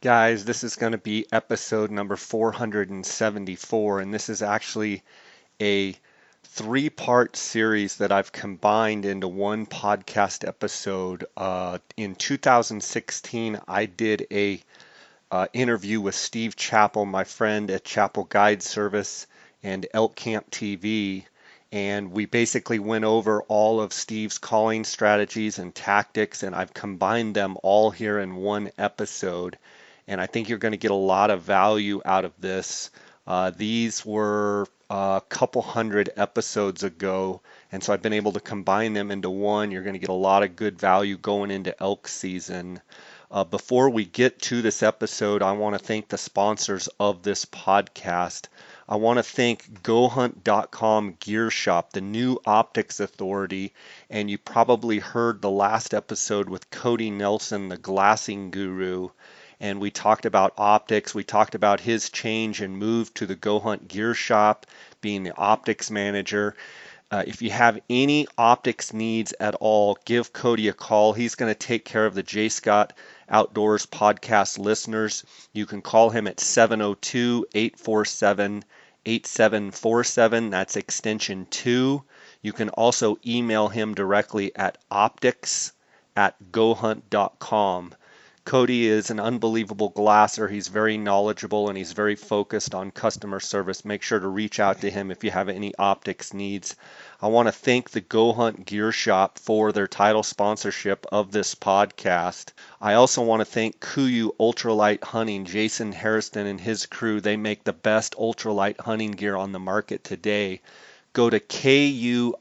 Guys, this is going to be episode number 474, and this is actually a three-part series that I've combined into one podcast episode. In 2016, I did a interview with Steve Chappell, my friend at Chappell Guide Service and Elk Camp TV, and we basically went over all of Steve's calling strategies and tactics, and I've combined them all here in one episode. And I think you're going to get a lot of value out of this. These were a couple hundred episodes ago, and so I've been able to combine them into one. You're going to get a lot of good value going into elk season. Before we get to this episode, I want to thank the sponsors of this podcast. I want to thank GoHunt.com Gear Shop, the new optics authority, and you probably heard the last episode with Cody Nelson, the glassing guru, and we talked about optics. We talked about his change and move to the GoHunt Gear Shop, being the optics manager. If you have any optics needs at all, give Cody a call. He's going to take care of the J. Scott Outdoors podcast listeners. You can call him at 702-847-8747. That's extension 2. You can also email him directly at optics@gohunt.com. Cody is an unbelievable glasser. He's very knowledgeable and he's very focused on customer service. Make sure to reach out to him if you have any optics needs. I want to thank the Go Hunt Gear Shop for their title sponsorship of this podcast. I also want to thank Kuiu Ultralight Hunting, Jason Harrison and his crew. They make the best ultralight hunting gear on the market today. Go to kuiu.com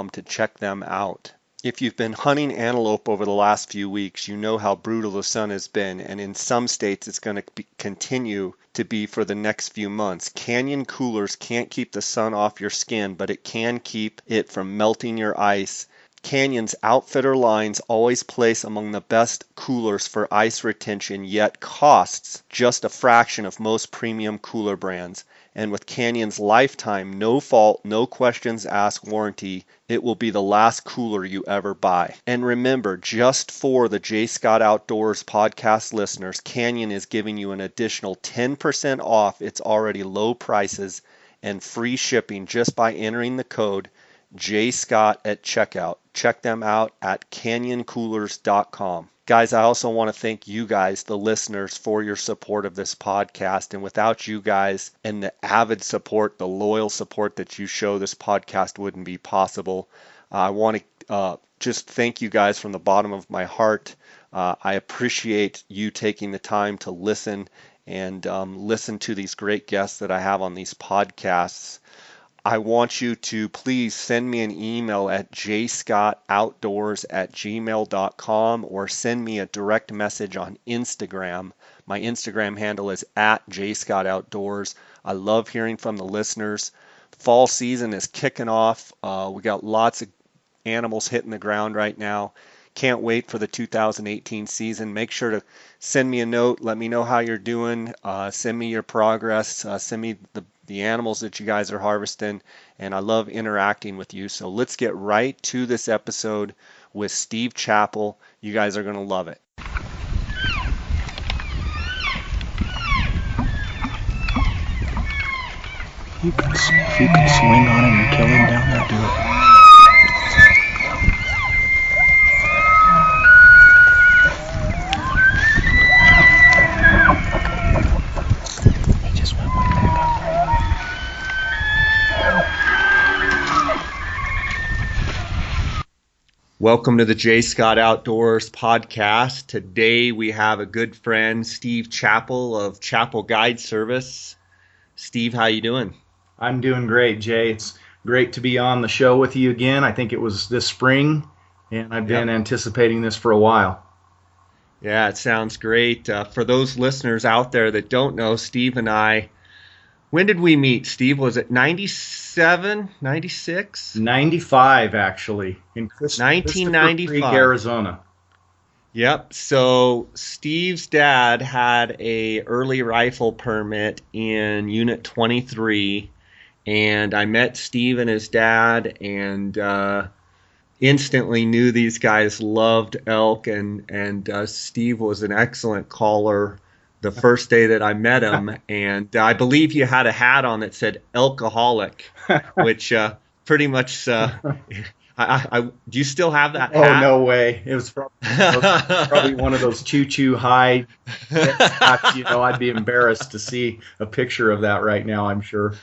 to check them out. If you've been hunting antelope over the last few weeks, you know how brutal the sun has been, and in some states it's going to continue to be for the next few months. Canyon coolers can't keep the sun off your skin, but it can keep it from melting your ice. Canyon's outfitter lines always place among the best coolers for ice retention, yet costs just a fraction of most premium cooler brands. And with Canyon's lifetime, no fault, no questions asked warranty, it will be the last cooler you ever buy. And remember, just for the J. Scott Outdoors podcast listeners, Canyon is giving you an additional 10% off its already low prices and free shipping just by entering the code JScott at checkout. Check them out at canyoncoolers.com. Guys, I also want to thank you guys, the listeners, for your support of this podcast. And without you guys and the avid support, the loyal support that you show, this podcast wouldn't be possible. I want to just thank you guys from the bottom of my heart. I appreciate you taking the time to listen and listen to these great guests that I have on these podcasts. I want you to please send me an email at jscottoutdoors@gmail.com or send me a direct message on Instagram. My Instagram handle is at jscottoutdoors. I love hearing from the listeners. Fall season is kicking off. We got lots of animals hitting the ground right now. Can't wait for the 2018 season. Make sure to send me a note. Let me know how you're doing. Send me your progress. Send me the animals that you guys are harvesting, and I love interacting with you. So let's get right to this episode with Steve Chappell. You guys are going to love it. If you can swing on him and kill him down there, do it. Welcome to the J. Scott Outdoors podcast. Today we have a good friend, Steve Chappell of Chappell Guide Service. Steve, how you doing? I'm doing great, Jay. It's great to be on the show with you again. I think it was this spring, and I've been anticipating this for a while. Yeah, it sounds great. For those listeners out there that don't know, Steve and I, when did we meet, Steve? Was it 97, 96? 95, actually, in Christopher 1995. Creek, Arizona. Yep. So Steve's dad had a early rifle permit in Unit 23, and I met Steve and his dad, and instantly knew these guys loved elk, and Steve was an excellent caller the first day that I met him, and I believe you had a hat on that said "Elkaholic," which pretty much. Do you still have that Oh, hat? no way. It was probably one of those choo-choo high hats. I'd be embarrassed to see a picture of that right now, I'm sure.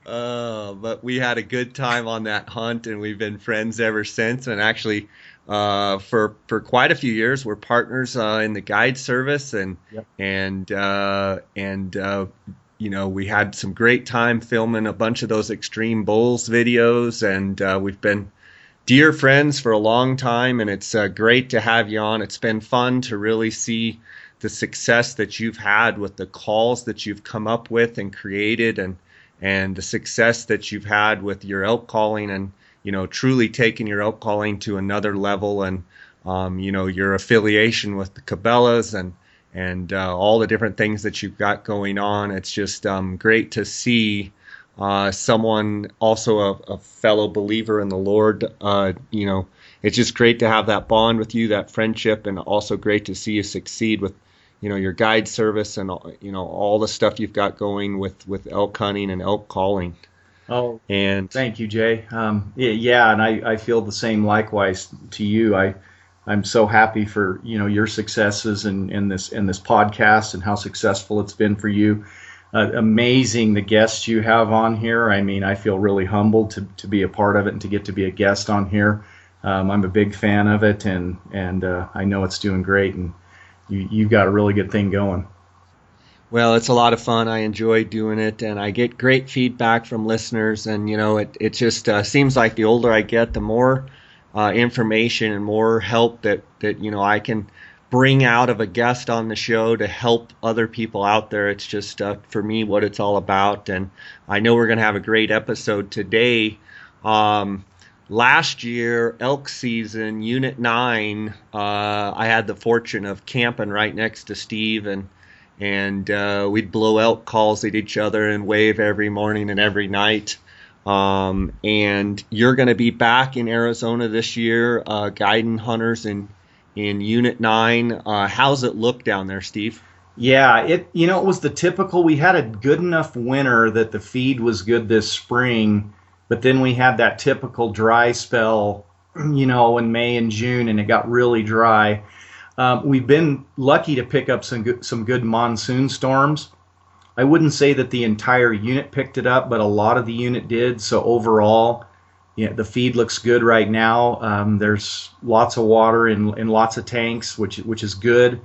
But we had a good time on that hunt, and we've been friends ever since. And actually, for quite a few years, we're partners in the guide service, and Yep. and we had some great time filming a bunch of those extreme bulls videos, and we've been dear friends for a long time, and it's great to have you on. It's been fun to really see the success that you've had with the calls that you've come up with and created, and the success that you've had with your elk calling, and truly taking your elk calling to another level, and your affiliation with the Cabela's, and all the different things that you've got going on. It's just great to see someone also a fellow believer in the Lord. It's just great to have that bond with you, that friendship, and also great to see you succeed with your guide service, and all the stuff you've got going with elk hunting and elk calling. Oh, And thank you, Jay. Yeah, and I feel the same likewise to you. I'm so happy for your successes in this podcast, and how successful it's been for you. Amazing the guests you have on here. I mean, I feel really humbled to be a part of it and to get to be a guest on here. I'm a big fan of it, and I know it's doing great, and you've got a really good thing going. well, it's a lot of fun. I enjoy doing it, and I get great feedback from listeners. And it just seems like the older I get, the more information and more help that I can bring out of a guest on the show to help other people out there. It's just for me what it's all about, and I know we're going to have a great episode today. Last year, elk season, Unit 9, I had the fortune of camping right next to Steve, and we'd blow elk calls at each other and wave every morning and every night. And you're going to be back in Arizona this year, guiding hunters in Unit 9. How's it look down there, Steve? Yeah, it was the typical. We had a good enough winter that the feed was good this spring, but then we had that typical dry spell, in May and June, and it got really dry. We've been lucky to pick up some good monsoon storms. I wouldn't say that the entire unit picked it up, but a lot of the unit did. So overall, the feed looks good right now. There's lots of water in lots of tanks, which is good.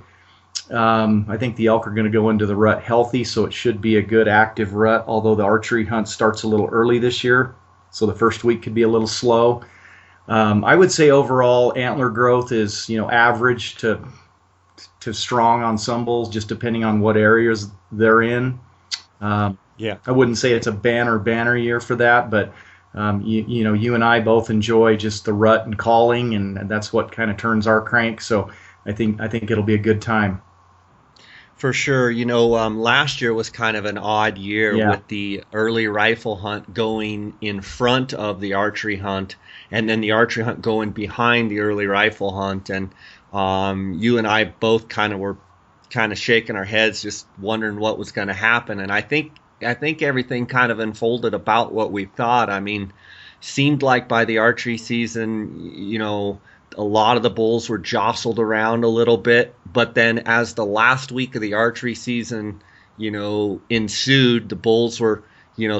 I think the elk are going to go into the rut healthy, so it should be a good active rut, although the archery hunt starts a little early this year, so the first week could be a little slow. I would say overall antler growth is average to strong on some bulls, just depending on what areas they're in. Yeah. I wouldn't say it's a banner year for that, but you and I both enjoy just the rut and calling, and that's what kind of turns our crank. So I think it'll be a good time. For sure. Last year was kind of an odd year, Yeah. with the early rifle hunt going in front of the archery hunt, and then the archery hunt going behind the early rifle hunt. And you and I both were shaking our heads, just wondering what was going to happen. And I think everything kind of unfolded about what we thought. I mean, seemed like by the archery season, a lot of the bulls were jostled around a little bit, but then as the last week of the archery season, ensued, the bulls were,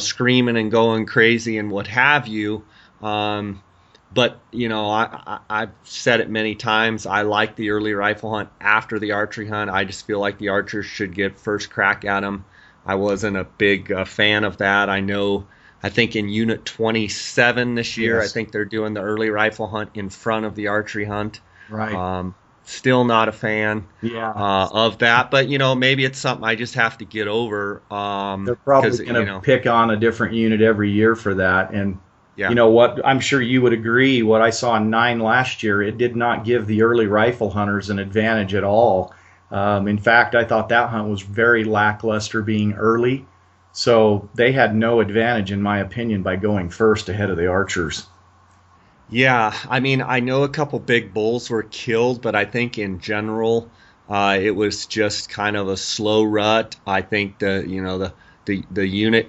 screaming and going crazy and what have you. But I've said it many times. I like the early rifle hunt after the archery hunt. I just feel like the archers should get first crack at them. I wasn't a big fan of that. I think in Unit 27 this year, Yes. I think they're doing the early rifle hunt in front of the archery hunt. Right. Still not a fan Yeah. of that, but maybe it's something I just have to get over. They're probably 'Cause, going to pick on a different unit every year for that. And yeah. you know what? I'm sure you would agree. What I saw in 9 last year, it did not give the early rifle hunters an advantage at all. In fact, I thought that hunt was very lackluster being early. So they had no advantage, in my opinion, by going first ahead of the archers. Yeah, I mean, I know a couple big bulls were killed, but I think in general, it was just kind of a slow rut. I think the unit,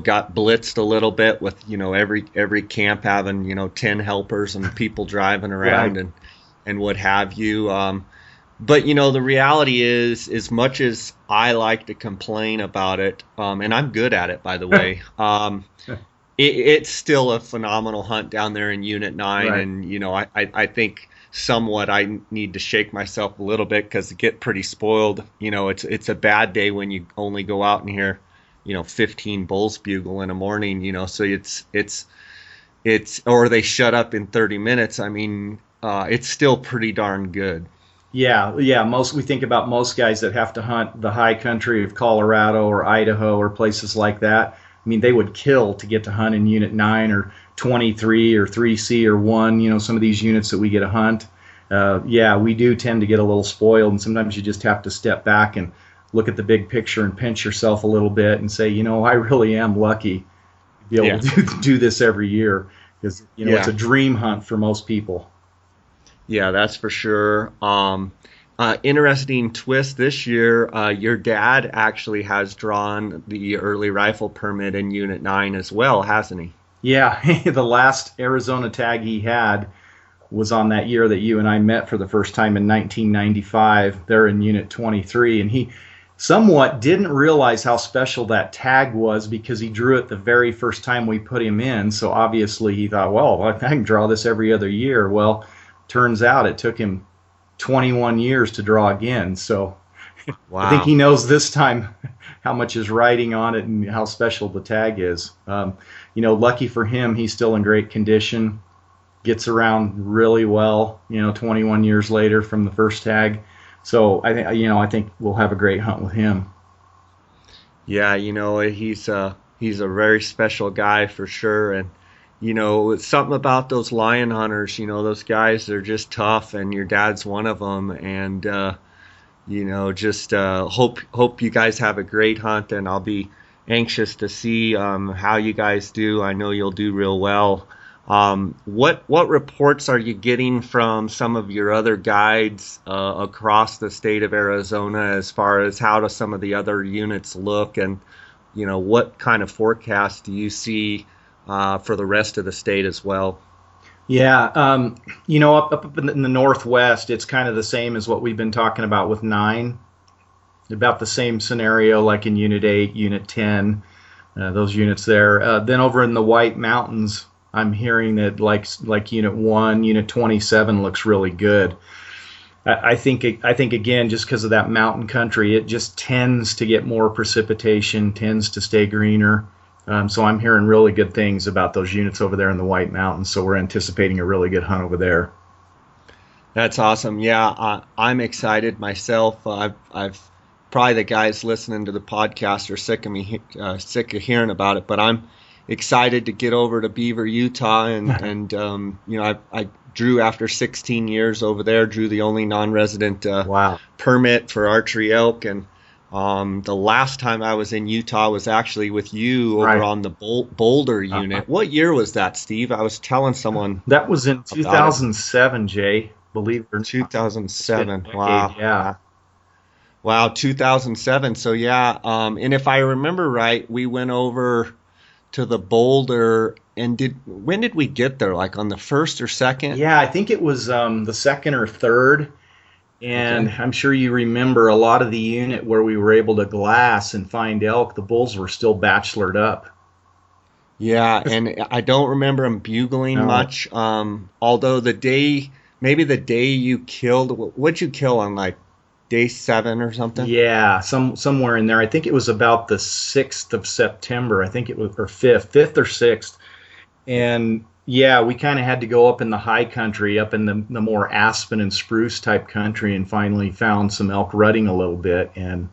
got blitzed a little bit with, every camp having, 10 helpers and people driving Right. around and what have you. But the reality is, as much as I like to complain about it, and I'm good at it, by the way, it's still a phenomenal hunt down there in Unit 9. Right. And, I think somewhat I need to shake myself a little bit because I get pretty spoiled. It's a bad day when you only go out and hear, 15 bulls bugle in a morning, so or they shut up in 30 minutes. I mean, it's still pretty darn good. Yeah, yeah. We think about most guys that have to hunt the high country of Colorado or Idaho or places like that. I mean, they would kill to get to hunt in Unit 9 or 23 or 3C or 1. Some of these units that we get to hunt. Yeah, we do tend to get a little spoiled, and sometimes you just have to step back and look at the big picture and pinch yourself a little bit and say, I really am lucky to be able Yeah. to do this every year because it's Yeah. a dream hunt for most people. Yeah, that's for sure. Interesting twist this year. Your dad actually has drawn the early rifle permit in Unit 9 as well, hasn't he? Yeah, the last Arizona tag he had was on that year that you and I met for the first time in 1995. There in Unit 23, and he somewhat didn't realize how special that tag was because he drew it the very first time we put him in. So obviously he thought, well, I can draw this every other year. Well, turns out it took him 21 years to draw again. So I think he Wow. knows this time how much is riding on it and how special the tag is. Lucky for him, he's still in great condition, gets around really well, 21 years later from the first tag. So I think we'll have a great hunt with him. Yeah, he's a very special guy for sure. And it's something about those lion hunters. Those guys, they're just tough, and your dad's one of them. And just hope you guys have a great hunt, and I'll be anxious to see how you guys do. I know you'll do real well. What reports are you getting from some of your other guides across the state of Arizona as far as how do some of the other units look, and what kind of forecast do you see for the rest of the state as well? Yeah, up in the Northwest, it's kind of the same as what we've been talking about with 9. About the same scenario like in Unit 8, Unit 10, those units there. Then over in the White Mountains, I'm hearing that like Unit 1, Unit 27 looks really good. I think again, just because of that mountain country, it just tends to get more precipitation, tends to stay greener. So I'm hearing really good things about those units over there in the White Mountains. So we're anticipating a really good hunt over there. That's awesome. Yeah, I'm excited myself. I've probably the guys listening to the podcast are sick of me, sick of hearing about it, but I'm excited to get over to Beaver, Utah, and I drew after 16 years over there, drew the only non-resident Wow. permit for archery elk, and the last time I was in Utah was actually with you over Right. on the Boulder Uh-huh. unit. What year was that, Steve? I was telling someone That was in about it. 2007, Jay. Believe it or not. It's been a 2007. decade. Wow. Yeah. Wow, 2007. So yeah, and if I remember right, we went over to the Boulder and when did we get there? Like on the first or second? Yeah, I think it was the second or third. And Okay. I'm sure you remember a lot of the unit where we were able to glass and find elk. The bulls were still bachelored up. Yeah, and I don't remember him bugling No. much. Although maybe the day you killed, what'd you kill on like day 7 or something? Yeah, somewhere in there. I think it was about the 6th of September. I think it was, or 5th or 6th. And yeah, we kind of had to go up in the high country, up in the more aspen and spruce type country, and finally found some elk rutting a little bit and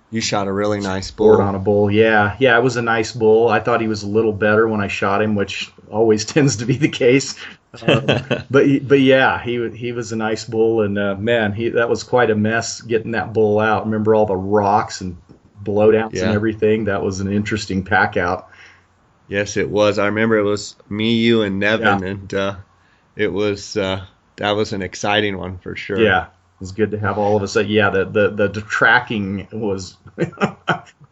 You shot a really nice scored on bull. a bull. Yeah, yeah, it was a nice bull. I thought he was a little better when I shot him, which always tends to be the case. But yeah, he was a nice bull, and man, that was quite a mess getting that bull out. Remember all the rocks and blowdowns and Yeah. everything? That was an interesting pack out. Yes, it was. I remember it was me, you, and Yeah. Nevin, and it was that was an exciting one for sure. Yeah. It was good to have all of us. Yeah, the tracking was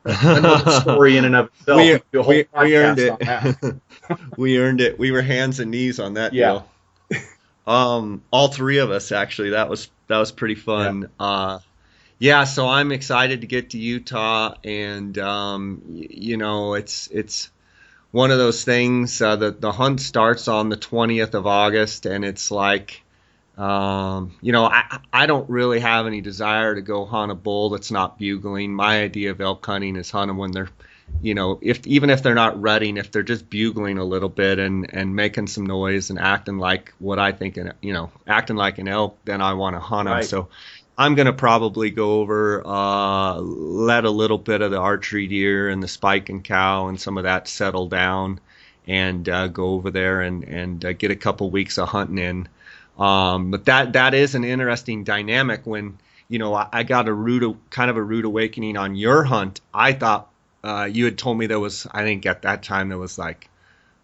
another story in and of itself. We we could do a whole we earned podcast it. on that. We earned it. We were hands and knees on that Yeah. deal. All three of us actually. That was pretty Yeah. fun. Yeah, so I'm excited to get to Utah, and it's one of those things. The hunt starts on the 20th of August, and it's like, I don't really have any desire to go hunt a bull that's not bugling. My idea of elk hunting is hunt them when they're, if even if they're not rutting, if they're just bugling a little bit and making some noise and acting like what I think, acting like an elk, then I want to hunt them. Right. So I'm gonna probably go over, let a little bit of the archery deer and the spike and cow and some of that settle down, and go over there and get a couple weeks of hunting in. But that is an interesting dynamic when I got kind of a rude awakening on your hunt. I thought you had told me there was, I think at that time there was like,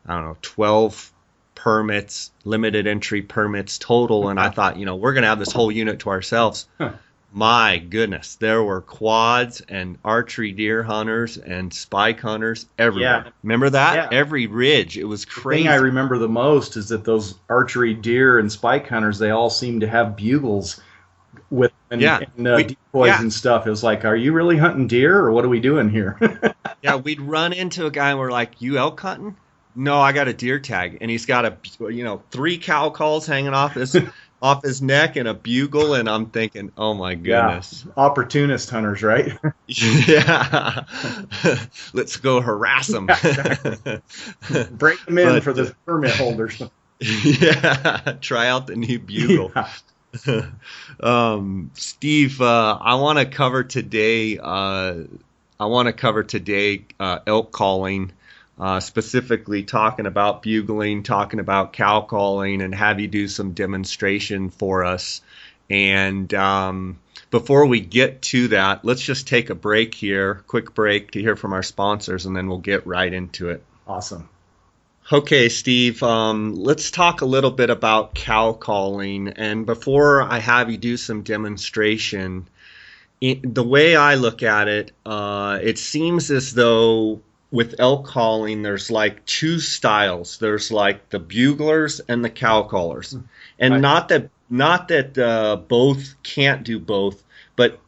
I don't know, 12 permits, limited entry permits total, and I thought, we're gonna have this whole unit to ourselves. Huh. My goodness, there were quads and archery deer hunters and spike hunters everywhere. Yeah. Remember that? Yeah. Every ridge, it was The thing crazy. I remember the most is that those archery deer and spike hunters, they all seem to have bugles with Yeah, and we decoys yeah and stuff. It was like, are you really hunting deer or what are we doing here? yeah we'd run into a guy and we're like, "You elk hunting?" "No, I got a deer tag," and he's got three cow calls hanging off his neck and a bugle, and I'm thinking, "Oh my Yeah. goodness." Opportunist hunters, right? Yeah. Let's go harass them. Yeah, exactly. Break them in But for the permit holders. yeah, try out the new bugle. Yeah. Steve, I want to cover today. Elk calling, specifically talking about bugling, talking about cow calling, and have you do some demonstration for us. And before we get to that, let's just take a break here, quick break to hear from our sponsors, and then we'll get right into it. Awesome. Okay, Steve, let's talk a little bit about cow calling. And before I have you do some demonstration, the way I look at it, it seems as though with elk calling, there's like two styles. There's like the buglers and the cow callers. And Right. not that both can't do both, but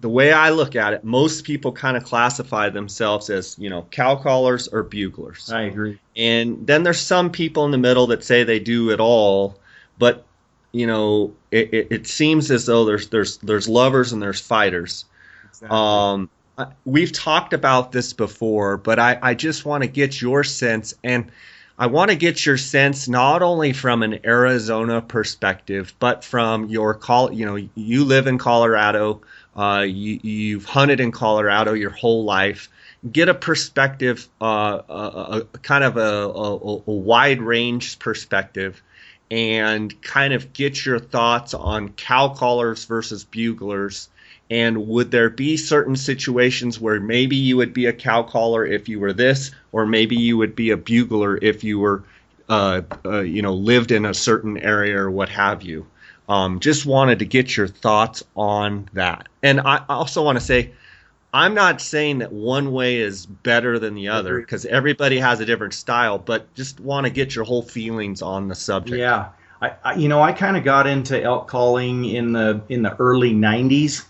the way I look at it, most people kind of classify themselves as, cow callers or buglers. I agree. And then there's some people in the middle that say they do it all, but it seems as though there's lovers and there's fighters. Exactly. We've talked about this before, but I just want to get your sense, and I want to get your sense not only from an Arizona perspective, but from you live in Colorado, you've hunted in Colorado your whole life. Get a perspective, a kind of a wide range perspective, and kind of get your thoughts on cow callers versus buglers. And would there be certain situations where maybe you would be a cow caller if you were this, or maybe you would be a bugler if you were, lived in a certain area or what have you? Just wanted to get your thoughts on that. And I also want to say, I'm not saying that one way is better than the other, Agree. because everybody has a different style, but just want to get your whole feelings on the subject. Yeah. I kind of got into elk calling in the early 90s.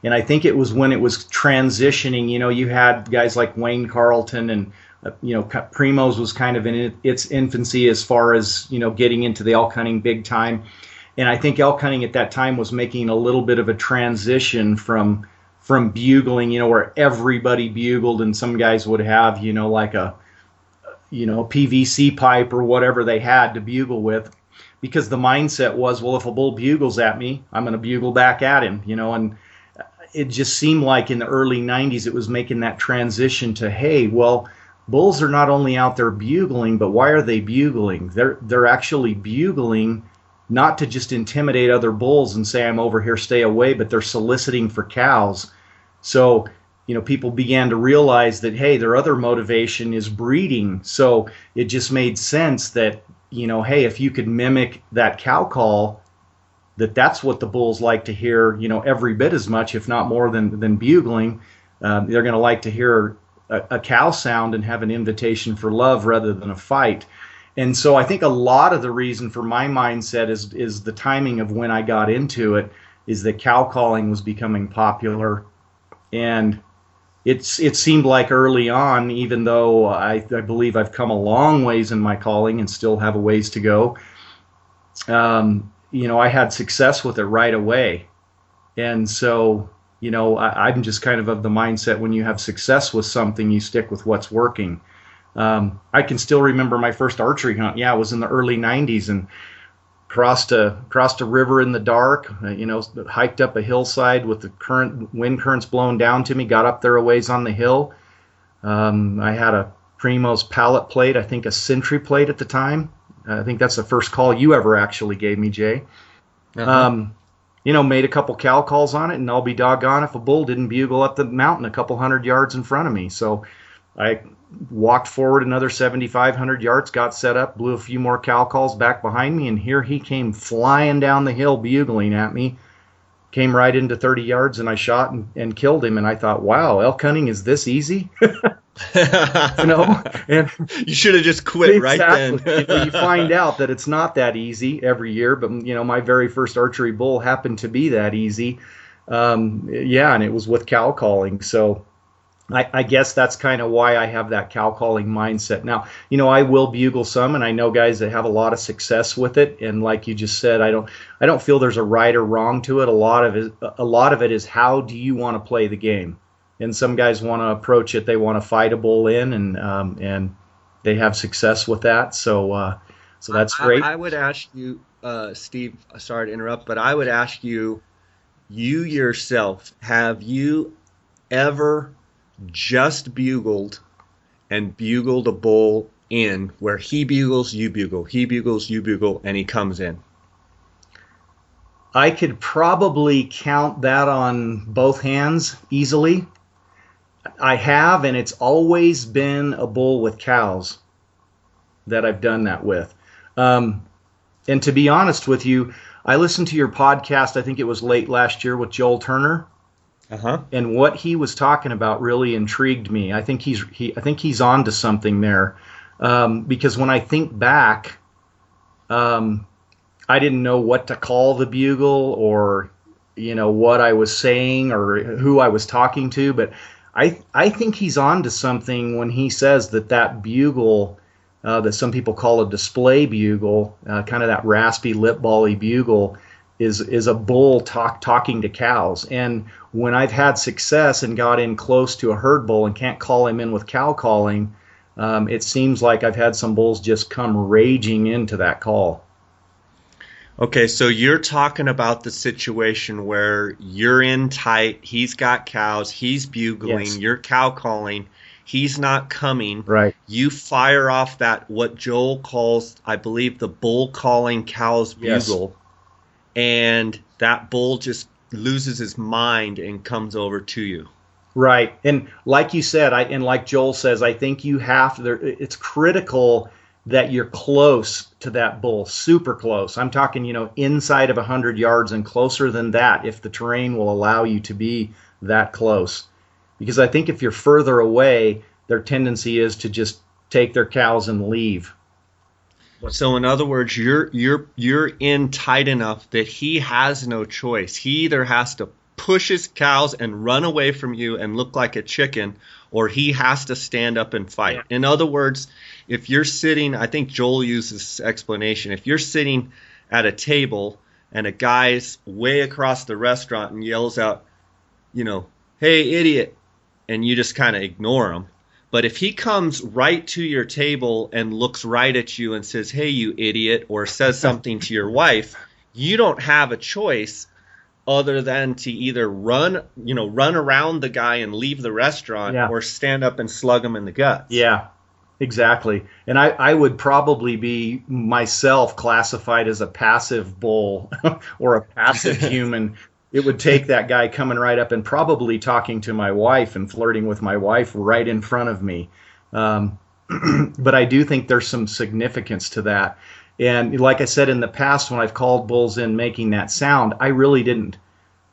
And I think it was when it was transitioning. You had guys like Wayne Carlton and, Primos was kind of in its infancy as far as, getting into the elk hunting big time. And I think elk hunting at that time was making a little bit of a transition from bugling, where everybody bugled and some guys would have, like a, PVC pipe or whatever they had to bugle with, because the mindset was, well, if a bull bugles at me, I'm going to bugle back at him, and it just seemed like in the early 90s it was making that transition to, hey, well, bulls are not only out there bugling, but why are they bugling? They're actually bugling not to just intimidate other bulls and say, I'm over here, stay away, but they're soliciting for cows. So, people began to realize that, hey, their other motivation is breeding. So it just made sense that, hey, if you could mimic that cow call, that's what the bulls like to hear, every bit as much, if not more than bugling. They're going to like to hear a cow sound and have an invitation for love rather than a fight. And so I think a lot of the reason for my mindset is the timing of when I got into it, is that cow calling was becoming popular. And it seemed like early on, even though I believe I've come a long ways in my calling and still have a ways to go, I had success with it right away. And so, I'm just kind of the mindset, when you have success with something, you stick with what's working. I can still remember my first archery hunt. Yeah, it was in the early 90s, and crossed a river in the dark, hiked up a hillside with the wind currents blowing down to me, got up there a ways on the hill. I had a Primos pallet plate, I think a Sentry plate at the time. I think that's the first call you ever actually gave me, Jay. Uh-huh. Made a couple cow calls on it, and I'll be doggone if a bull didn't bugle up the mountain a couple 100 yards in front of me. So I walked forward another 7,500 yards, got set up, blew a few more cow calls back behind me, and here he came flying down the hill bugling at me. Came right into 30 yards, and I shot and killed him. And I thought, wow, elk hunting is this easy? And you should have just quit right then. You find out that it's not that easy every year, but my very first archery bull happened to be that easy. And it was with cow calling. So I guess that's kind of why I have that cow calling mindset. Now, I will bugle some, and I know guys that have a lot of success with it. And like you just said, I don't feel there's a right or wrong to it. A lot of it is, how do you want to play the game? And some guys want to approach it, they want to fight a bull in, and they have success with that. So that's great. I would ask you, Steve, sorry to interrupt, but I would ask you yourself, have you ever just bugled and bugled a bull in where he bugles, you bugle, he bugles, you bugle, and he comes in? I could probably count that on both hands easily. I have, and it's always been a bull with cows that I've done that with. And to be honest with you, I listened to your podcast, I think it was late last year, with Joel Turner. Uh-huh. And what he was talking about really intrigued me. I think he's on to something there, because when I think back, I didn't know what to call the bugle, or what I was saying, or who I was talking to. But I think he's on to something when he says that bugle, that some people call a display bugle, kind of that raspy lip bally bugle, is a bull talking to cows. And when I've had success and got in close to a herd bull and can't call him in with cow calling, it seems like I've had some bulls just come raging into that call. Okay, so you're talking about the situation where you're in tight, he's got cows, he's bugling, Yes. you're cow calling, he's not coming. Right. You fire off that, what Joel calls, I believe, the bull calling cow's Yes. bugle, and that bull just loses his mind and comes over to you. Right. And like you said, and like Joel says, I think you have to, it's critical that you're close to that bull, super close. I'm talking, inside of 100 yards and closer than that, if the terrain will allow you to be that close. Because I think if you're further away, their tendency is to just take their cows and leave. So in other words, you're in tight enough that he has no choice. He either has to push his cows and run away from you and look like a chicken, or he has to stand up and fight. Yeah. In other words, if you're sitting, I think Joel uses this explanation, if you're sitting at a table and a guy's way across the restaurant and yells out, hey, idiot, and you just kind of ignore him. But if he comes right to your table and looks right at you and says, hey, you idiot, or says something to your wife, you don't have a choice other than to either run around the guy and leave the restaurant, yeah, or stand up and slug him in the guts. Yeah, exactly. And I would probably be myself classified as a passive bull or a passive human. it would take that guy coming right up and probably talking to my wife and flirting with my wife right in front of me. Um, but I do think there's some significance to that. And like I said in the past, when I've called bulls in making that sound, I really didn't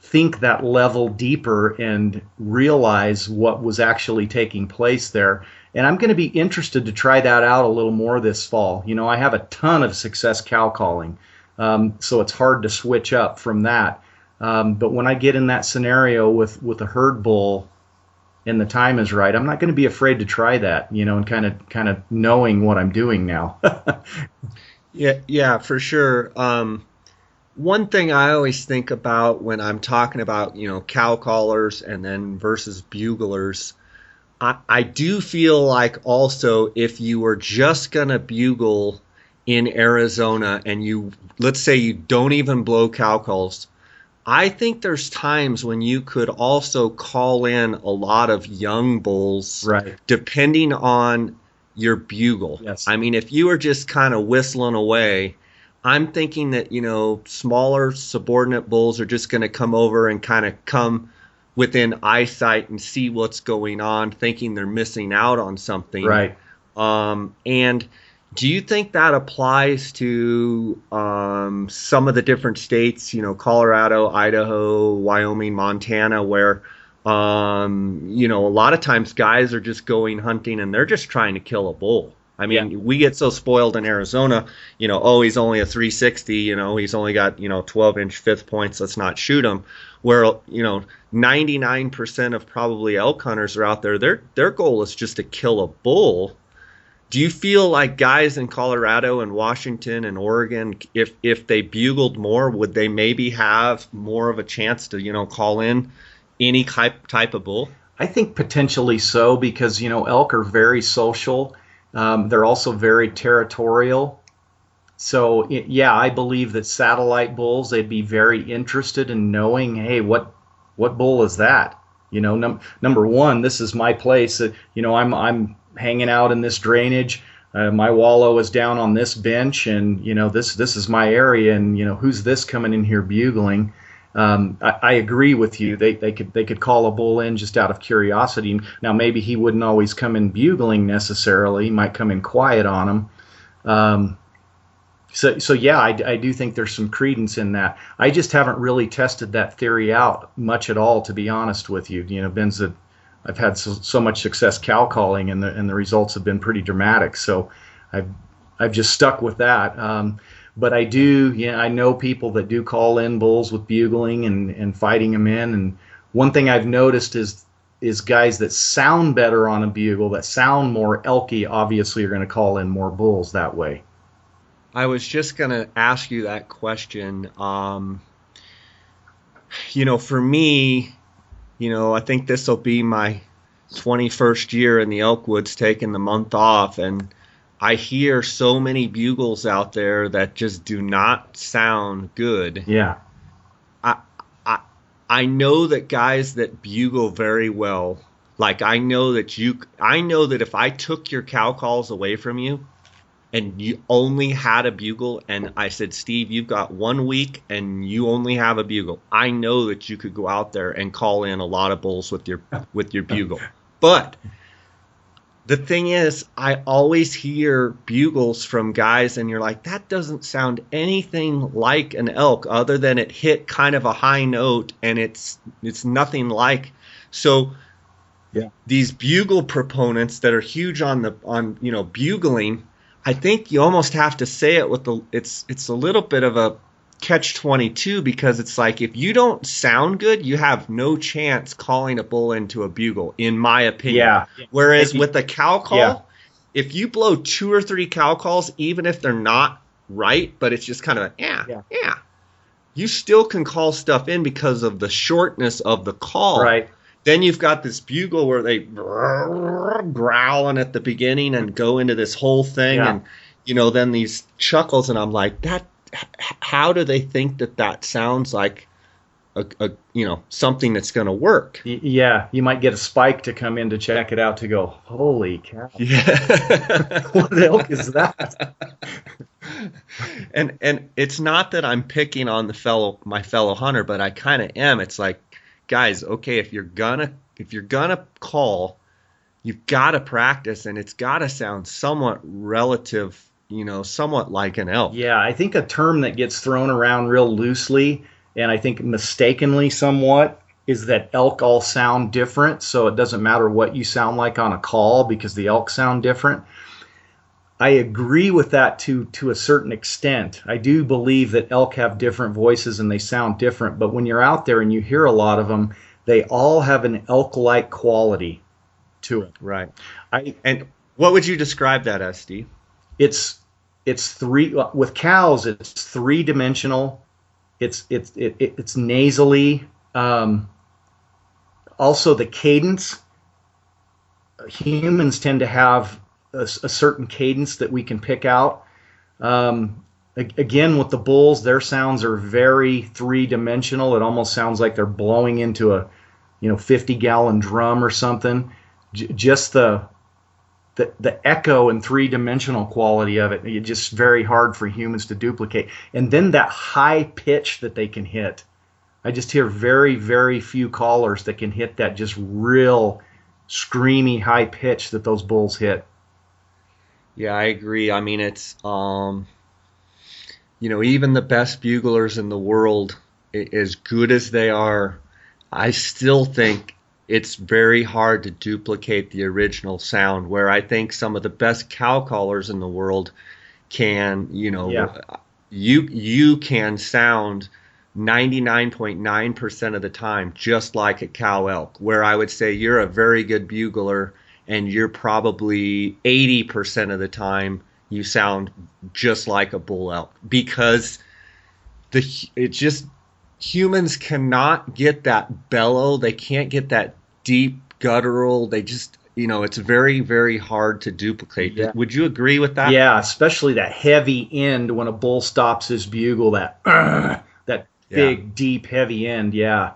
think that level deeper and realize what was actually taking place there. And I'm going to be interested to try that out a little more this fall. You know, I have a ton of success cow calling, so it's hard to switch up from that. But when I get in that scenario with a herd bull and the time is right, I'm not going to be afraid to try that, you know, and kind of knowing what I'm doing now. Yeah, yeah, for sure. One thing I always think about when I'm talking about, cow callers and then versus buglers, I do feel like also if you were just gonna bugle in Arizona and let's say you don't even blow cow calls, I think there's times when you could also call in a lot of young bulls, Right. depending on your bugle. Yes. I mean, if you were just kind of whistling away, I'm thinking that, smaller subordinate bulls are just going to come over and kind of come within eyesight and see what's going on, thinking they're missing out on something. Right. And do you think that applies to some of the different states, Colorado, Idaho, Wyoming, Montana, where, a lot of times guys are just going hunting and they're just trying to kill a bull? I mean, we get so spoiled in Arizona, he's only a 360, he's only got, 12-inch fifth points, let's not shoot him. Where, 99% of probably elk hunters are out there, their goal is just to kill a bull. Do you feel like guys in Colorado and Washington and Oregon, if they bugled more, would they maybe have more of a chance to, call in any type of bull? I think potentially so because, elk are very social. They're also very territorial. So, yeah, I believe that satellite bulls, they'd be very interested in knowing, hey, what bull is that? Number one, this is my place. I'm hanging out in this drainage. My wallow is down on this bench, and this is my area. And who's this coming in here bugling? I agree with you. They could call a bull in just out of curiosity. Now maybe he wouldn't always come in bugling necessarily. He might come in quiet on them. So yeah, I do think there's some credence in that. I just haven't really tested that theory out much at all, to be honest with you. Ben's I've had so much success cow calling, and the results have been pretty dramatic. So I've just stuck with that. But I do, I know people that do call in bulls with bugling and fighting them in. And one thing I've noticed is guys that sound better on a bugle, that sound more elky, obviously are going to call in more bulls that way. I was just going to ask you that question. For me, I think this will be my 21st year in the elk woods, taking the month off, and I hear so many bugles out there that just do not sound good. Yeah. I know that guys that bugle very well, like I know that if I took your cow calls away from you and you only had a bugle and I said, Steve, you've got 1 week and you only have a bugle, I know that you could go out there and call in a lot of bulls with your bugle. But the thing is, I always hear bugles from guys, and you're like, that doesn't sound anything like an elk, other than it hit kind of a high note, and it's nothing like. So, yeah, these bugle proponents that are huge on bugling, I think you almost have to say it with it's a little bit of a catch-22, because it's like, if you don't sound good, you have no chance calling a bull into a bugle, in my opinion. Yeah. Whereas with a cow call, if you blow 2 or 3 cow calls, even if they're not right, but it's just kind of you still can call stuff in because of the shortness of the call. Right. Then you've got this bugle where they growling at the beginning and go into this whole thing, and then these chuckles, and I'm like, how do they think that sounds like a something that's going to work? Yeah, you might get a spike to come in to check it out to go, holy cow. Yeah. What the elk is that? And it's not that I'm picking on my fellow hunter, but I kind of am. It's like, guys, okay, if you're gonna call, you've got to practice, and it's got to sound somewhat relative, somewhat like an elk. Yeah, I think a term that gets thrown around real loosely, and I think mistakenly somewhat, is that elk all sound different. So it doesn't matter what you sound like on a call because the elk sound different. I agree with that to a certain extent. I do believe that elk have different voices and they sound different, but when you're out there and you hear a lot of them, they all have an elk-like quality to it. Right. I And what would you describe that as, Steve? it's it's three with cows. It's three dimensional. It's nasally. Also, the cadence. Humans tend to have a certain cadence that we can pick out. Again, with the bulls, their sounds are very three dimensional. It almost sounds like they're blowing into a 50-gallon drum or something. Just the echo and three-dimensional quality of it, it's just very hard for humans to duplicate. And then that high pitch that they can hit. I just hear very, very few callers that can hit that just real screamy high pitch that those bulls hit. Yeah, I agree. I mean, it's even the best buglers in the world, as good as they are, I still think it's very hard to duplicate the original sound. Where I think some of the best cow callers in the world can, Yeah. you can sound 99.9% of the time just like a cow elk. Where I would say you're a very good bugler, and you're probably 80% of the time you sound just like a bull elk, because it just humans cannot get that bellow. They can't get that deep guttural. They just, it's very, very hard to duplicate. Yeah. Would you agree with that? Yeah, especially that heavy end when a bull stops his bugle, that that Yeah. big, deep, heavy end. Yeah.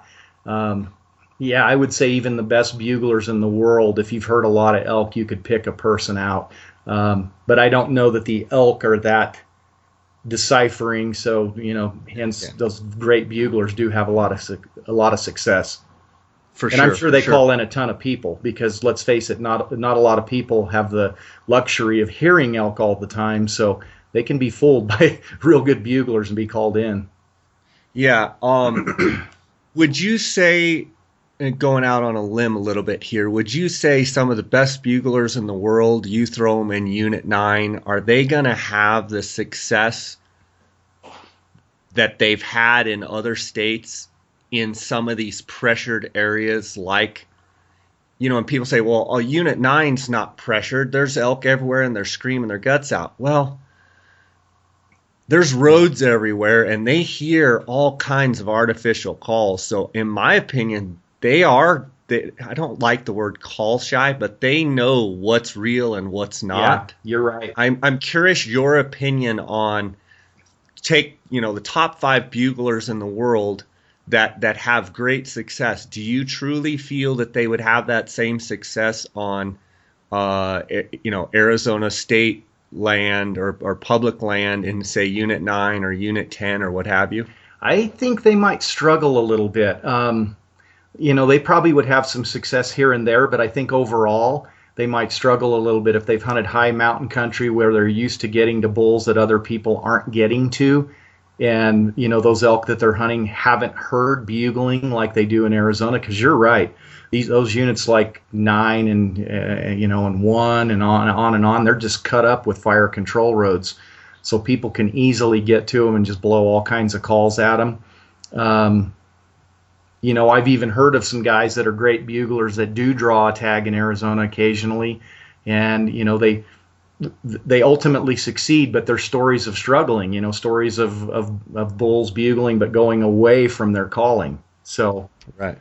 Yeah, I would say even the best buglers in the world, if you've heard a lot of elk, you could pick a person out. But I don't know that the elk are that deciphering. So, hence Yeah. those great buglers do have a lot of success. For And I'm sure. sure they For sure. call in a ton of people because let's face it, not a lot of people have the luxury of hearing elk all the time, so they can be fooled by real good buglers and be called in. Yeah. Would you say, going out on a limb a little bit here, would you say some of the best buglers in the world, you throw them in Unit 9, are they going to have the success that they've had in other states in some of these pressured areas? Like, and people say, well, Unit 9's not pressured. There's elk everywhere and they're screaming their guts out. Well, there's roads everywhere and they hear all kinds of artificial calls. So in my opinion, I don't like the word call shy, but they know what's real and what's not. Yeah, you're right. I'm curious your opinion on, take, the top 5 buglers in the world that have great success. Do you truly feel that they would have that same success on Arizona state land or public land in, say, Unit 9 or Unit 10 or what have you? I think they might struggle a little bit. They probably would have some success here and there, but I think overall they might struggle a little bit if they've hunted high mountain country where they're used to getting to bulls that other people aren't getting to. And, those elk that they're hunting haven't heard bugling like they do in Arizona. Because you're right. Those units like 9 and 1 and on, they're just cut up with fire control roads. So people can easily get to them and just blow all kinds of calls at them. I've even heard of some guys that are great buglers that do draw a tag in Arizona occasionally. And, they ultimately succeed, but they're stories of struggling, stories of bulls bugling but going away from their calling. So, Right.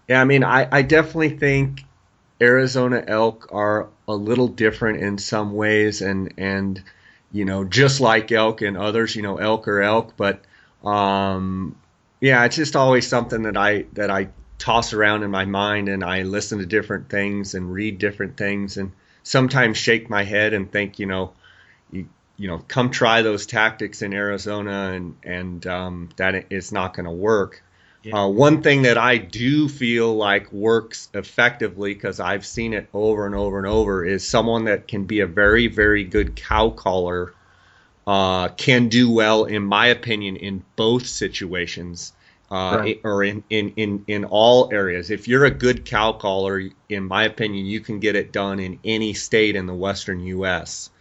Yeah, I mean, I definitely think Arizona elk are a little different in some ways, and just like elk and others, elk are elk, but yeah, it's just always something that I toss around in my mind, and I listen to different things and read different things, and sometimes shake my head and think, come try those tactics in Arizona, and that it's not going to work. Yeah. One thing that I do feel like works effectively, because I've seen it over and over and over, is someone that can be a very, very good cow caller can do well, in my opinion, in both situations, Right. or in all areas. If you're a good cow caller, in my opinion, you can get it done in any state in the Western U.S.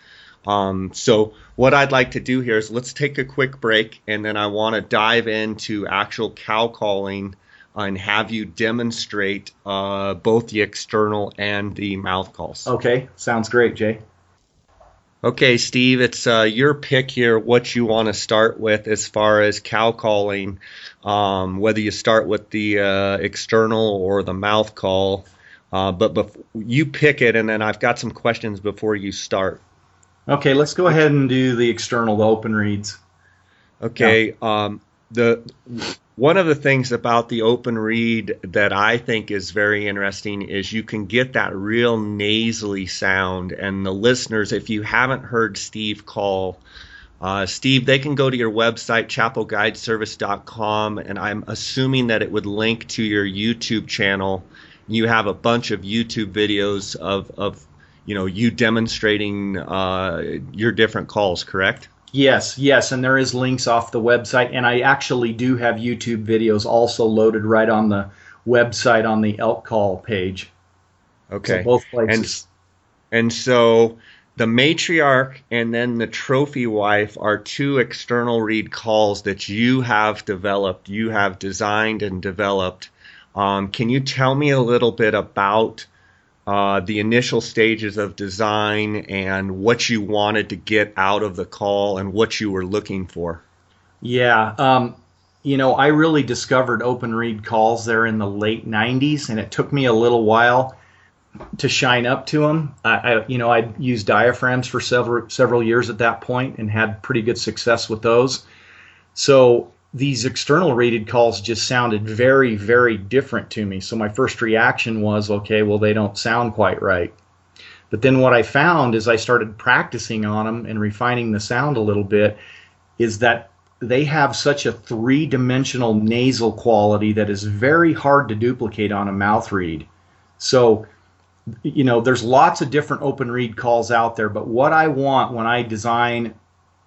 So what I'd like to do here is let's take a quick break, and then I want to dive into actual cow calling and have you demonstrate both the external and the mouth calls. Okay. Sounds great, Jay. Okay, Steve, it's your pick here, what you want to start with as far as cow calling, whether you start with the external or the mouth call. But you pick it, and then I've got some questions before you start. Okay, let's go ahead and do the external, the open reads. Okay. The one of the things about the open read that I think is very interesting is you can get that real nasally sound. And the listeners, if you haven't heard Steve call, Steve, they can go to your website, chappellguideservice.com, and I'm assuming that it would link to your YouTube channel. You have a bunch of YouTube videos of you demonstrating your different calls, correct? Yes, and there is links off the website, and I actually do have YouTube videos also loaded right on the website on the Elk Call page. So Okay. both And places. and so the matriarch and then the trophy wife are two external read calls that you have developed, you have designed and developed. Can you tell me a little bit about the initial stages of design and what you wanted to get out of the call and what you were looking for? Yeah, I really discovered open read calls there in the late '90s, and it took me a little while to shine up to them. I used diaphragms for several years at that point and had pretty good success with those. So these external rated calls just sounded very, very different to me. So my first reaction was, okay, well, they don't sound quite right. But then what I found as I started practicing on them and refining the sound a little bit is that they have such a three-dimensional nasal quality that is very hard to duplicate on a mouth read. So, there's lots of different open read calls out there, but what I want when I design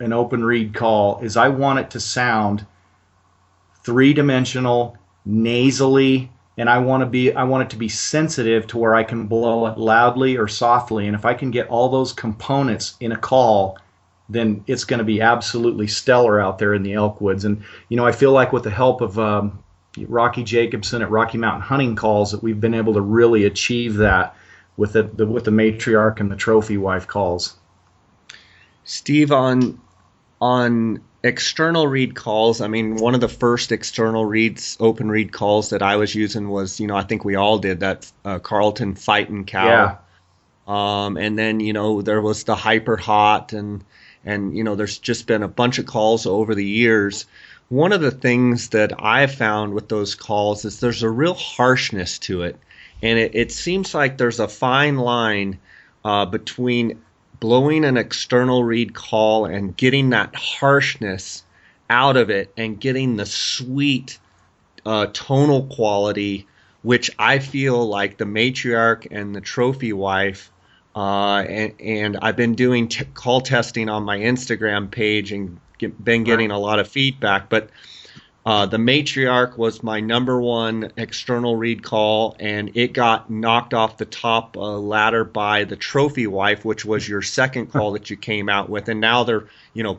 an open read call is I want it to sound three-dimensional, nasally, and I want it to be sensitive to where I can blow it loudly or softly. And if I can get all those components in a call, then it's going to be absolutely stellar out there in the elk woods. And I feel like with the help of Rocky Jacobson at Rocky Mountain Hunting Calls that we've been able to really achieve that with the matriarch and the trophy wife calls. Steve, on external read calls, I mean, one of the first external reads, open read calls that I was using was, I think we all did that, Carlton Fightin' Cow. Yeah. And then, there was the Hyper Hot, and there's just been a bunch of calls over the years. One of the things that I've found with those calls is there's a real harshness to it. And it seems like there's a fine line between blowing an external read call and getting that harshness out of it and getting the sweet tonal quality, which I feel like the matriarch and the trophy wife, and I've been doing call testing on my Instagram page and been getting a lot of feedback, but the matriarch was my number one external read call, and it got knocked off the top ladder by the trophy wife, which was your second call that you came out with, and now they're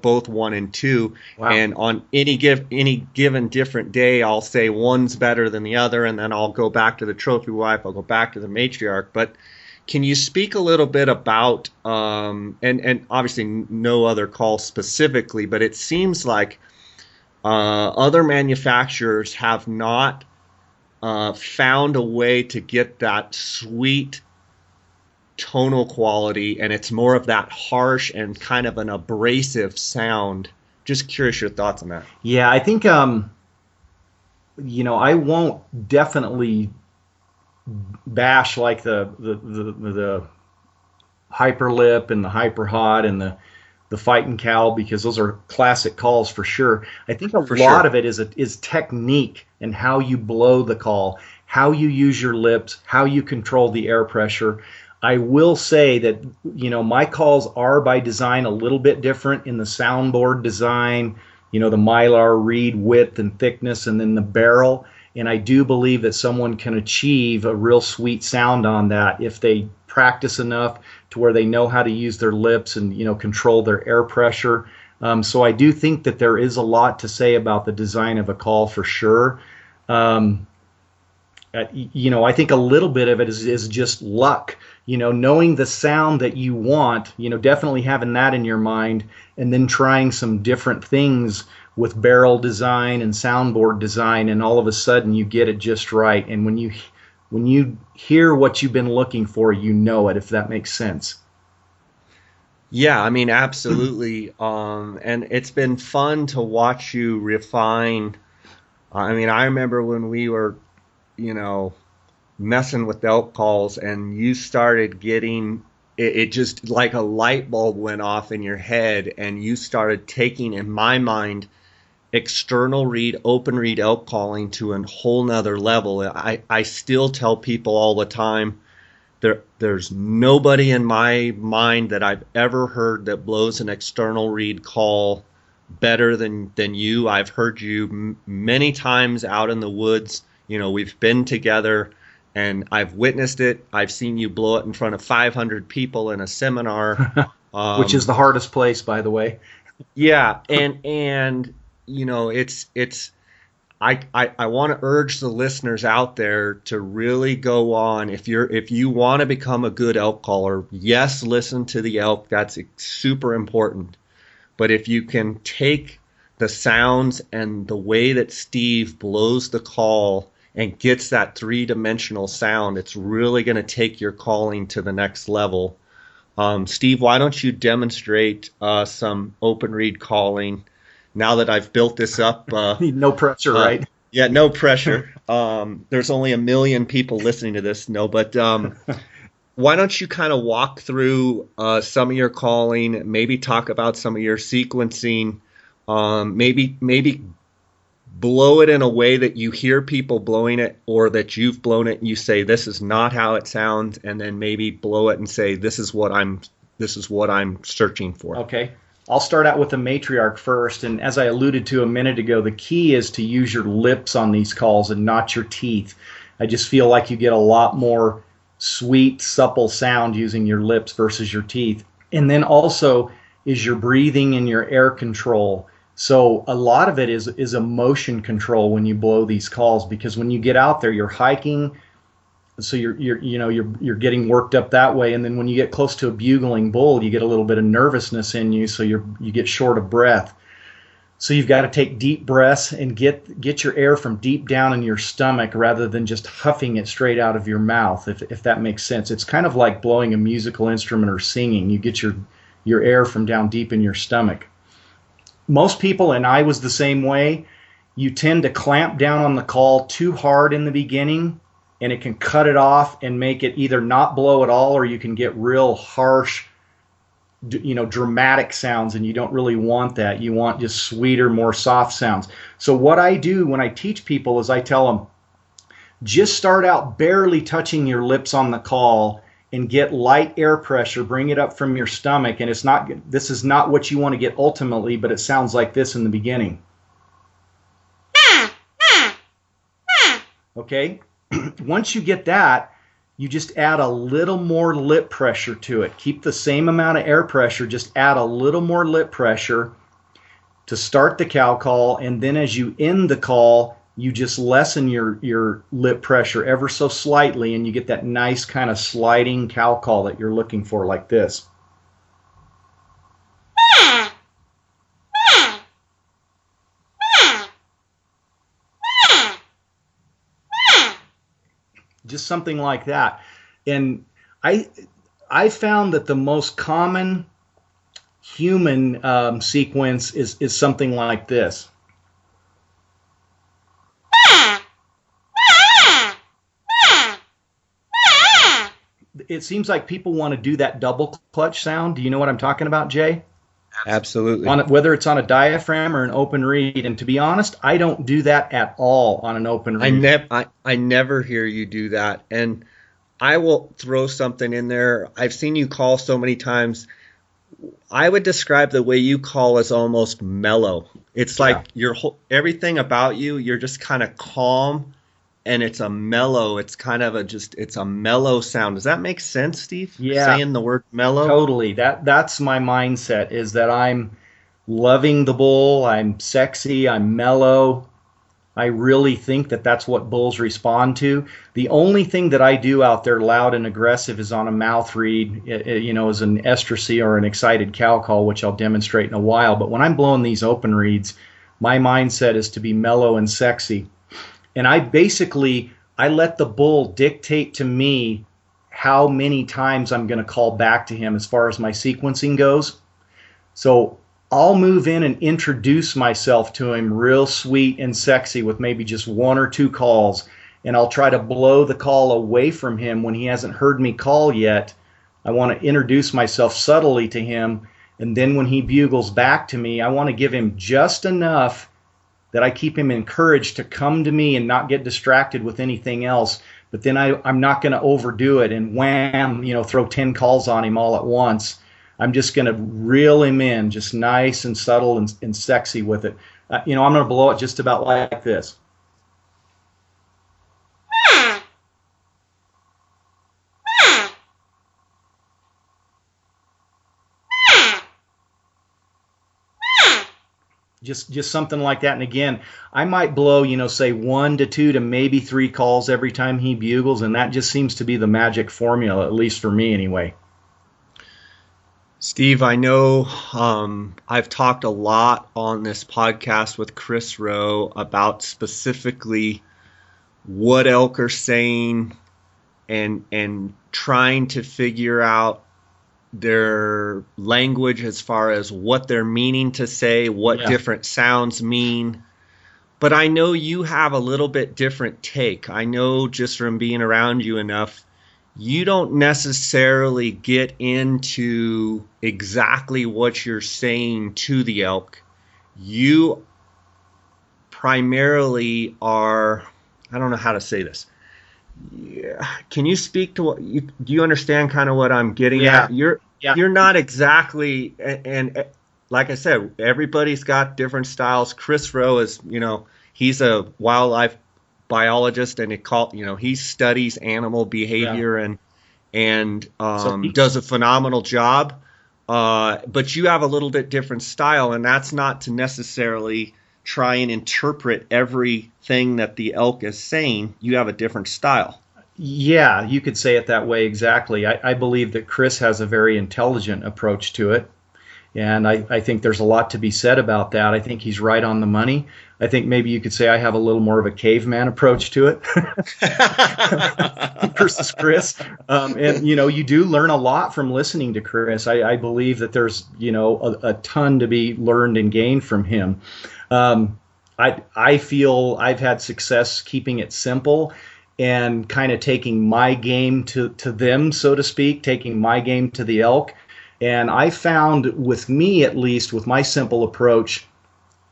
both 1 and 2. Wow. And on any given different day, I'll say one's better than the other, and then I'll go back to the trophy wife, I'll go back to the matriarch. But can you speak a little bit about and obviously no other call specifically, but it seems like other manufacturers have not found a way to get that sweet tonal quality, and it's more of that harsh and kind of an abrasive sound. Just curious your thoughts on that. Yeah, I think I won't definitely bash like the hyper lip and the hyper hot and the the fighting cow, because those are classic calls for sure. I think a For lot sure. of it is technique and how you blow the call, how you use your lips, how you control the air pressure. I will say that, my calls are by design a little bit different in the soundboard design, the mylar reed width and thickness, and then the barrel. And I do believe that someone can achieve a real sweet sound on that if they practice enough to where they know how to use their lips and, control their air pressure. So I do think that there is a lot to say about the design of a call for sure. Um, I think a little bit of it is just luck, knowing the sound that you want, definitely having that in your mind, and then trying some different things with barrel design and soundboard design, and all of a sudden you get it just right. And when you hear what you've been looking for, you know it, if that makes sense. Yeah, I mean, absolutely. And it's been fun to watch you refine. I mean, I remember when we were, you know, messing with elk calls and you started getting it just like a light bulb went off in your head and you started taking, in my mind, external read, open read elk calling to a whole nother level. I still tell people all the time, there's nobody in my mind that I've ever heard that blows an external read call better than you. I've heard you many times out in the woods. You know, we've been together and I've witnessed it. I've seen you blow it in front of 500 people in a seminar. Which is the hardest place, by the way. Yeah, and you know, it's I want to urge the listeners out there to really go on. If you want to become a good elk caller, yes, listen to the elk. That's super important. But if you can take the sounds and the way that Steve blows the call and gets that three-dimensional sound, it's really going to take your calling to the next level. Steve, why don't you demonstrate some open read calling now that I've built this up? No pressure, right? Yeah, no pressure. There's only 1 million people listening to this, but why don't you kind of walk through some of your calling, maybe talk about some of your sequencing, maybe blow it in a way that you hear people blowing it or that you've blown it and you say this is not how it sounds, and then maybe blow it and say this is what I'm searching for. Okay. I'll start out with the matriarch first, and as I alluded to a minute ago, the key is to use your lips on these calls and not your teeth. I just feel like you get a lot more sweet, supple sound using your lips versus your teeth. And then also is your breathing and your air control. So a lot of it is a motion control when you blow these calls, because when you get out there, you're hiking, so you're getting worked up that way, and then when you get close to a bugling bull, you get a little bit of nervousness in you, so you get short of breath. So you've got to take deep breaths and get your air from deep down in your stomach rather than just huffing it straight out of your mouth, if that makes sense. It's kind of like blowing a musical instrument or singing. You get your air from down deep in your stomach. Most people, and I was the same way, you tend to clamp down on the call too hard in the beginning, and it can cut it off and make it either not blow at all, or you can get real harsh, dramatic sounds, and you don't really want that. You want just sweeter, more soft sounds. So what I do when I teach people is I tell them, just start out barely touching your lips on the call and get light air pressure, bring it up from your stomach, and this is not what you want to get ultimately, but it sounds like this in the beginning. Okay? Once you get that, you just add a little more lip pressure to it. Keep the same amount of air pressure, just add a little more lip pressure to start the cow call, and then as you end the call, you just lessen your lip pressure ever so slightly, and you get that nice kind of sliding cow call that you're looking for, like this. Just something like that. And I found that the most common human sequence is something like this. It seems like people want to do that double clutch sound. Do you know what I'm talking about, Jay? Absolutely. Whether it's on a diaphragm or an open reed. And to be honest, I don't do that at all on an open reed. I never hear you do that. And I will throw something in there. I've seen you call so many times. I would describe the way you call as almost mellow. It's like everything about you, you're just kind of calm, and it's a mellow. It's kind of it's a mellow sound. Does that make sense, Steve? Yeah, saying the word mellow. totally. That's my mindset, is that I'm loving the bull. I'm sexy. I'm mellow. I really think that that's what bulls respond to. The only thing that I do out there loud and aggressive is on a mouth reed, as an estrusy or an excited cow call, which I'll demonstrate in a while. But when I'm blowing these open reeds, my mindset is to be mellow and sexy. And I let the bull dictate to me how many times I'm going to call back to him as far as my sequencing goes. So I'll move in and introduce myself to him real sweet and sexy with maybe just one or two calls, and I'll try to blow the call away from him when he hasn't heard me call yet. I want to introduce myself subtly to him, and then when he bugles back to me, I want to give him just enough that I keep him encouraged to come to me and not get distracted with anything else. But then I'm not going to overdo it and wham, throw 10 calls on him all at once. I'm just going to reel him in, just nice and subtle and sexy with it. I'm going to blow it just about like this. Just something like that. And again, I might blow, say 1 to 2 to maybe 3 calls every time he bugles, and that just seems to be the magic formula, at least for me anyway. Steve, I know I've talked a lot on this podcast with Chris Rowe about specifically what elk are saying and trying to figure out their language as far as what they're meaning to say, what different sounds mean. But I know you have a little bit different take. I know just from being around you enough, you don't necessarily get into exactly what you're saying to the elk. You primarily are, I don't know how to say this. Yeah. Can you speak to do you understand kind of what I'm getting at? You're not exactly, and like I said, everybody's got different styles. Chris Rowe is, he's a wildlife biologist, and he studies animal behavior and does a phenomenal job. But you have a little bit different style, and that's not to necessarily try and interpret everything that the elk is saying. You have a different style. Yeah, you could say it that way exactly. I believe that Chris has a very intelligent approach to it. And I think there's a lot to be said about that. I think he's right on the money. I think maybe you could say I have a little more of a caveman approach to it versus Chris. And, you do learn a lot from listening to Chris. I believe that there's, a ton to be learned and gained from him. I feel I've had success keeping it simple and kind of taking my game to them, so to speak, taking my game to the elk. And I found, with me at least, with my simple approach,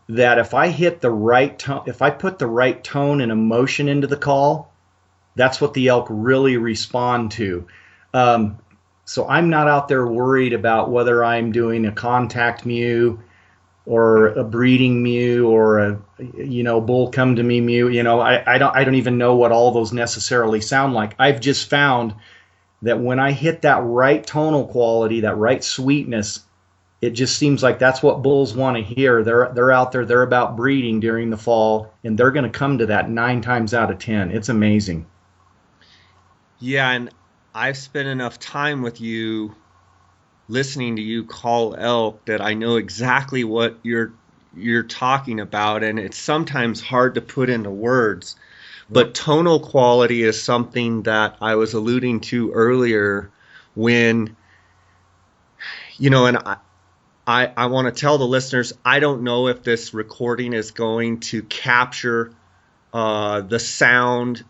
that if I hit the right tone, if I put the right tone and emotion into the call, that's what the elk really respond to. So I'm not out there worried about whether I'm doing a contact mew or a breeding mew or a bull come to me mew. I don't even know what all those necessarily sound like. I've just found that when I hit that right tonal quality, that right sweetness, it just seems like that's what bulls want to hear. They're out there, they're about breeding during the fall, and they're going to come to that 9 times out of 10. It's amazing. Yeah, and I've spent enough time with you listening to you call elk that I know exactly what you're talking about, and it's sometimes hard to put into words. But tonal quality is something that I was alluding to earlier when, and I want to tell the listeners, I don't know if this recording is going to capture the sound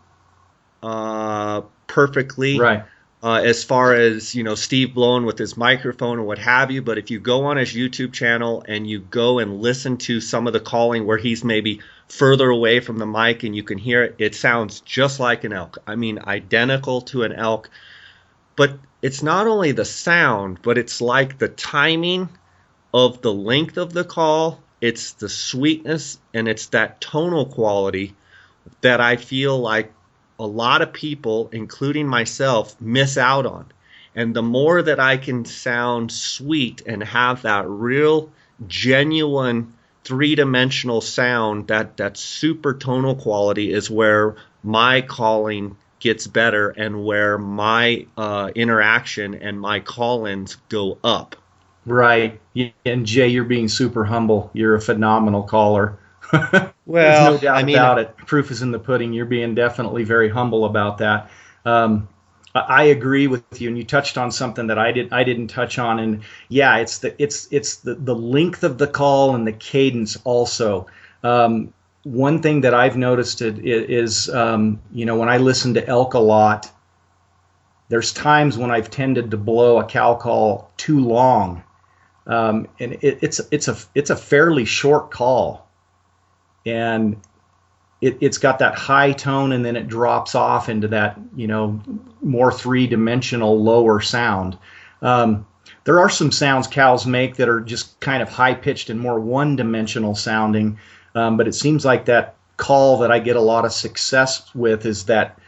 perfectly. Right. as far as, Steve blowing with his microphone or what have you. But if you go on his YouTube channel and you go and listen to some of the calling where he's maybe further away from the mic and you can hear it, it sounds just like an elk. I mean, identical to an elk. But it's not only the sound, but it's like the timing of the length of the call. It's the sweetness, and it's that tonal quality that I feel like a lot of people, including myself, miss out on. And the more that I can sound sweet and have that real, genuine, three-dimensional sound, that super tonal quality is where my calling gets better and where my interaction and my call-ins go up. Right. And Jay, you're being super humble. You're a phenomenal caller. Well, there's no doubt about it. Proof is in the pudding. You're being definitely very humble about that. I agree with you, and you touched on something that I didn't touch on. And yeah, it's the length of the call and the cadence also. One thing that I've noticed is when I listen to elk a lot, there's times when I've tended to blow a cow call too long, and it's a fairly short call. And it's got that high tone, and then it drops off into that, more three-dimensional lower sound. There are some sounds cows make that are just kind of high-pitched and more one-dimensional sounding, but it seems like that call that I get a lot of success with is that,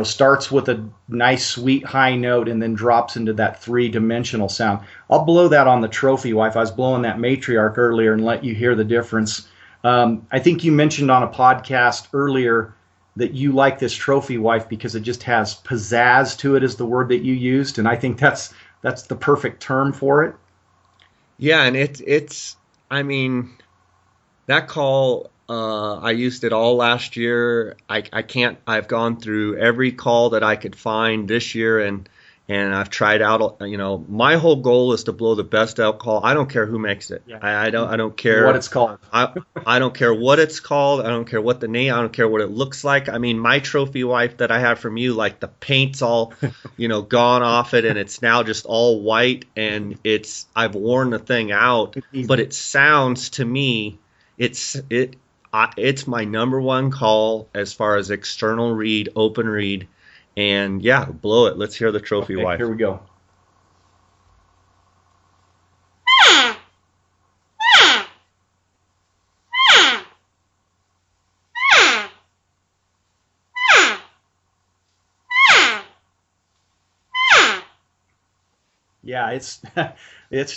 starts with a nice, sweet, high note and then drops into that three-dimensional sound. I'll blow that on the trophy wife. I was blowing that matriarch earlier and let you hear the difference. I think you mentioned on a podcast earlier that you like this trophy wife because it just has pizzazz to it, is the word that you used, and I think that's the perfect term for it. Yeah, and it's I mean, that call, I used it all last year. I've gone through every call that I could find this year, and I've tried out, my whole goal is to blow the best elk call. I don't care who makes it. Yeah. I don't care what it's called. I don't care what it's called. I don't care what the name. I don't care what it looks like. I mean, my trophy wife that I have from you, like the paint's all, gone off it, and it's now just all white, and I've worn the thing out, but it sounds to me, it's my number one call as far as external read, open read. And yeah, blow it. Let's hear the trophy wife. Here we go. Yeah, it's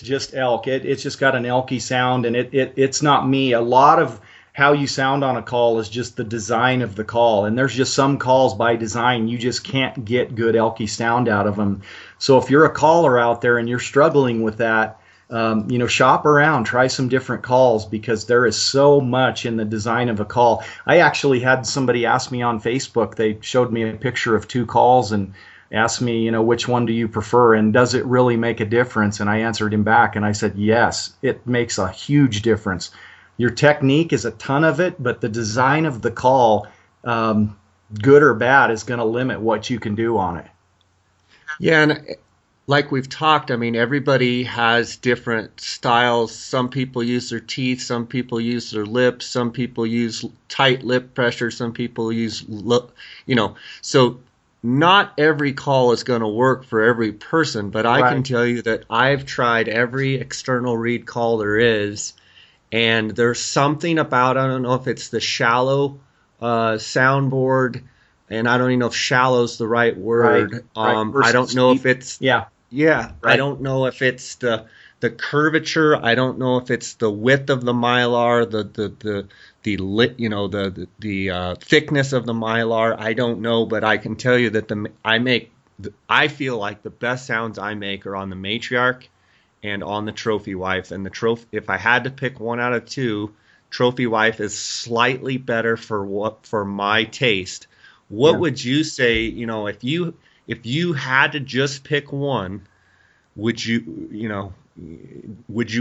just elk. It's just got an elky sound, and it's not me. A lot of how you sound on a call is just the design of the call, and there's just some calls by design you just can't get good elky sound out of them. So if you're a caller out there and you're struggling with that, shop around, try some different calls, because there is so much in the design of a call. I actually had somebody ask me on Facebook. They showed me a picture of two calls and asked me, which one do you prefer, and does it really make a difference? And I answered him back, and I said, yes, it makes a huge difference. Your technique is a ton of it, but the design of the call, good or bad, is going to limit what you can do on it. Yeah, and like we've talked, I mean, everybody has different styles. Some people use their teeth, some people use their lips, some people use tight lip pressure, some people use, so not every call is going to work for every person, but I can tell you that I've tried every external read call there is. And there's something about, I don't know if it's the shallow soundboard, and I don't even know if shallow's the right word. I don't know if it's I don't know if it's the curvature. I don't know if it's the width of the mylar, the thickness of the mylar. I don't know, but I can tell you that I feel like the best sounds I make are on the matriarch and on the trophy wife. And if I had to pick one out of two, trophy wife is slightly better for my taste. What would you say, if you had to just pick one, would you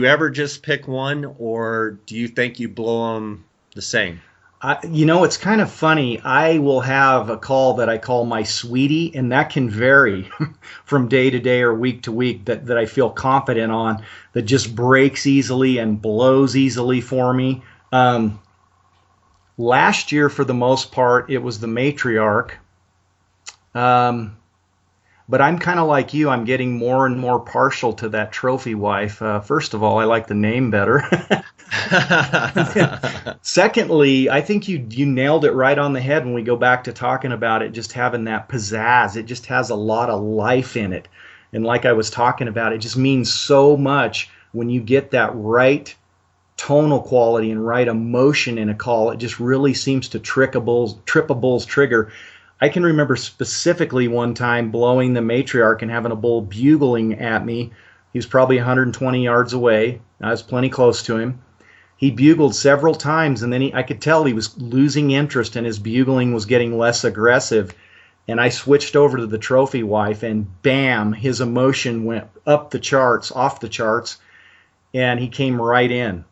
ever just pick one, or do you think you blow them the same? It's kind of funny. I will have a call that I call my sweetie, and that can vary from day to day or week to week that I feel confident on, that just breaks easily and blows easily for me. Last year, for the most part, it was the matriarch. But I'm kind of like you. I'm getting more and more partial to that trophy wife. First of all, I like the name better. Secondly, I think you nailed it right on the head when we go back to talking about it, just having that pizzazz. It just has a lot of life in it. And like I was talking about, it just means so much when you get that right tonal quality and right emotion in a call. It just really seems to trip a bull's trigger. I can remember specifically one time blowing the matriarch and having a bull bugling at me. He was probably 120 yards away. I was plenty close to him. He bugled several times, and then I could tell he was losing interest and his bugling was getting less aggressive. And I switched over to the trophy wife, and bam, his emotion went up the charts, off the charts, and he came right in.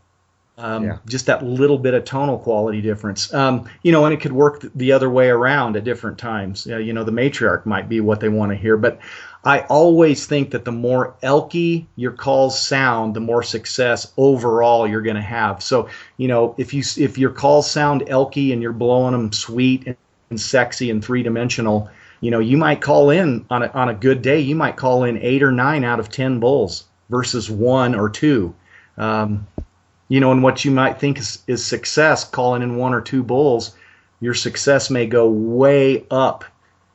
Just that little bit of tonal quality difference. And it could work the other way around at different times. The matriarch might be what they want to hear. But I always think that the more elky your calls sound, the more success overall you're going to have. So, if your calls sound elky and you're blowing them sweet and sexy and three-dimensional, you might call in on a good day, you might call in 8 or 9 out of 10 bulls versus 1 or 2. And what you might think is success, calling in 1 or 2 bulls, your success may go way up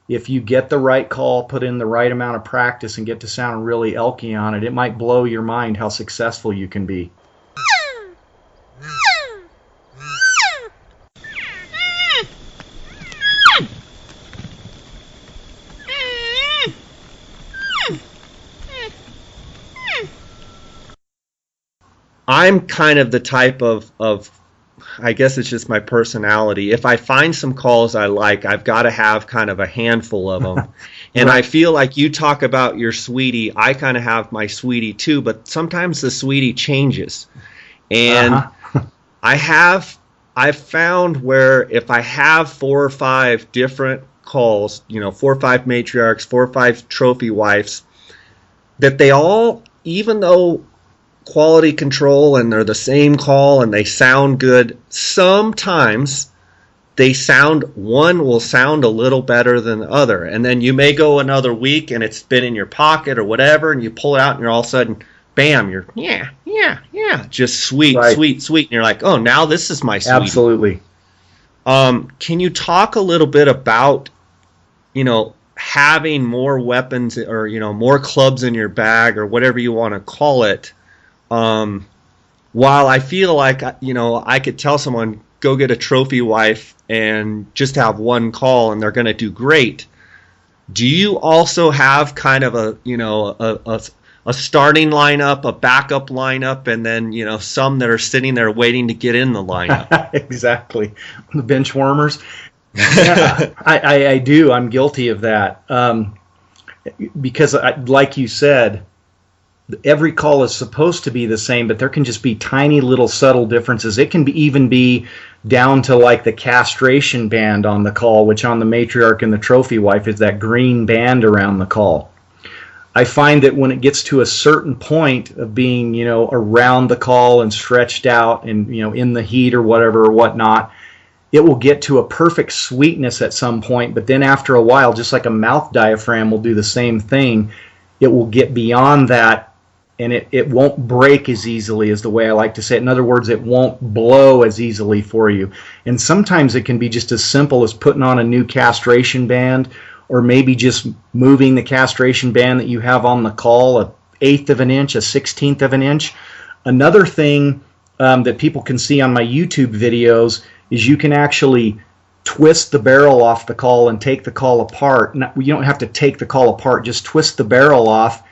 if you get the right call, put in the right amount of practice, and get to sound really elky on it. It might blow your mind how successful you can be. I'm kind of the type of I guess it's just my personality. If I find some calls I like, I've got to have kind of a handful of them. And right. I feel like you talk about your sweetie. I kind of have my sweetie too, but sometimes the sweetie changes. And I've found where if I have 4 or 5 different calls, 4 or 5 matriarchs, 4 or 5 trophy wives, that they all, even though quality control and they're the same call and they sound good, sometimes one will sound a little better than the other, and then you may go another week and it's been in your pocket or whatever, and you pull it out and you're all of a sudden, bam, you're just sweet, right. sweet, and you're like, oh, now this is my sweet. Absolutely. Can you talk a little bit about having more weapons or more clubs in your bag or whatever you want to call it? While I feel like, I could tell someone, go get a trophy wife and just have one call and they're going to do great. Do you also have kind of a starting lineup, a backup lineup, and then, some that are sitting there waiting to get in the lineup? Exactly. The bench warmers. Yeah, I do. I'm guilty of that. Because like you said, every call is supposed to be the same, but there can just be tiny little subtle differences. It can even be down to like the castration band on the call, which on the matriarch and the trophy wife is that green band around the call. I find that when it gets to a certain point of being, around the call and stretched out and, in the heat or whatever or whatnot, it will get to a perfect sweetness at some point, but then after a while, just like a mouth diaphragm will do the same thing, it will get beyond that. And it won't break as easily, as the way I like to say it. In other words, it won't blow as easily for you. And sometimes it can be just as simple as putting on a new castration band, or maybe just moving the castration band that you have on the call 1/8 of an inch, 1/16 of an inch. Another thing that people can see on my YouTube videos is you can actually twist the barrel off the call and take the call apart. You don't have to take the call apart, just twist the barrel off,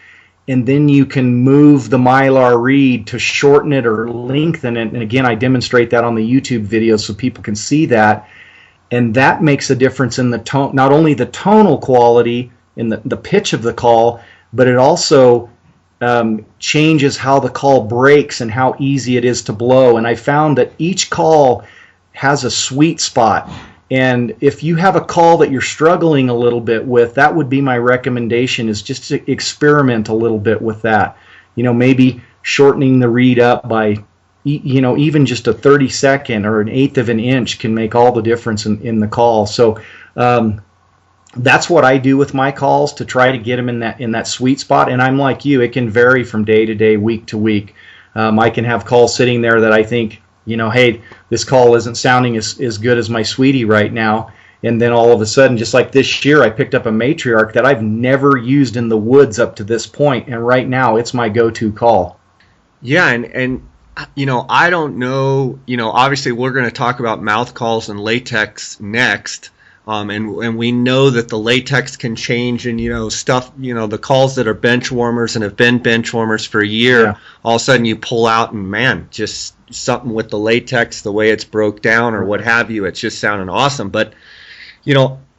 and then you can move the Mylar reed to shorten it or lengthen it. And again, I demonstrate that on the YouTube video so people can see that. And that makes a difference in the tone, not only the tonal quality in the pitch of the call, but it also changes how the call breaks and how easy it is to blow. And I found that each call has a sweet spot. And if you have a call that you're struggling a little bit with, that would be my recommendation, is just to experiment a little bit with that. Maybe shortening the reed up by, even just a 32nd or an eighth of an inch can make all the difference in the call. So that's what I do with my calls, to try to get them in that sweet spot. And I'm like you, it can vary from day to day, week to week. I can have calls sitting there that I think, hey, this call isn't sounding as good as my sweetie right now. And then all of a sudden, just like this year, I picked up a matriarch that I've never used in the woods up to this point, and right now it's my go-to call. Yeah, and I don't know, obviously we're going to talk about mouth calls and latex next. And we know that the latex can change, and stuff, the calls that are bench warmers and have been bench warmers for a year, Yeah. all of a sudden you pull out and man, just something with the latex, the way it's broke down or what have you, it's just sounding awesome. But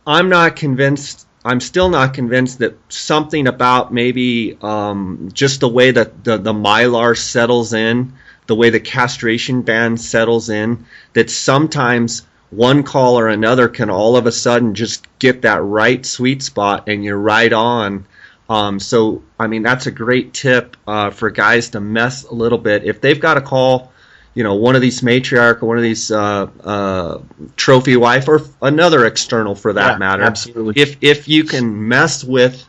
I'm not convinced. I'm still not convinced that something about maybe just the way that the mylar settles in, the way the castration band settles in, that sometimes one call or another can all of a sudden just get that right sweet spot and you're right on. So, that's a great tip for guys to mess a little bit. If they've got a call, one of these matriarch or one of these trophy wife or another external for that matter. Absolutely. If you can mess with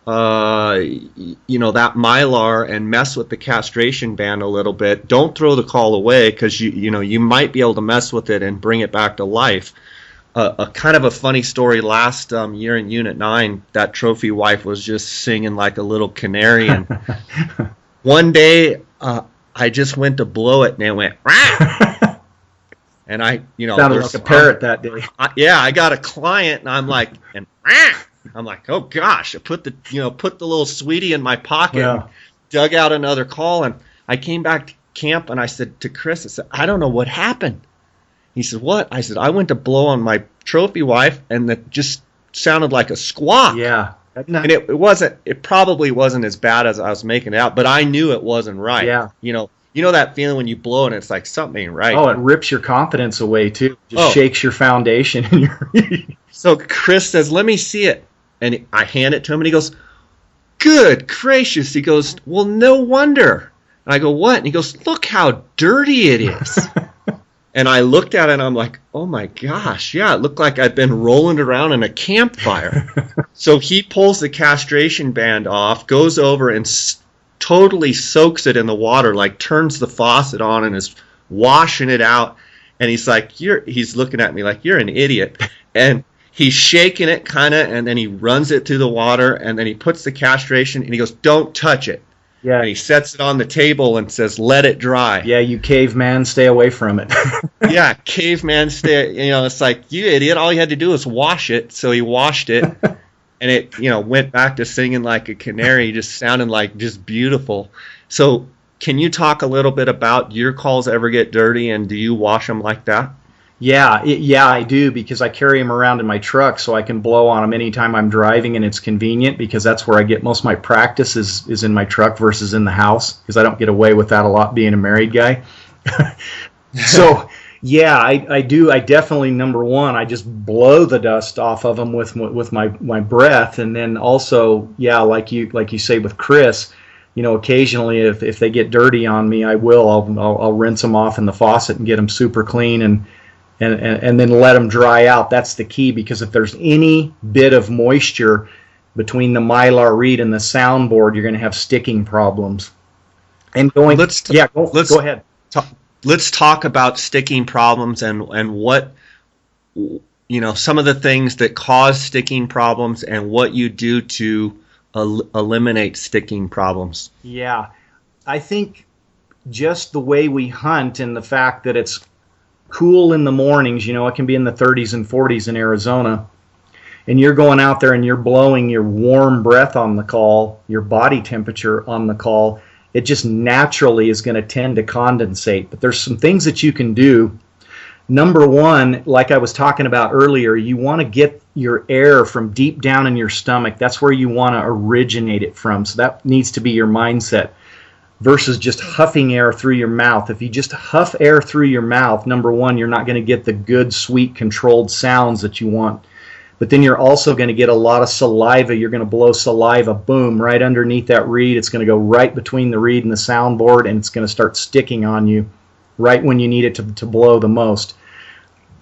that mylar and mess with the castration band a little bit, don't throw the call away, because you might be able to mess with it and bring it back to life. A kind of a funny story, last year in Unit 9, that trophy wife was just singing like a little canary, and one day I just went to blow it and it went rah! And I sounded like a parrot that day. I got a client and I'm like, and rah! I'm like, oh gosh, I put the little sweetie in my pocket, and dug out another call, and I came back to camp and I said to Chris, I said, I don't know what happened. He said, what? I said, I went to blow on my trophy wife and it just sounded like a squawk. Yeah. And it probably wasn't as bad as I was making it out, but I knew it wasn't right. Yeah. You know that feeling when you blow and it's like something ain't right. Oh, it rips your confidence away too. Just shakes your foundation. So Chris says, let me see it. And I hand it to him and he goes, good gracious. He goes, well, no wonder. And I go, what? And he goes, look how dirty it is. And I looked at it and I'm like, oh my gosh, yeah, it looked like I'd been rolling around in a campfire. So he pulls the castration band off, goes over and totally soaks it in the water, like turns the faucet on and is washing it out. And he's like, he's looking at me like, you're an idiot. And he's shaking it kind of, and then he runs it through the water, and then he puts the castration, and he goes, don't touch it. Yeah. And he sets it on the table and says, let it dry. Yeah, you caveman, stay away from it. Yeah, caveman, stay. It's like, you idiot, all you had to do was wash it. So he washed it, and it, went back to singing like a canary, just sounding like just beautiful. So can you talk a little bit about your calls ever get dirty, and do you wash them like that? Yeah, I do, because I carry them around in my truck so I can blow on them anytime I'm driving, and it's convenient because that's where I get most of my practice is in my truck versus in the house, because I don't get away with that a lot being a married guy. So, yeah, I do. I definitely, number one, I just blow the dust off of them with my breath, and then also, yeah, like you say with Chris, occasionally if they get dirty on me, I'll rinse them off in the faucet and get them super clean and then let them dry out. That's the key, because if there's any bit of moisture between the mylar reed and the soundboard, you're going to have sticking problems. And go ahead. Let's talk about sticking problems and what, some of the things that cause sticking problems and what you do to eliminate sticking problems. Yeah, I think just the way we hunt and the fact that it's cool in the mornings, it can be in the 30s and 40s in Arizona, and you're going out there and you're blowing your warm breath on the call, your body temperature on the call, it just naturally is going to tend to condensate. But there's some things that you can do. Number one, like I was talking about earlier, you want to get your air from deep down in your stomach. That's where you want to originate it from. So that needs to be your mindset. versus just huffing air through your mouth. If you just huff air through your mouth, number one, you're not going to get the good, sweet, controlled sounds that you want. But then you're also going to get a lot of saliva. You're going to blow saliva, boom, right underneath that reed. It's going to go right between the reed and the soundboard, and it's going to start sticking on you right when you need it to blow the most.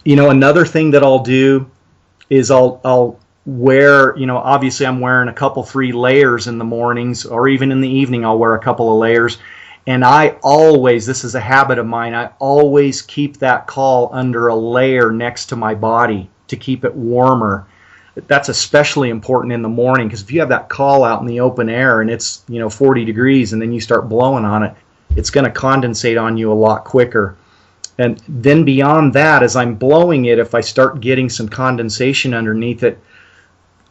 Another thing that I'll do is I'll wear, obviously I'm wearing a couple, 3 layers in the mornings, or even in the evening I'll wear a couple of layers. And this is a habit of mine, I always keep that call under a layer next to my body to keep it warmer. That's especially important in the morning, because if you have that call out in the open air and it's 40 degrees and then you start blowing on it, it's going to condensate on you a lot quicker. And then beyond that, as I'm blowing it, if I start getting some condensation underneath it,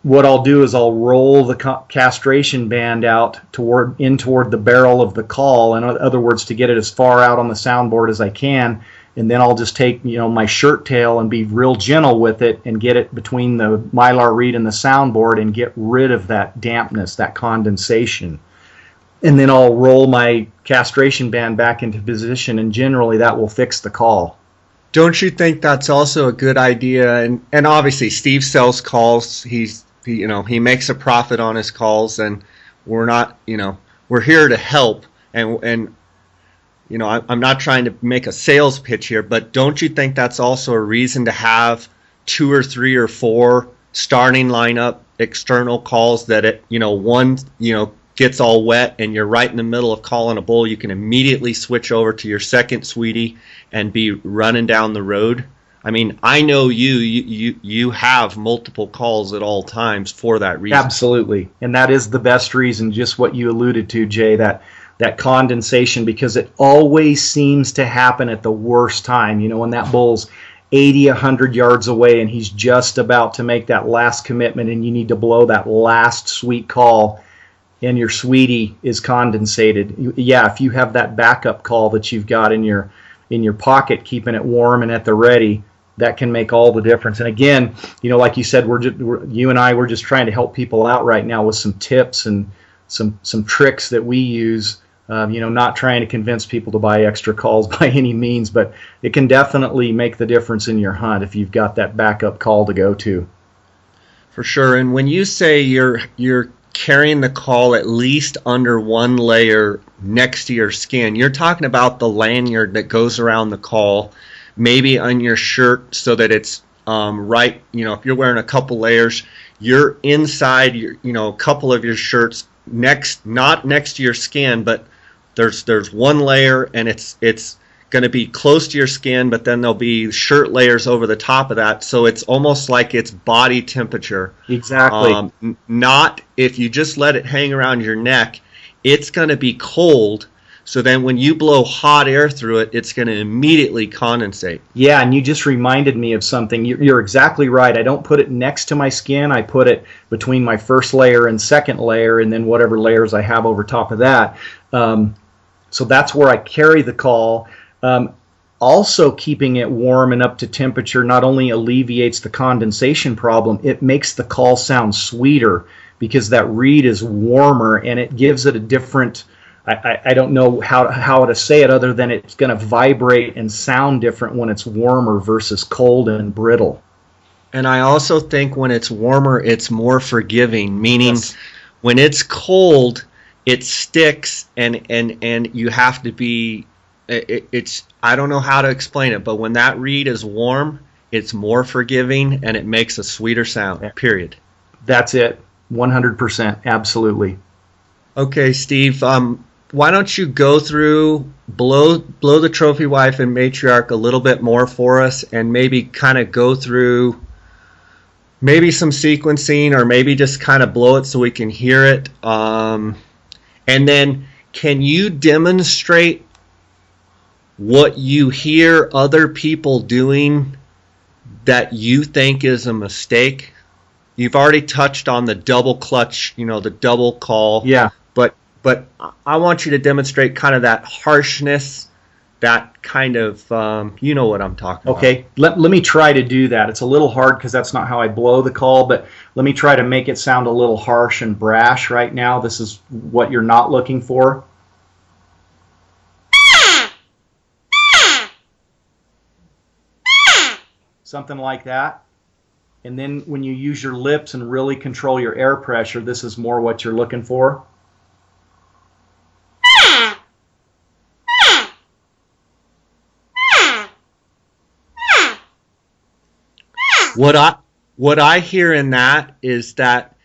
what I'll do is I'll roll the castration band out toward the barrel of the call. In other words, to get it as far out on the soundboard as I can. And then I'll just take my shirt tail and be real gentle with it and get it between the mylar reed and the soundboard and get rid of that dampness, that condensation. And then I'll roll my castration band back into position, and generally that will fix the call. Don't you think that's also a good idea? And obviously Steve sells calls. He makes a profit on his calls, and we're not, we're here to help. And I'm not trying to make a sales pitch here, but don't you think that's also a reason to have 2 or 3 or 4 starting lineup external calls that one gets all wet and you're right in the middle of calling a bull, you can immediately switch over to your second sweetie and be running down the road? I mean, I know you have multiple calls at all times for that reason. Absolutely. And that is the best reason, just what you alluded to, Jay, that condensation, because it always seems to happen at the worst time. When that bull's 80, 100 yards away and he's just about to make that last commitment and you need to blow that last sweet call and your sweetie is condensated. Yeah, if you have that backup call that you've got in your pocket, keeping it warm and at the ready, that can make all the difference. And again, like you said, you and I, we're just trying to help people out right now with some tips and some tricks that we use. Not trying to convince people to buy extra calls by any means, but it can definitely make the difference in your hunt if you've got that backup call to go to. For sure. And when you say you're carrying the call at least under 1 layer next to your skin, you're talking about the lanyard that goes around the call, maybe on your shirt, so that it's right. If you're wearing a couple layers, you're inside your, a couple of your shirts not next to your skin, but there's 1 layer and it's going to be close to your skin, but then there'll be shirt layers over the top of that, so it's almost like it's body temperature. Exactly. Not if you just let it hang around your neck, it's going to be cold. So then when you blow hot air through it, it's going to immediately condensate. Yeah, and you just reminded me of something. You're exactly right. I don't put it next to my skin. I put it between my first layer and second layer, and then whatever layers I have over top of that. So that's where I carry the call. Also, keeping it warm and up to temperature not only alleviates the condensation problem, it makes the call sound sweeter because that reed is warmer and it gives it a different... I don't know how to say it other than it's going to vibrate and sound different when it's warmer versus cold and brittle. And I also think when it's warmer, it's more forgiving, meaning Yes. When it's cold, it sticks and you have to be, it's, I don't know how to explain it, but when that reed is warm, it's more forgiving and it makes a sweeter sound, period. That's it, 100%, absolutely. Okay, Steve, why don't you go through, blow the trophy wife and matriarch a little bit more for us, and maybe kind of go through maybe some sequencing, or maybe just kind of blow it so we can hear it. And then can you demonstrate what you hear other people doing that you think is a mistake? You've already touched on the double clutch, the double call. Yeah. But I want you to demonstrate kind of that harshness, that kind of, you know what I'm talking about. Okay, let me try to do that. It's a little hard because that's not how I blow the call, but let me try to make it sound a little harsh and brash right now. This is what you're not looking for. something like that. And then when you use your lips and really control your air pressure, this is more what you're looking for. What I hear in that is that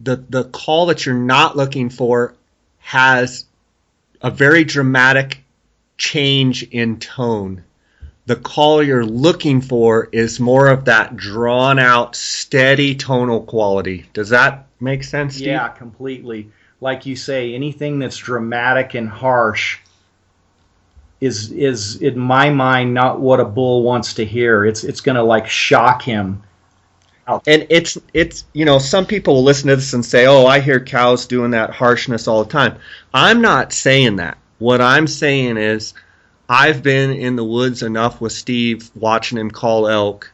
the call that you're not looking for has a very dramatic change in tone. The call you're looking for is more of that drawn out, steady tonal quality. Does that make sense, Steve? Yeah, completely. Like you say, anything that's dramatic and harsh is in my mind not what a bull wants to hear. It's going to like shock him. And it's some people will listen to this and say, "Oh, I hear cows doing that harshness all the time." I'm not saying that. What I'm saying is I've been in the woods enough with Steve watching him call elk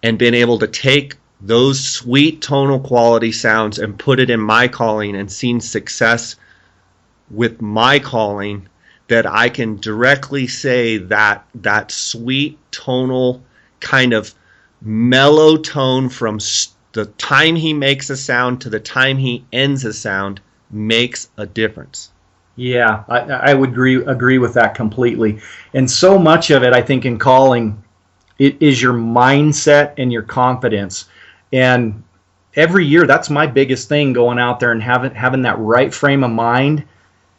and been able to take those sweet tonal quality sounds and put it in my calling and seen success with my calling, that I can directly say that that sweet tonal kind of mellow tone from the time he makes a sound to the time he ends a sound makes a difference. Yeah, I would agree with that completely. And so much of it, I think, in calling, it is your mindset and your confidence. And every year, that's my biggest thing, going out there and having that right frame of mind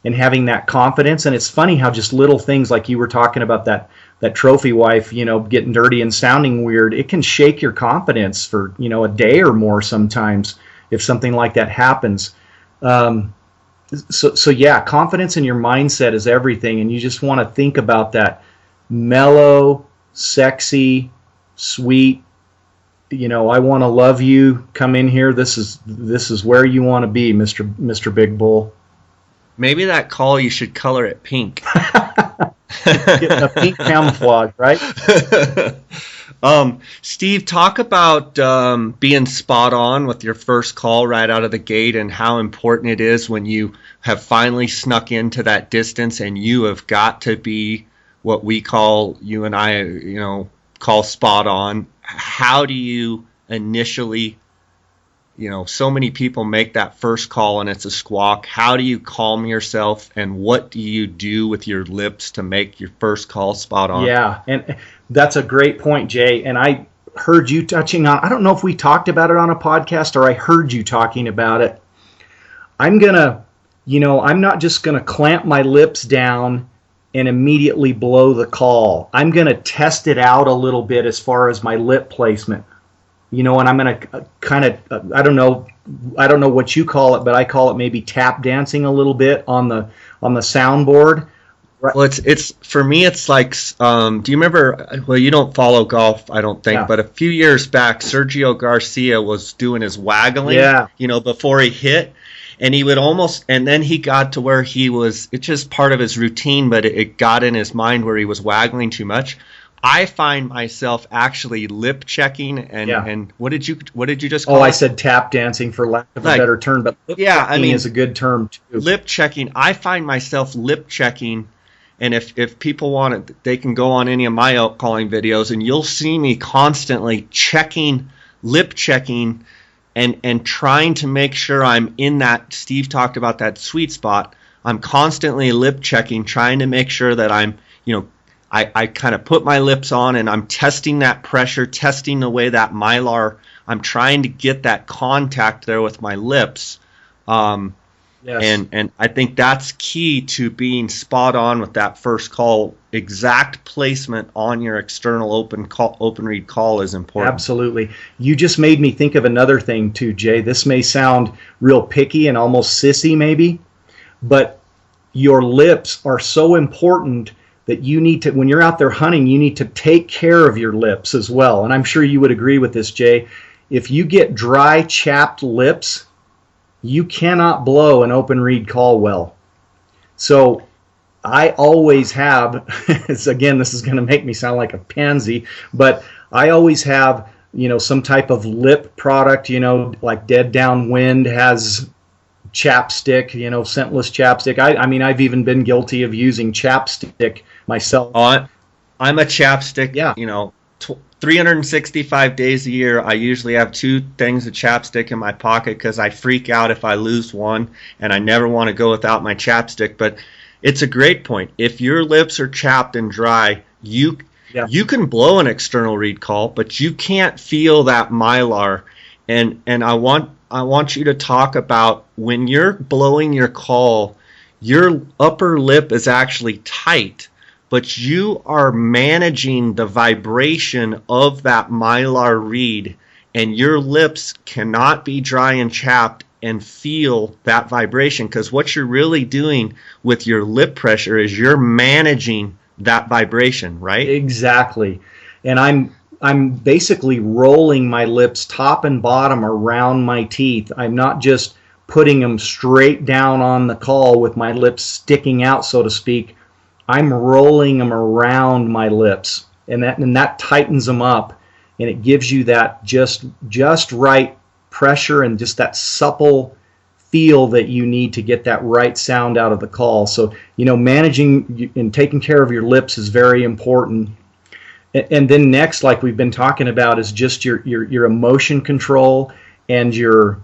and having that confidence. And it's funny how just little things, like you were talking about that trophy wife, getting dirty and sounding weird, it can shake your confidence for, a day or more sometimes if something like that happens. So yeah, confidence in your mindset is everything, and you just want to think about that mellow, sexy, sweet, I want to love you, come in here, this is where you want to be, Mr. Big Bull. Maybe that call you should color it pink. Getting a pink camouflage, right? Steve, talk about being spot on with your first call right out of the gate, and how important it is when you have finally snuck into that distance and you have got to be what we call, you and I, call spot on. How do you initially, so many people make that first call and it's a squawk. How do you calm yourself, and what do you do with your lips to make your first call spot on? Yeah, and that's a great point, Jay. And I heard you touching on, I don't know if we talked about it on a podcast or I heard you talking about it. I'm not just going to clamp my lips down and immediately blow the call. I'm going to test it out a little bit as far as my lip placement. And I'm going to kind of, I don't know what you call it, but I call it maybe tap dancing a little bit on the soundboard. Well, it's for me, it's like, do you remember, well, you don't follow golf, I don't think, Yeah. But a few years back, Sergio Garcia was doing his waggling, Yeah. Before he hit, and he would almost, and then he got to where it's just part of his routine, but it got in his mind where he was waggling too much. I find myself actually lip checking and what did you just call it? Oh, I said tap dancing for lack of a better term, but lip checking is a good term too. Lip checking, I find myself lip checking, and if people want it, they can go on any of my elk calling videos and you'll see me constantly lip checking and trying to make sure I'm in that, Steve talked about that sweet spot. I'm constantly lip checking, trying to make sure that I'm, I kind of put my lips on and I'm testing that pressure, testing the way that mylar, I'm trying to get that contact there with my lips. Yes. And I think that's key to being spot on with that first call. Exact placement on your external open read call is important. Absolutely. You just made me think of another thing too, Jay. This may sound real picky and almost sissy maybe, but your lips are so important that you need to, when you're out there hunting, you need to take care of your lips as well. And I'm sure you would agree with this, Jay. If you get dry, chapped lips, you cannot blow an open read call well. So I always have, again, this is going to make me sound like a pansy, but I always have, some type of lip product, like Dead Downwind has chapstick, scentless chapstick. I mean, I've even been guilty of using chapstick myself. I'm a chapstick, Yeah. 365 days a year, I usually have 2 things of chapstick in my pocket because I freak out if I lose one, and I never want to go without my chapstick. But it's a great point. If your lips are chapped and dry, you can blow an external reed call, but you can't feel that mylar. And I want you to talk about when you're blowing your call, your upper lip is actually tight, but you are managing the vibration of that mylar reed, and your lips cannot be dry and chapped and feel that vibration, because what you're really doing with your lip pressure is you're managing that vibration, right? Exactly. And I'm basically rolling my lips top and bottom around my teeth. I'm not just putting them straight down on the call with my lips sticking out, so to speak. I'm rolling them around my lips, and that tightens them up, and it gives you that just right pressure and just that supple feel that you need to get that right sound out of the call. So, managing and taking care of your lips is very important. And then next, like we've been talking about, is just your emotion control and your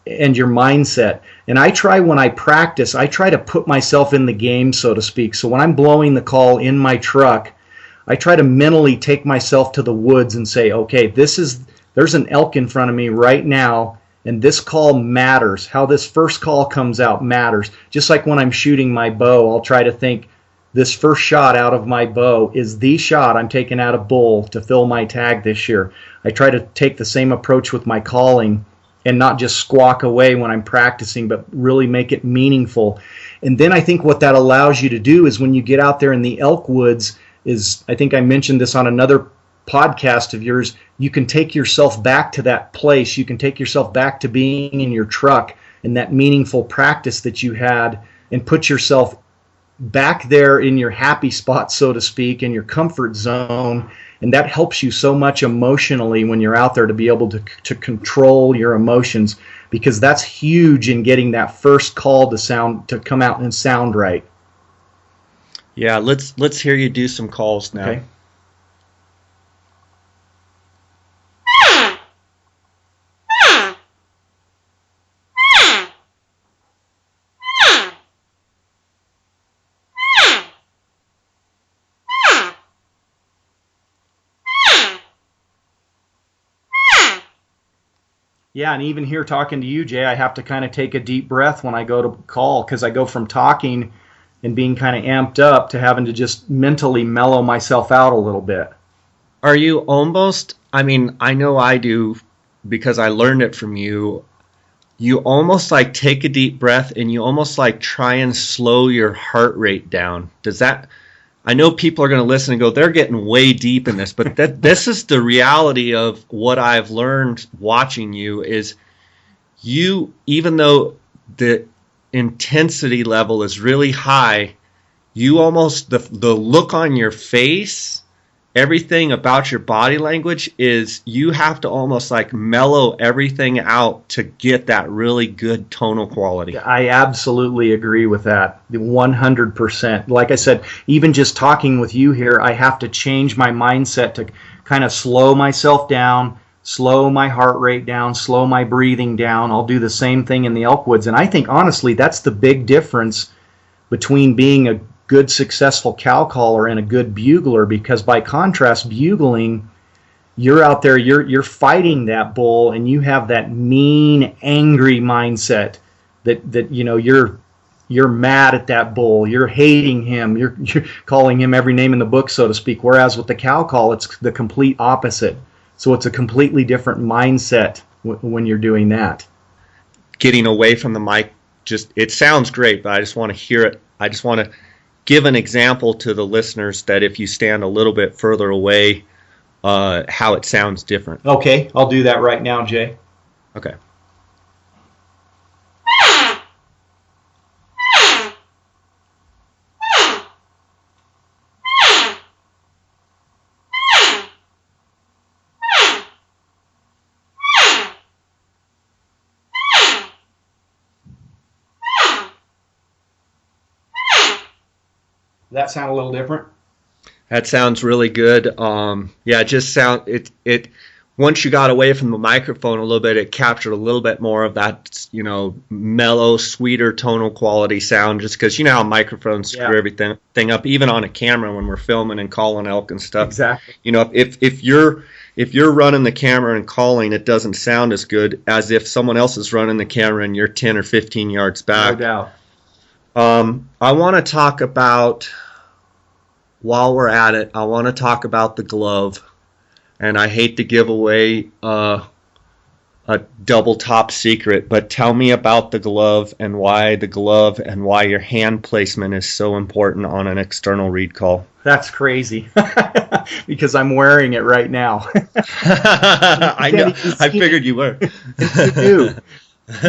mindset. And when I practice, I try to put myself in the game, so to speak. So when I'm blowing the call in my truck, I try to mentally take myself to the woods and say, okay, there's an elk in front of me right now, and this call matters. How this first call comes out matters. Just like when I'm shooting my bow, I'll try to think, this first shot out of my bow is the shot I'm taking out a bull to fill my tag this year. I try to take the same approach with my calling and not just squawk away when I'm practicing, but really make it meaningful. And then I think what that allows you to do is when you get out there in the elk woods is, I think I mentioned this on another podcast of yours, you can take yourself back to that place. You can take yourself back to being in your truck and that meaningful practice that you had, and put yourself back there in your happy spot, so to speak, in your comfort zone. And that helps you so much emotionally when you're out there to be able to control your emotions, because that's huge in getting that first call to come out and sound right. Yeah, let's hear you do some calls now. Okay. Yeah, and even here talking to you, Jay, I have to kind of take a deep breath when I go to call, because I go from talking and being kind of amped up to having to just mentally mellow myself out a little bit. Are you almost, I mean, I know I do because I learned it from you. You almost like take a deep breath and you almost like try and slow your heart rate down. Does that, I know people are going to listen and go, they're getting way deep in this, but this is the reality of what I've learned watching you is you, even though the intensity level is really high, you almost, the look on your face, everything about your body language is you have to almost like mellow everything out to get that really good tonal quality. I absolutely agree with that, 100%. Like I said, even just talking with you here, I have to change my mindset to kind of slow myself down, slow my heart rate down, slow my breathing down. I'll do the same thing in the elk woods. And I think, honestly, that's the big difference between being a good, successful cow caller and a good bugler, because by contrast, bugling, you're out there, you're fighting that bull, and you have that mean, angry mindset that you're mad at that bull, you're hating him, you're calling him every name in the book, so to speak. Whereas with the cow call, it's the complete opposite. So it's a completely different mindset when you're doing that. Getting away from the mic, just, it sounds great, but I just want to hear it. I just want to give an example to the listeners that if you stand a little bit further away, how it sounds different. Okay, I'll do that right now, Jay. Okay. Does that sound a little different? That sounds really good. Yeah, it just it. Once you got away from the microphone a little bit, it captured a little bit more of that, mellow, sweeter tonal quality sound. Just because you know how microphones screw everything up, even on a camera when we're filming and calling elk and stuff. Exactly. If you're running the camera and calling, it doesn't sound as good as if someone else is running the camera and you're 10 or 15 yards back. No doubt. I want to talk about. While we're at it, I want to talk about the glove, and I hate to give away a double top secret, but tell me about the glove and why your hand placement is so important on an external reed call. That's crazy because I'm wearing it right now. I know. I figured you were. You do.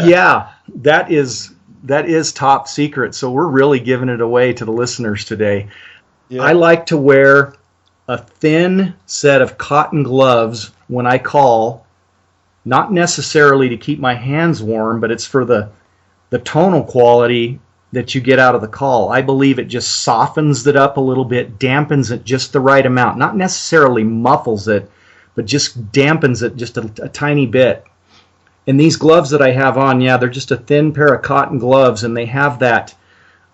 Yeah, that is top secret. So we're really giving it away to the listeners today. Yeah. I like to wear a thin set of cotton gloves when I call, not necessarily to keep my hands warm, but it's for the tonal quality that you get out of the call. I believe it just softens it up a little bit, dampens it just the right amount, not necessarily muffles it, but just dampens it just a tiny bit. And these gloves that I have on, they're just a thin pair of cotton gloves, and they have that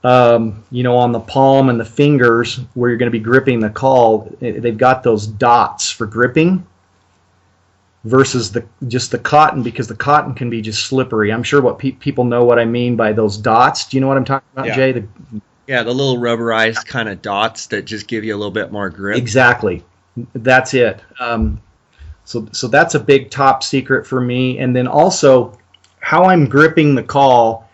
on the palm and the fingers where you're going to be gripping the call, they've got those dots for gripping versus just the cotton, because the cotton can be just slippery. I'm sure what people know what I mean by those dots. Do you know what I'm talking about, Jay? The little rubberized kind of dots that just give you a little bit more grip. Exactly. That's it. So that's a big top secret for me. And then also how I'm gripping the call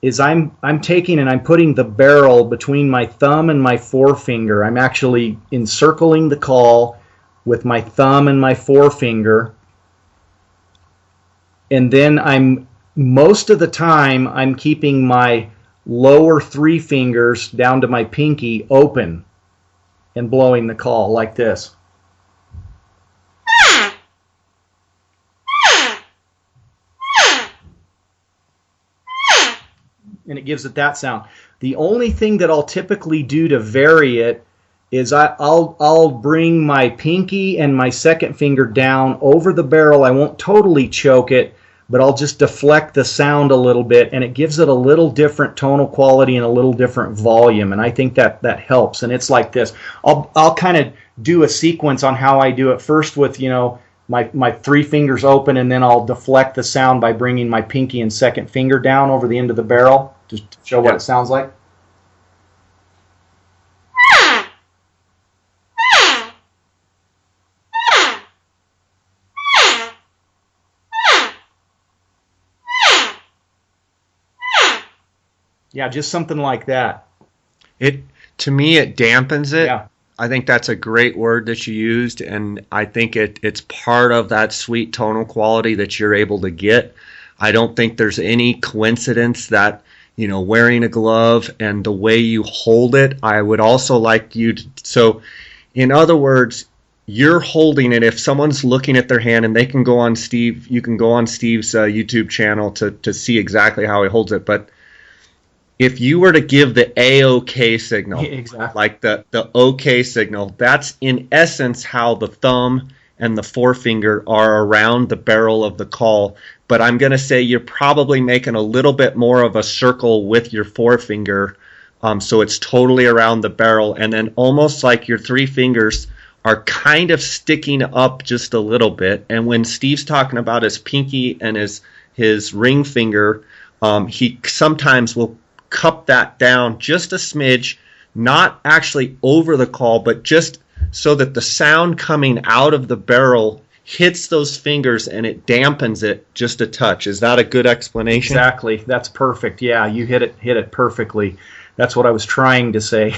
is I'm taking and I'm putting the barrel between my thumb and my forefinger. I'm actually encircling the call with my thumb and my forefinger. And then most of the time I'm keeping my lower three fingers down to my pinky open and blowing the call like this. And it gives it that sound. The only thing that I'll typically do to vary it is I'll bring my pinky and my second finger down over the barrel. I won't totally choke it, but I'll just deflect the sound a little bit, and it gives it a little different tonal quality and a little different volume, and I think that helps. And it's like this. I'll kind of do a sequence on how I do it, first with my three fingers open, and then I'll deflect the sound by bringing my pinky and second finger down over the end of the barrel just to show what it sounds like. Yeah, just something like that. To me, it dampens it. Yeah. I think that's a great word that you used, and I think it's part of that sweet tonal quality that you're able to get. I don't think there's any coincidence that, wearing a glove and the way you hold it. I would also like you to, so in other words, you're holding it. If someone's looking at their hand, and you can go on Steve's YouTube channel to see exactly how he holds it, but if you were to give the A-OK signal, exactly, like the OK signal, that's in essence how the thumb and the forefinger are around the barrel of the call. But I'm going to say you're probably making a little bit more of a circle with your forefinger, so it's totally around the barrel, and then almost like your three fingers are kind of sticking up just a little bit. And when Steve's talking about his pinky and his ring finger, he sometimes will cup that down just a smidge, not actually over the call, but just so that the sound coming out of the barrel hits those fingers and it dampens it just a touch. Is that a good explanation? Exactly. That's perfect. Yeah, you hit it perfectly. That's what I was trying to say.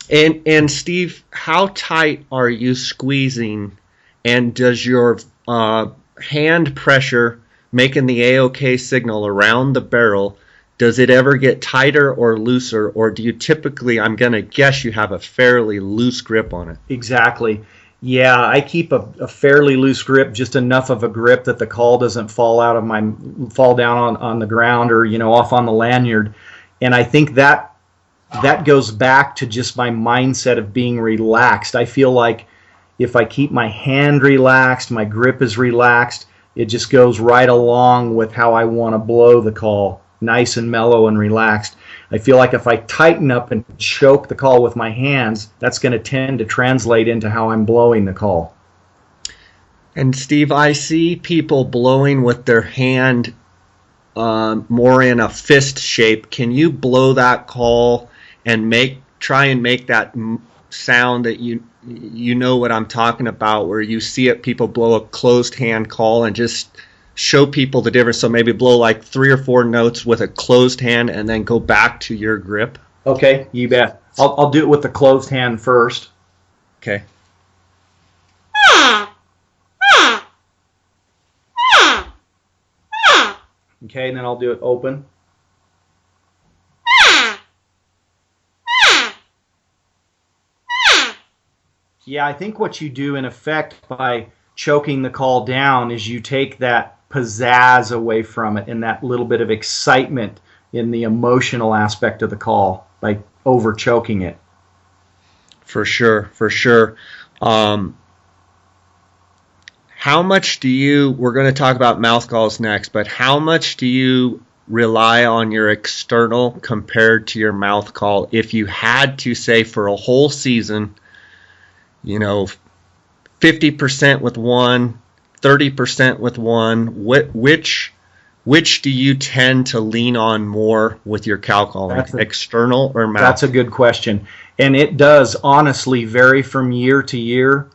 And Steve, how tight are you squeezing, and does your hand pressure making the A-OK signal around the barrel, does it ever get tighter or looser, or do you typically, I'm going to guess you have a fairly loose grip on it? Exactly. Yeah, I keep a fairly loose grip, just enough of a grip that the call doesn't fall down on the ground or off on the lanyard. And I think that that goes back to just my mindset of being relaxed. I feel like if I keep my hand relaxed, my grip is relaxed, it just goes right along with how I want to blow the call, nice and mellow and relaxed. I feel like if I tighten up and choke the call with my hands, that's going to tend to translate into how I'm blowing the call. And Steve, I see people blowing with their hand more in a fist shape. Can you blow that call and try and make that sound that you know what I'm talking about, where you see it, people blow a closed hand call, and just show people the difference? So maybe blow like 3 or 4 notes with a closed hand and then go back to your grip. Okay, you bet. I'll do it with the closed hand first. Okay. Okay, and then I'll do it open. Yeah, I think what you do in effect by choking the call down is you take that pizzazz away from it and that little bit of excitement in the emotional aspect of the call by over choking it. For sure, for sure. How much do you, we're going to talk about mouth calls next, but how much do you rely on your external compared to your mouth call? If you had to say for a whole season, 50% with one, 30% with one, which do you tend to lean on more with your cow calling, external or mouth? That's a good question. And it does honestly vary from year to year.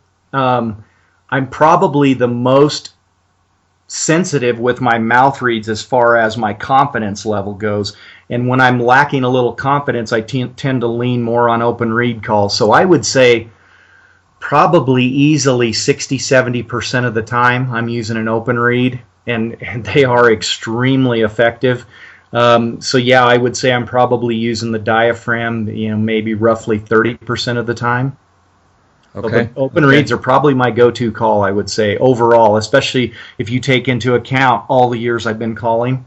I'm probably the most sensitive with my mouth reads as far as my confidence level goes. And when I'm lacking a little confidence, I tend to lean more on open reed calls. So I would say probably easily 60-70% of the time I'm using an open reed, and they are extremely effective. So yeah, I would say I'm probably using the diaphragm, maybe roughly 30% of the time. Okay. So open reeds are probably my go-to call, I would say, overall, especially if you take into account all the years I've been calling.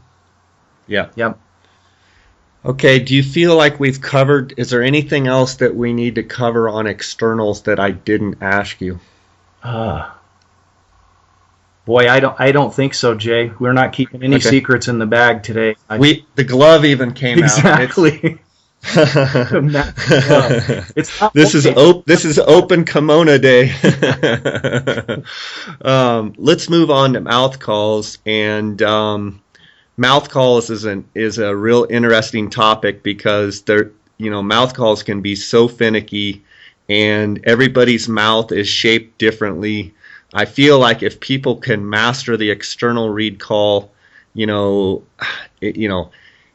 Yeah. Yep. Okay, do you feel like we've covered, is there anything else that we need to cover on externals that I didn't ask you? Boy, I don't think so, Jay. We're not keeping any secrets in the bag today. The glove even came exactly. It's this is open kimono day. Let's move on to mouth calls, and mouth calls is a real interesting topic because mouth calls can be so finicky, and everybody's mouth is shaped differently. I feel like if people can master the external reed call,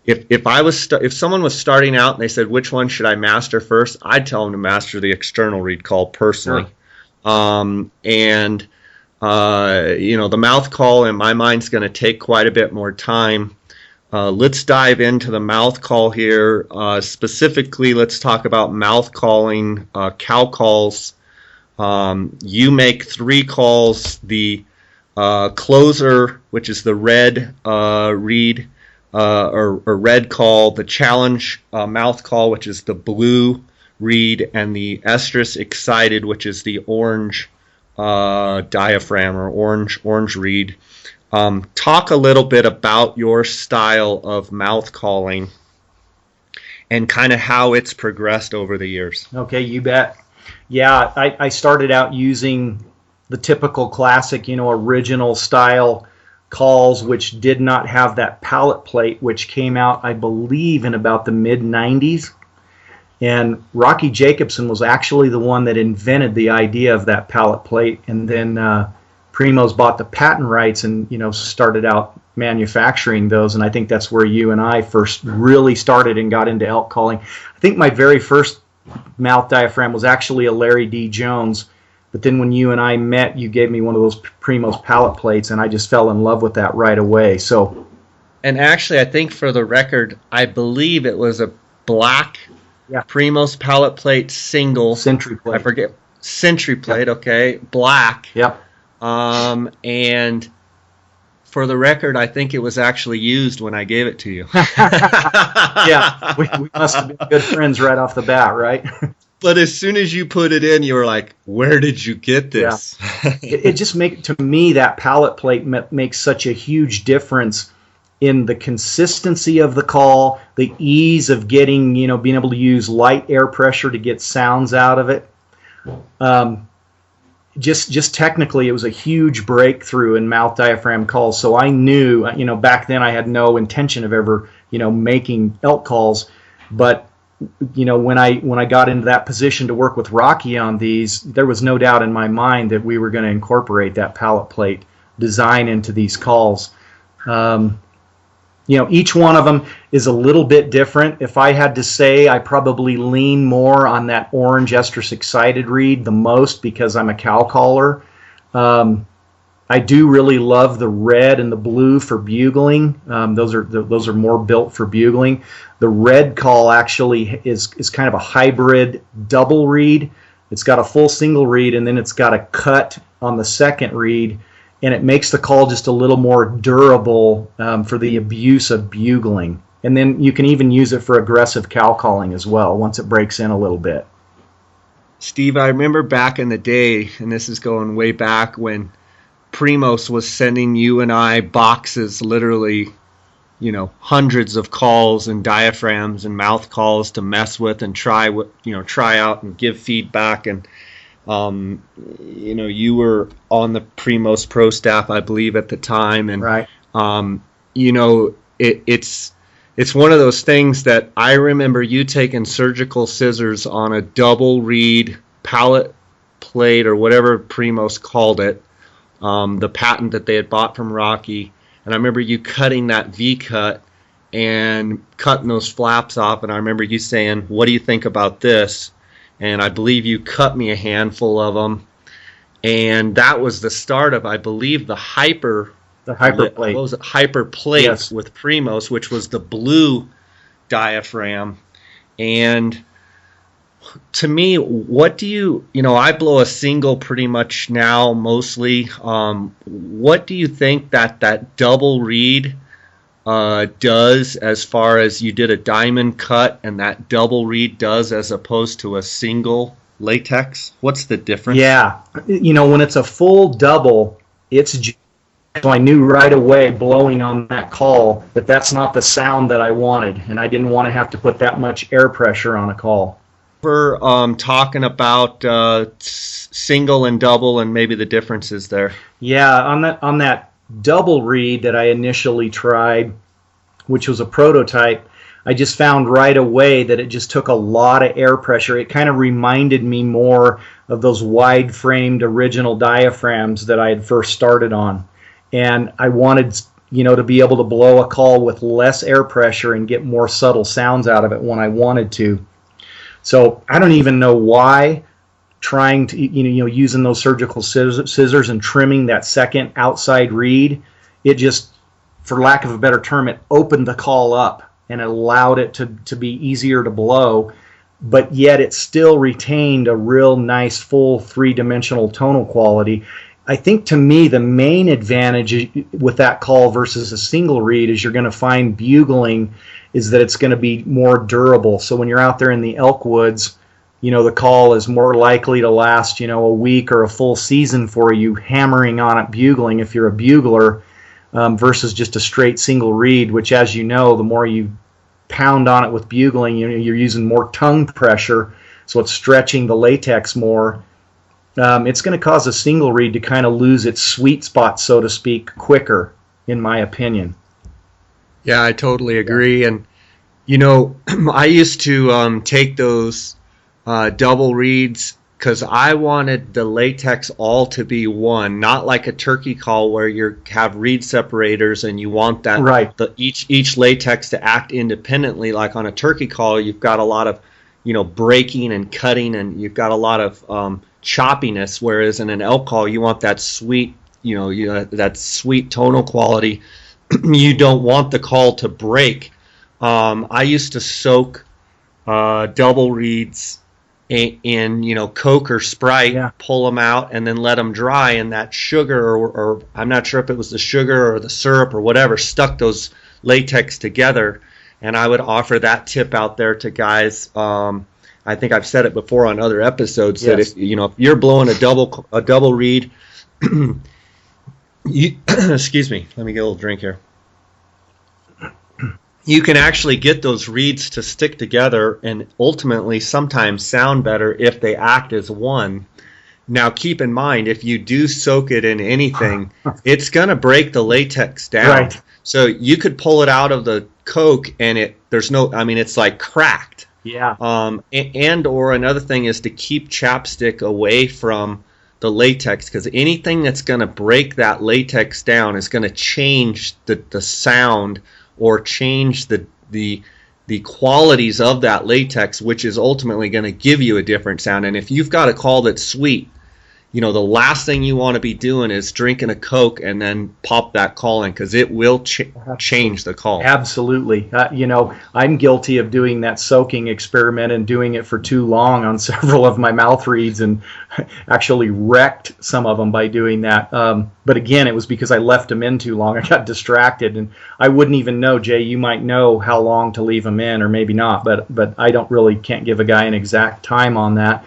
if someone was starting out and they said, which one should I master first, I'd tell them to master the external reed call personally. Sure. The mouth call in my mind is going to take quite a bit more time. Let's dive into the mouth call here. Specifically, let's talk about mouth calling, cow calls. You make 3 calls: the closer, which is the red reed, or red call, the challenge mouth call, which is the blue reed, and the estrus excited, which is the orange diaphragm or orange reed. Talk a little bit about your style of mouth calling and kind of how it's progressed over the years. Okay, you bet. Yeah, I started out using the typical classic, original style calls, which did not have that palate plate, which came out, I believe, in about the mid-90s. And Rocky Jacobson was actually the one that invented the idea of that palate plate. And then Primo's bought the patent rights and, started out manufacturing those. And I think that's where you and I first really started and got into elk calling. I think my very first mouth diaphragm was actually a Larry D. Jones. But then when you and I met, you gave me one of those Primo's palate plates, and I just fell in love with that right away. So, and actually, I think for the record, I believe it was a black Primo's palate plate single. Century plate. I forget. Century plate, okay. Black. Yep. And For the record, I think it was actually used when I gave it to you. Yeah, we must have been good friends right off the bat, right? But as soon as you put it in, you were like, "Where did you get this?" Yeah. It just to me, that palate plate makes such a huge difference in the consistency of the call, the ease of getting, being able to use light air pressure to get sounds out of it. Just technically, it was a huge breakthrough in mouth diaphragm calls. So I knew, back then I had no intention of ever, making elk calls, but when I got into that position to work with Rocky on these, there was no doubt in my mind that we were going to incorporate that palate plate design into these calls. Each one of them is a little bit different. If I had to say, I probably lean more on that orange estrus excited reed the most because I'm a cow caller. I do really love the red and the blue for bugling. Those are more built for bugling. The red call actually is kind of a hybrid double reed. It's got a full single reed, and then it's got a cut on the second reed, and it makes the call just a little more durable for the abuse of bugling. And then you can even use it for aggressive cow calling as well once it breaks in a little bit. Steve, I remember back in the day, and this is going way back, when Primos was sending you and I boxes, literally, hundreds of calls and diaphragms and mouth calls to mess with and try out and give feedback. And you were on the Primos Pro staff, I believe, at the time, and right. It's one of those things that I remember you taking surgical scissors on a double reed palate plate or whatever Primos called it, the patent that they had bought from Rocky. And I remember you cutting that V-cut and cutting those flaps off. And I remember you saying, "What do you think about this?" And I believe you cut me a handful of them. And that was the start of, I believe, the hyper plate. What was it? Hyper plate, yes, with Primos, which was the blue diaphragm. And to me, what do you I blow a single pretty much now, mostly. What do you think that double reed does as far as you did a diamond cut and that double reed does as opposed to a single latex? What's the difference? Yeah, when it's a full double, so I knew right away blowing on that call that that's not the sound that I wanted, and I didn't want to have to put that much air pressure on a call. We're talking about single and double and maybe the differences there. Yeah, on that double reed that I initially tried, which was a prototype, I just found right away that it just took a lot of air pressure. It kind of reminded me more of those wide-framed original diaphragms that I had first started on. And I wanted, to be able to blow a call with less air pressure and get more subtle sounds out of it when I wanted to. So I don't even know why trying to, using those surgical scissors and trimming that second outside reed, it just, for lack of a better term, it opened the call up and it allowed it to be easier to blow, but yet it still retained a real nice full three-dimensional tonal quality. I think to me the main advantage with that call versus a single reed is you're going to find bugling is that it's going to be more durable. So when you're out there in the elk woods, the call is more likely to last, a week or a full season for you hammering on it bugling if you're a bugler, versus just a straight single reed, which, as you know, the more you pound on it with bugling, you're using more tongue pressure, so it's stretching the latex more. It's going to cause a single reed to kind of lose its sweet spot, so to speak, quicker, in my opinion. Yeah, I totally agree. And, I used to take those double reeds because I wanted the latex all to be one, not like a turkey call where you have reed separators and you want that right. Each latex to act independently. Like on a turkey call, you've got a lot of, breaking and cutting, and you've got a lot of choppiness, whereas in an elk call you want that sweet that sweet tonal quality. You don't want the call to break. I used to soak double reeds in Coke or Sprite, Yeah. pull them out, and then let them dry, and that sugar, or I'm not sure if it was the sugar or the syrup or whatever, stuck those latex together. And I would offer that tip out there to guys. I think I've said it before on other episodes that Yes. if you're blowing a double reed, excuse me, let me get a little drink here. You can actually get those reeds to stick together and ultimately sometimes sound better if they act as one. Now, keep in mind, if you do soak it in anything, it's going to break the latex down. Right. So you could pull it out of the Coke and it's like cracked. Yeah. And or another thing is to keep chapstick away from the latex, because anything that's going to break that latex down is going to change the sound or change the qualities of that latex, which is ultimately going to give you a different sound. And if you've got a call that's sweet, the last thing you want to be doing is drinking a Coke and then pop that call in, because it will change the call. Absolutely. I'm guilty of doing that soaking experiment and doing it for too long on several of my mouth reeds, and actually wrecked some of them by doing that. But again, it was because I left them in too long. I got distracted, and I wouldn't even know, Jay, you might know how long to leave them in, or maybe not, but I can't give a guy an exact time on that.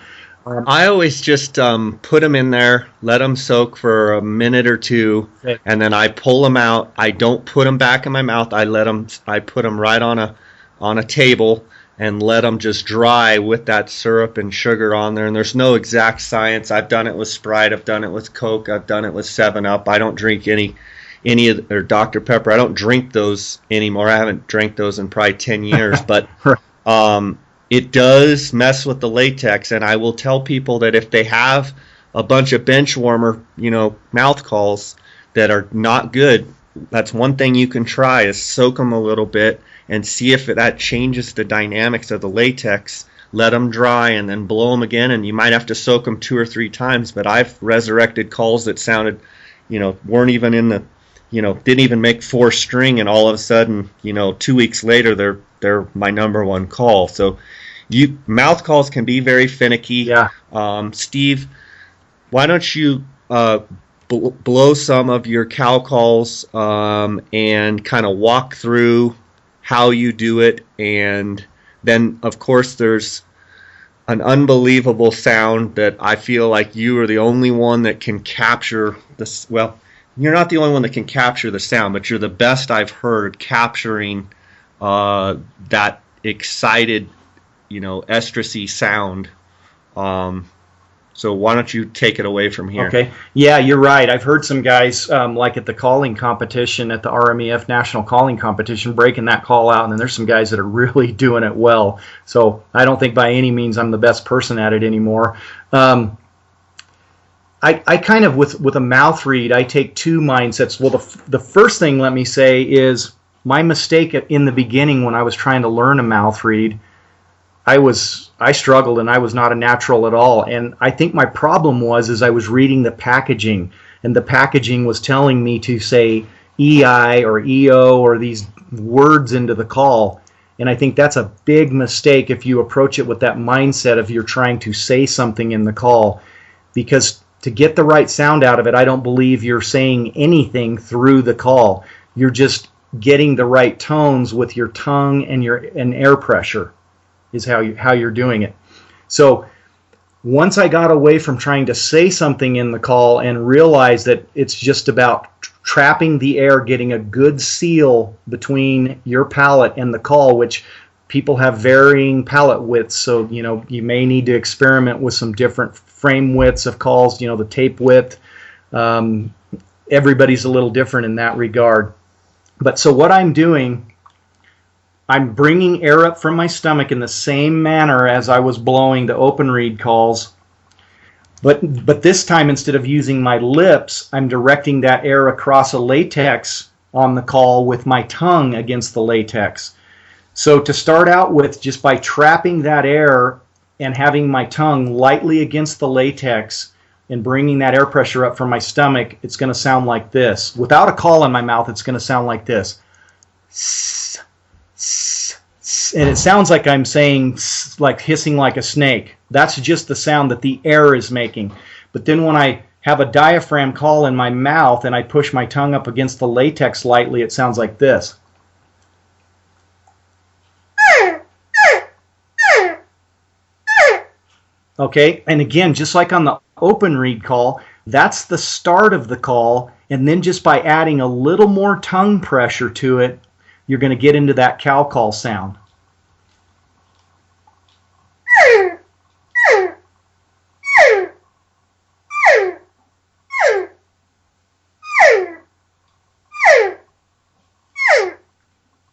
I always just put them in there, let them soak for a minute or two, Okay. and then I pull them out. I don't put them back in my mouth. I put them right on a table and let them just dry with that syrup and sugar on there. And there's no exact science. I've done it with Sprite. I've done it with Coke. I've done it with 7-Up. I don't drink any or Dr. Pepper. I don't drink those anymore. I haven't drank those in probably 10 years, but it does mess with the latex, and I will tell people that if they have a bunch of bench warmer, mouth calls that are not good, that's one thing you can try, is soak them a little bit and see if that changes the dynamics of the latex. Let them dry and then blow them again, and you might have to soak them 2 or 3 times, but I've resurrected calls that sounded, weren't even in the, didn't even make 4 string, and all of a sudden, 2 weeks later, they're my number one call. So mouth calls can be very finicky. Yeah. Steve, why don't you blow some of your cow calls and kind of walk through how you do it, and then of course there's an unbelievable sound that I feel like you are the only one that can capture this. Well, you're not the only one that can capture the sound, but you're the best I've heard capturing that excited, estrusy sound. So why don't you take it away from here? Okay. Yeah, you're right. I've heard some guys, like at the calling competition, at the RMEF National Calling Competition, breaking that call out, and then there's some guys that are really doing it well. So I don't think by any means I'm the best person at it anymore. I kind of, with a mouth reed, I take 2 mindsets. Well, the first thing, let me say, is my mistake in the beginning when I was trying to learn a mouth reed. I struggled, and I was not a natural at all. And I think my problem was I was reading the packaging, and the packaging was telling me to say EI or EO or these words into the call. And I think that's a big mistake if you approach it with that mindset of you're trying to say something in the call, because to get the right sound out of it, I don't believe you're saying anything through the call. You're just getting the right tones with your tongue and air pressure is how you're doing it. So once I got away from trying to say something in the call and realized that it's just about trapping the air, getting a good seal between your palate and the call, which people have varying palate widths, so you may need to experiment with some different frame widths of calls, the tape width. Everybody's a little different in that regard. But so what I'm doing, I'm bringing air up from my stomach in the same manner as I was blowing the open reed calls, but this time, instead of using my lips, I'm directing that air across a latex on the call with my tongue against the latex. So to start out with, just by trapping that air and having my tongue lightly against the latex and bringing that air pressure up from my stomach, it's going to sound like this. Without a call in my mouth, it's going to sound like this. and it sounds like I'm saying like hissing like a snake. That's just the sound that the air is making. But then when I have a diaphragm call in my mouth and I push my tongue up against the latex lightly, it sounds like this. Okay, and again, just like on the open reed call, that's the start of the call, and then just by adding a little more tongue pressure to it, you're going to get into that cow call sound.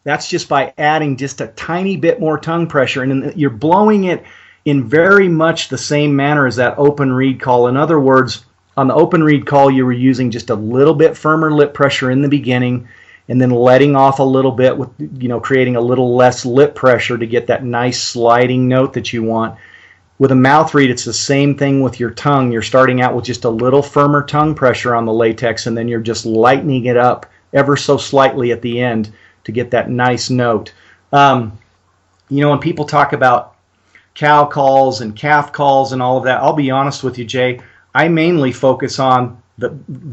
That's just by adding just a tiny bit more tongue pressure, and you're blowing it in very much the same manner as that open reed call. In other words, on the open reed call, you were using just a little bit firmer lip pressure in the beginning, and then letting off a little bit with, creating a little less lip pressure to get that nice sliding note that you want. With a mouth reed, it's the same thing with your tongue. You're starting out with just a little firmer tongue pressure on the latex, and then you're just lightening it up ever so slightly at the end to get that nice note. When people talk about cow calls and calf calls and all of that, I'll be honest with you, Jay, I mainly focus on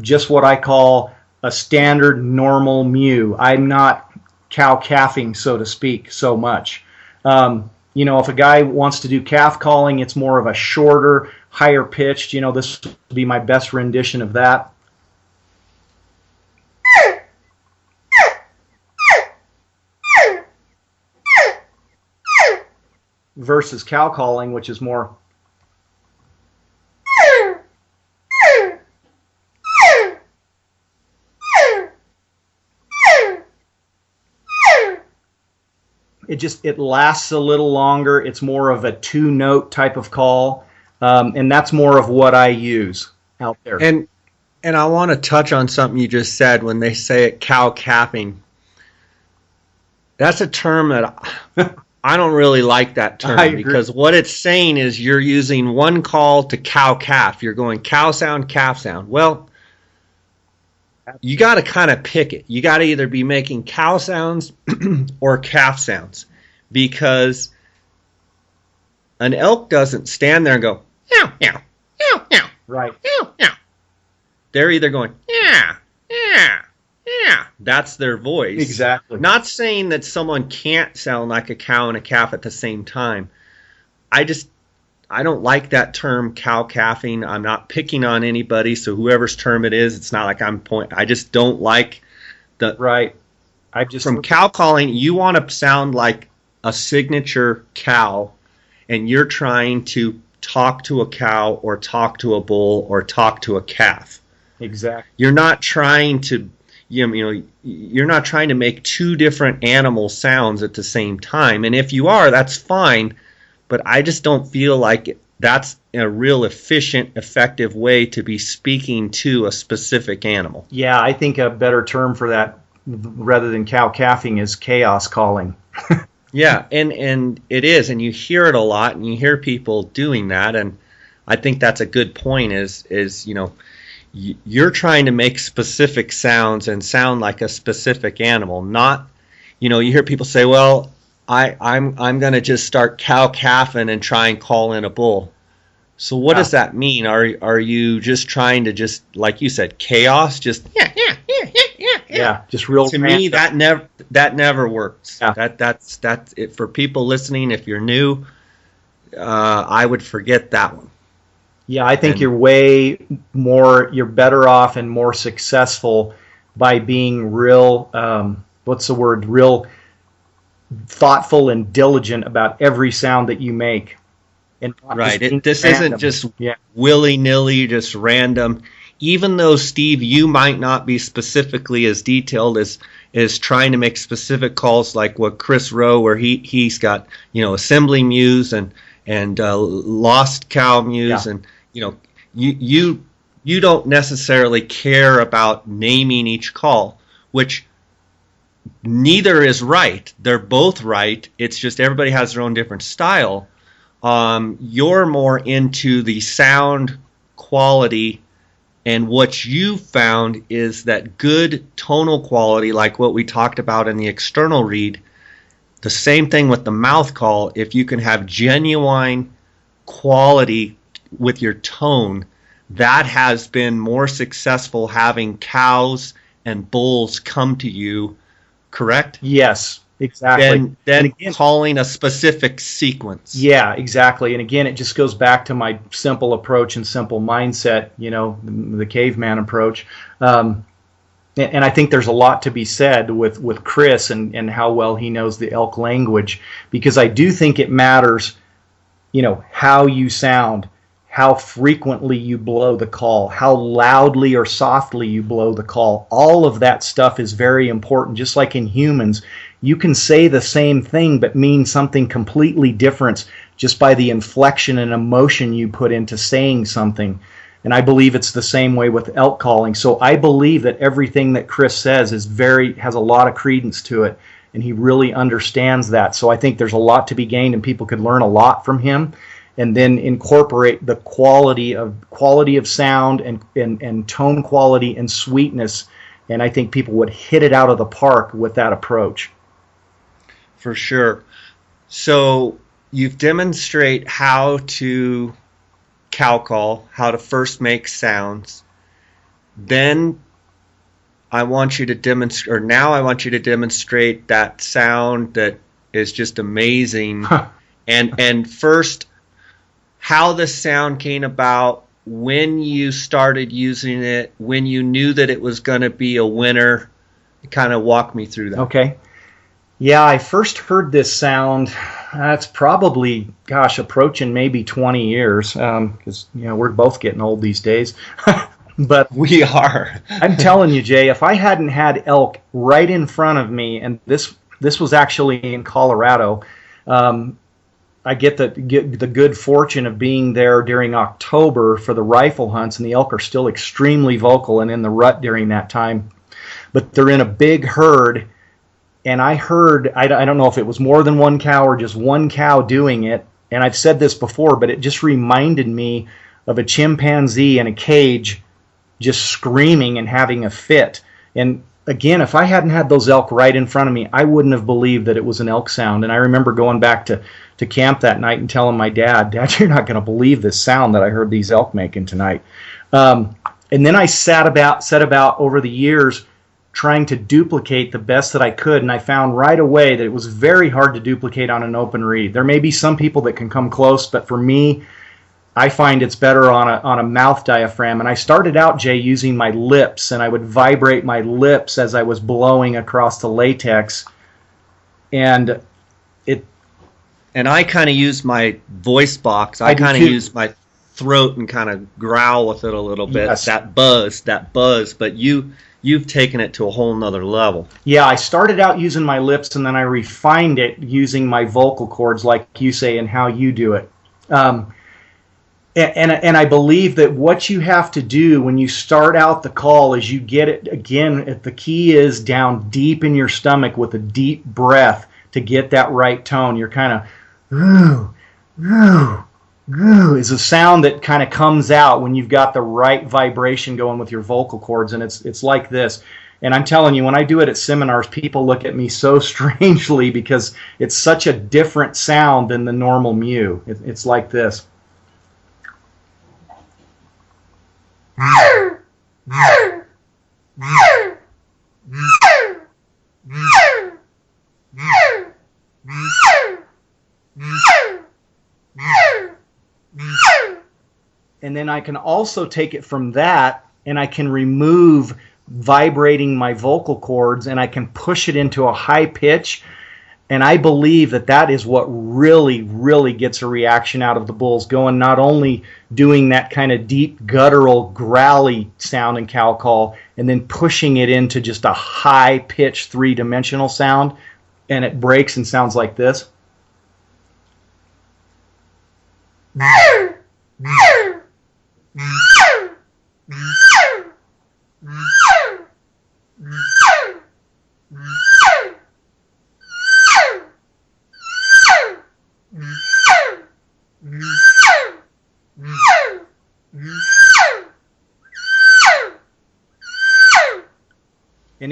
just what I call a standard normal mew. I'm not cow calfing, so to speak, so much. If a guy wants to do calf calling, it's more of a shorter, higher pitched. This would be my best rendition of that. Versus cow calling, which is more. It lasts a little longer. It's more of a 2-note type of call, and that's more of what I use out there. And I want to touch on something you just said when they say it, cow calfing. That's a term that I don't really like that term, because what it's saying is you're using one call to cow calf. You're going cow sound, calf sound. Well, you got to kind of pick it. You got to either be making cow sounds or calf sounds, because an elk doesn't stand there and go, meow, meow, meow, meow. Right. Meow, meow. They're either going, yeah, yeah, yeah. That's their voice. Exactly. Not saying that someone can't sound like a cow and a calf at the same time. I don't like that term, cow calfing. I'm not picking on anybody, so whoever's term it is, it's not like I just don't like the. Right. From cow calling, you want to sound like a signature cow, and you're trying to talk to a cow or talk to a bull or talk to a calf. Exactly. You're not trying to, you're not trying to make two different animal sounds at the same time. And if you are, that's fine. But I just don't feel like that's a real efficient, effective way to be speaking to a specific animal. Yeah, I think a better term for that, rather than cow calfing, is chaos calling. Yeah, and it is, and you hear it a lot, and you hear people doing that, and I think that's a good point. Is you're trying to make specific sounds and sound like a specific animal, not, you hear people say, well, I'm going to just start cow calfing and try and call in a bull. So what does that mean? Are you just trying to, just like you said, chaos? Just yeah, just real. To me, that never works. Yeah. That's it for people listening. If you're new, I would forget that one. Yeah, I think you're better off and more successful by being real. Real thoughtful and diligent about every sound that you make. And right. This isn't just willy-nilly, just random. Even though, Steve, you might not be specifically as detailed as trying to make specific calls like what Chris Rowe, where he's got, assembly mews and lost cow mews, and you don't necessarily care about naming each call, which neither is right. They're both right. It's just everybody has their own different style. You're more into the sound quality, and what you found is that good tonal quality, like what we talked about in the external read, The same thing with the mouth call. If you can have genuine quality with your tone, that has been more successful having cows and bulls come to you, correct? Yes, exactly. And Than again, calling a specific sequence. yeah, exactly. And again, it just goes back to my simple approach and simple mindset, the caveman approach. And I think there's a lot to be said with Chris and how well he knows the elk language, because I do think it matters, how you sound, how frequently you blow the call, how loudly or softly you blow the call. All of that stuff is very important. Just like in humans, you can say the same thing but mean something completely different just by the inflection and emotion you put into saying something. And I believe it's the same way with elk calling. So I believe that everything that Chris says has a lot of credence to it, and he really understands that. So I think there's a lot to be gained, and people could learn a lot from him, and then incorporate the quality of sound and tone quality and sweetness. And I think people would hit it out of the park with that approach. For sure. So you've demonstrated how to cow call, how to first make sounds. Then I want you to demonstrate that sound that is just amazing. And first, how the sound came about, when you started using it, when you knew that it was going to be a winner. Kind of walk me through that. Okay. Yeah, I first heard this sound, that's probably, approaching maybe 20 years, because, we're both getting old these days. But we are. I'm telling you, Jay, if I hadn't had elk right in front of me, and this was actually in Colorado, I get the good fortune of being there during October for the rifle hunts, and the elk are still extremely vocal and in the rut during that time. But they're in a big herd, and I heard, I don't know if it was more than one cow or just one cow doing it, and I've said this before, but it just reminded me of a chimpanzee in a cage just screaming and having a fit. And again, if I hadn't had those elk right in front of me, I wouldn't have believed that it was an elk sound. And I remember going back to camp that night and telling my Dad, you're not going to believe this sound that I heard these elk making tonight. And then I set about over the years trying to duplicate the best that I could, and I found right away that it was very hard to duplicate on an open reed. There may be some people that can come close, but for me, I find it's better on a mouth diaphragm. And I started out, Jay, using my lips, and I would vibrate my lips as I was blowing across the latex. And I kind of use my voice box. I kind of use my throat and kind of growl with it a little bit. Yes. That buzz. But you've taken it to a whole nother level. Yeah, I started out using my lips, and then I refined it using my vocal cords, like you say, and how you do it. And I believe that what you have to do when you start out the call is you get it, again, the key is down deep in your stomach with a deep breath to get that right tone. You're kind of, is a sound that kind of comes out when you've got the right vibration going with your vocal cords, and it's like this. And I'm telling you, when I do it at seminars, people look at me so strangely because it's such a different sound than the normal mew. It's like this. And then I can also take it from that, and I can remove vibrating my vocal cords, and I can push it into a high pitch. And I believe that is what really, really gets a reaction out of the bulls, going not only doing that kind of deep, guttural, growly sound in cow call, and then pushing it into just a high-pitched, three-dimensional sound, and it breaks and sounds like this. And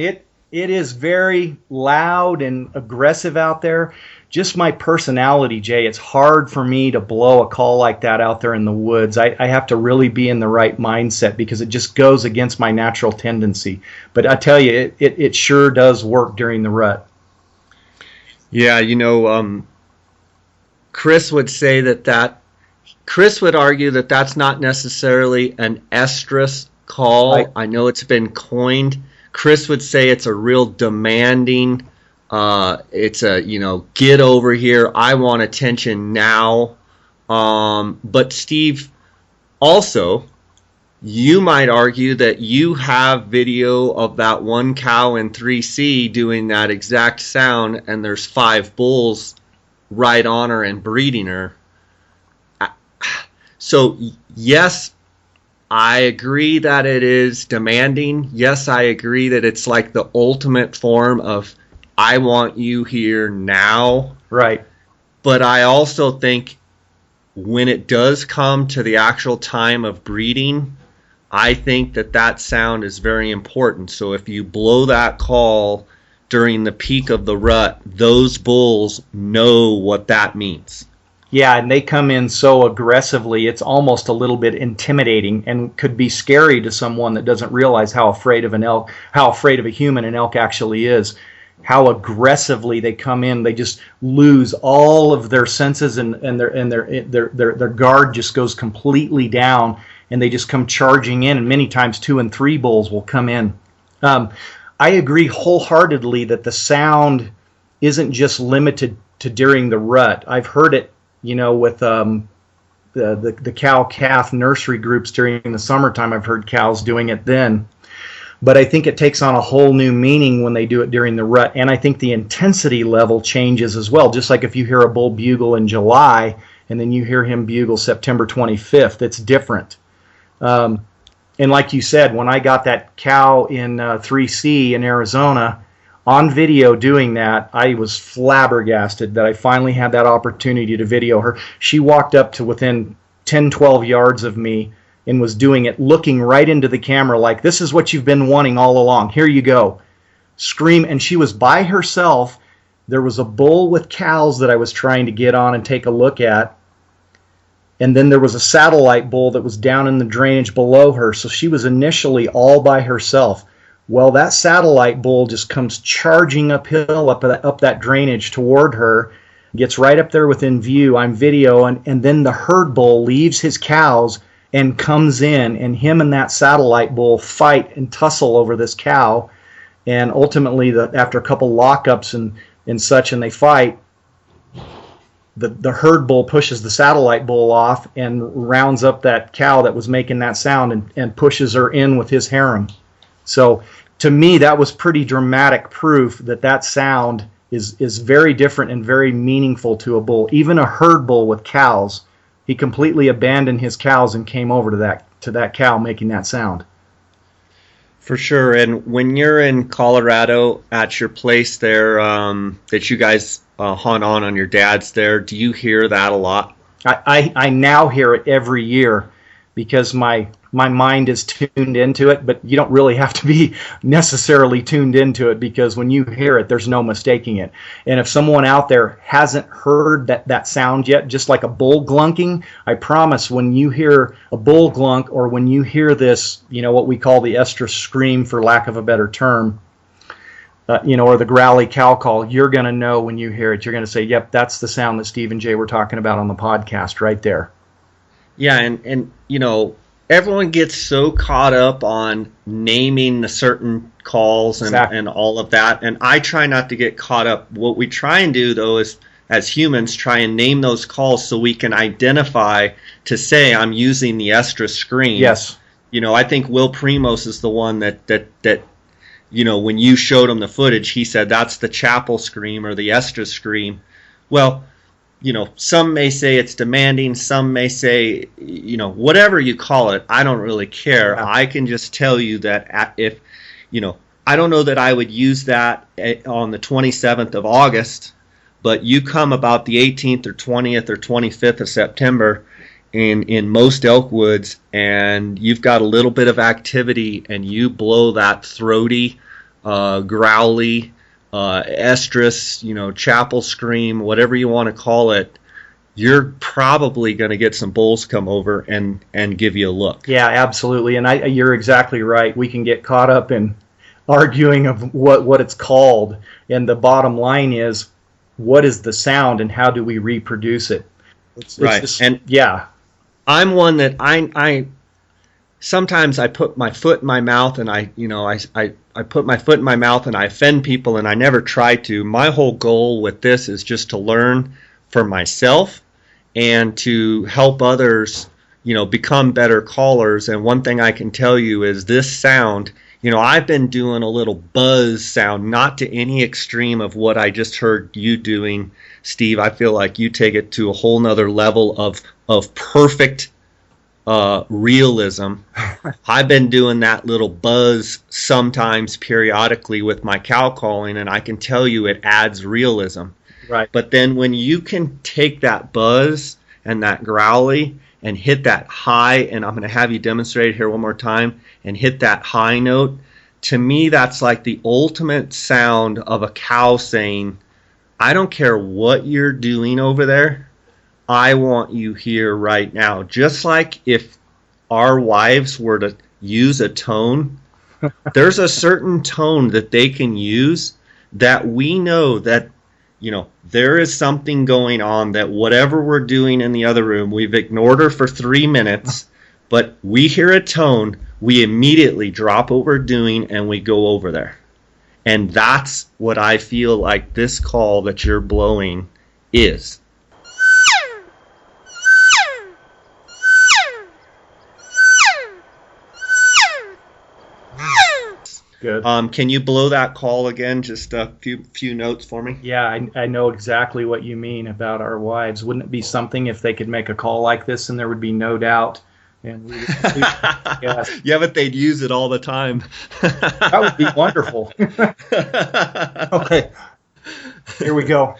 It is very loud and aggressive out there. Just my personality, Jay, it's hard for me to blow a call like that out there in the woods. I have to really be in the right mindset because it just goes against my natural tendency. But I tell you, it sure does work during the rut. Yeah, Chris would say Chris would argue that that's not necessarily an estrus call. Right. I know it's been coined. Chris would say it's a real demanding, it's a, get over here, I want attention now. But Steve, also, you might argue that you have video of that one cow in 3C doing that exact sound, and there's 5 bulls right on her and breeding her. So, yes, I agree that it is demanding. Yes, I agree that it's like the ultimate form of I want you here now. Right. But I also think when it does come to the actual time of breeding, I think that sound is very important. So if you blow that call during the peak of the rut, those bulls know what that means. Yeah, and they come in so aggressively, it's almost a little bit intimidating and could be scary to someone that doesn't realize how afraid of a human an elk actually is. How aggressively they come in, they just lose all of their senses, and their guard just goes completely down, and they just come charging in, and many times 2 and 3 bulls will come in. I agree wholeheartedly that the sound isn't just limited to during the rut. I've heard it with the cow-calf nursery groups during the summertime. I've heard cows doing it then. But I think it takes on a whole new meaning when they do it during the rut. And I think the intensity level changes as well. Just like if you hear a bull bugle in July and then you hear him bugle September 25th, it's different. And like you said, when I got that cow in 3C in Arizona, on video doing that, I was flabbergasted that I finally had that opportunity to video her. She walked up to within 10, 12 yards of me and was doing it, looking right into the camera like, this is what you've been wanting all along. Here you go. Scream. And she was by herself. There was a bull with cows that I was trying to get on and take a look at. And then there was a satellite bull that was down in the drainage below her. So she was initially all by herself. Well, that satellite bull just comes charging uphill up that drainage toward her, gets right up there within view. I'm video, and then the herd bull leaves his cows and comes in, and him and that satellite bull fight and tussle over this cow. And ultimately, after a couple lockups and such, and they fight, the herd bull pushes the satellite bull off and rounds up that cow that was making that sound and pushes her in with his harem. So to me, that was pretty dramatic proof that sound is very different and very meaningful to a bull. Even a herd bull with cows, he completely abandoned his cows and came over to that cow making that sound. For sure. And when you're in Colorado at your place there that you guys hunt on your dad's there, do you hear that a lot? I now hear it every year because my mind is tuned into it, but you don't really have to be necessarily tuned into it because when you hear it, there's no mistaking it. And if someone out there hasn't heard that sound yet, just like a bull glunking, I promise when you hear a bull glunk or when you hear this, what we call the estrus scream for lack of a better term, or the growly cow call, you're going to know when you hear it. You're going to say, yep, that's the sound that Steve and Jay were talking about on the podcast right there. Yeah, and everyone gets so caught up on naming the certain calls and all of that, and I try not to get caught up. What we try and do, though, is as humans try and name those calls so we can identify to say I'm using the estrus scream. Yes. I think Will Primos is the one that when you showed him the footage, he said that's the Chappell scream or the estrus scream. Well, some may say it's demanding, some may say, whatever you call it, I don't really care. Yeah. I can just tell you that if, I don't know that I would use that on the 27th of August, but you come about the 18th or 20th or 25th of September in most elk woods and you've got a little bit of activity and you blow that throaty, growly, estrus, Chappell scream, whatever you want to call it, you're probably going to get some bulls come over and give you a look. Yeah, absolutely. And you're exactly right. We can get caught up in arguing of what it's called. And the bottom line is, what is the sound and how do we reproduce it? It's right. Just, and yeah. I'm one that I sometimes I put my foot in my mouth and I put my foot in my mouth and I offend people, and I never try to. My whole goal with this is just to learn for myself and to help others, become better callers. And one thing I can tell you is this sound, I've been doing a little buzz sound, not to any extreme of what I just heard you doing, Steve. I feel like you take it to a whole nother level of perfect realism. I've been doing that little buzz sometimes periodically with my cow calling, and I can tell you it adds realism. Right. But then when you can take that buzz and that growly and hit that high, and I'm going to have you demonstrate here one more time, and hit that high note, to me that's like the ultimate sound of a cow saying, I don't care what you're doing over there, I want you here right now. Just like if our wives were to use a tone, there's a certain tone that they can use that we know that, there is something going on, that whatever we're doing in the other room, we've ignored her for 3 minutes, but we hear a tone, we immediately drop what we're doing and we go over there. And that's what I feel like this call that you're blowing is. Good. Can you blow that call again, just a few notes for me? Yeah, I know exactly what you mean about our wives. Wouldn't it be something if they could make a call like this and there would be no doubt? And Yeah, but they'd use it all the time. That would be wonderful. Okay, here we go.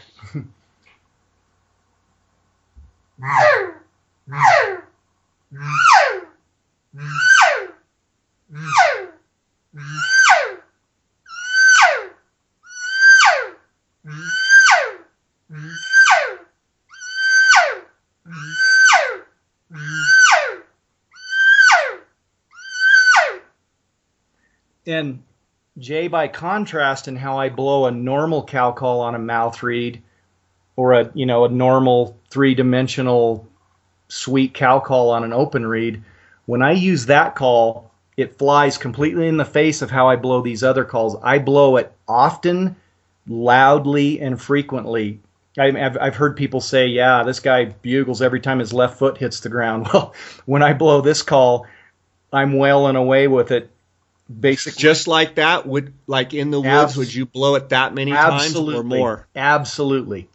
And Jay, by contrast in how I blow a normal cow call on a mouth reed, or a normal 3-dimensional sweet cow call on an open reed, when I use that call, it flies completely in the face of how I blow these other calls. I blow it often, loudly, and frequently. I've heard people say, yeah, this guy bugles every time his left foot hits the ground. Well, when I blow this call, I'm wailing away with it. Basically, just like that, like in the woods, would you blow it that many times or more? Absolutely.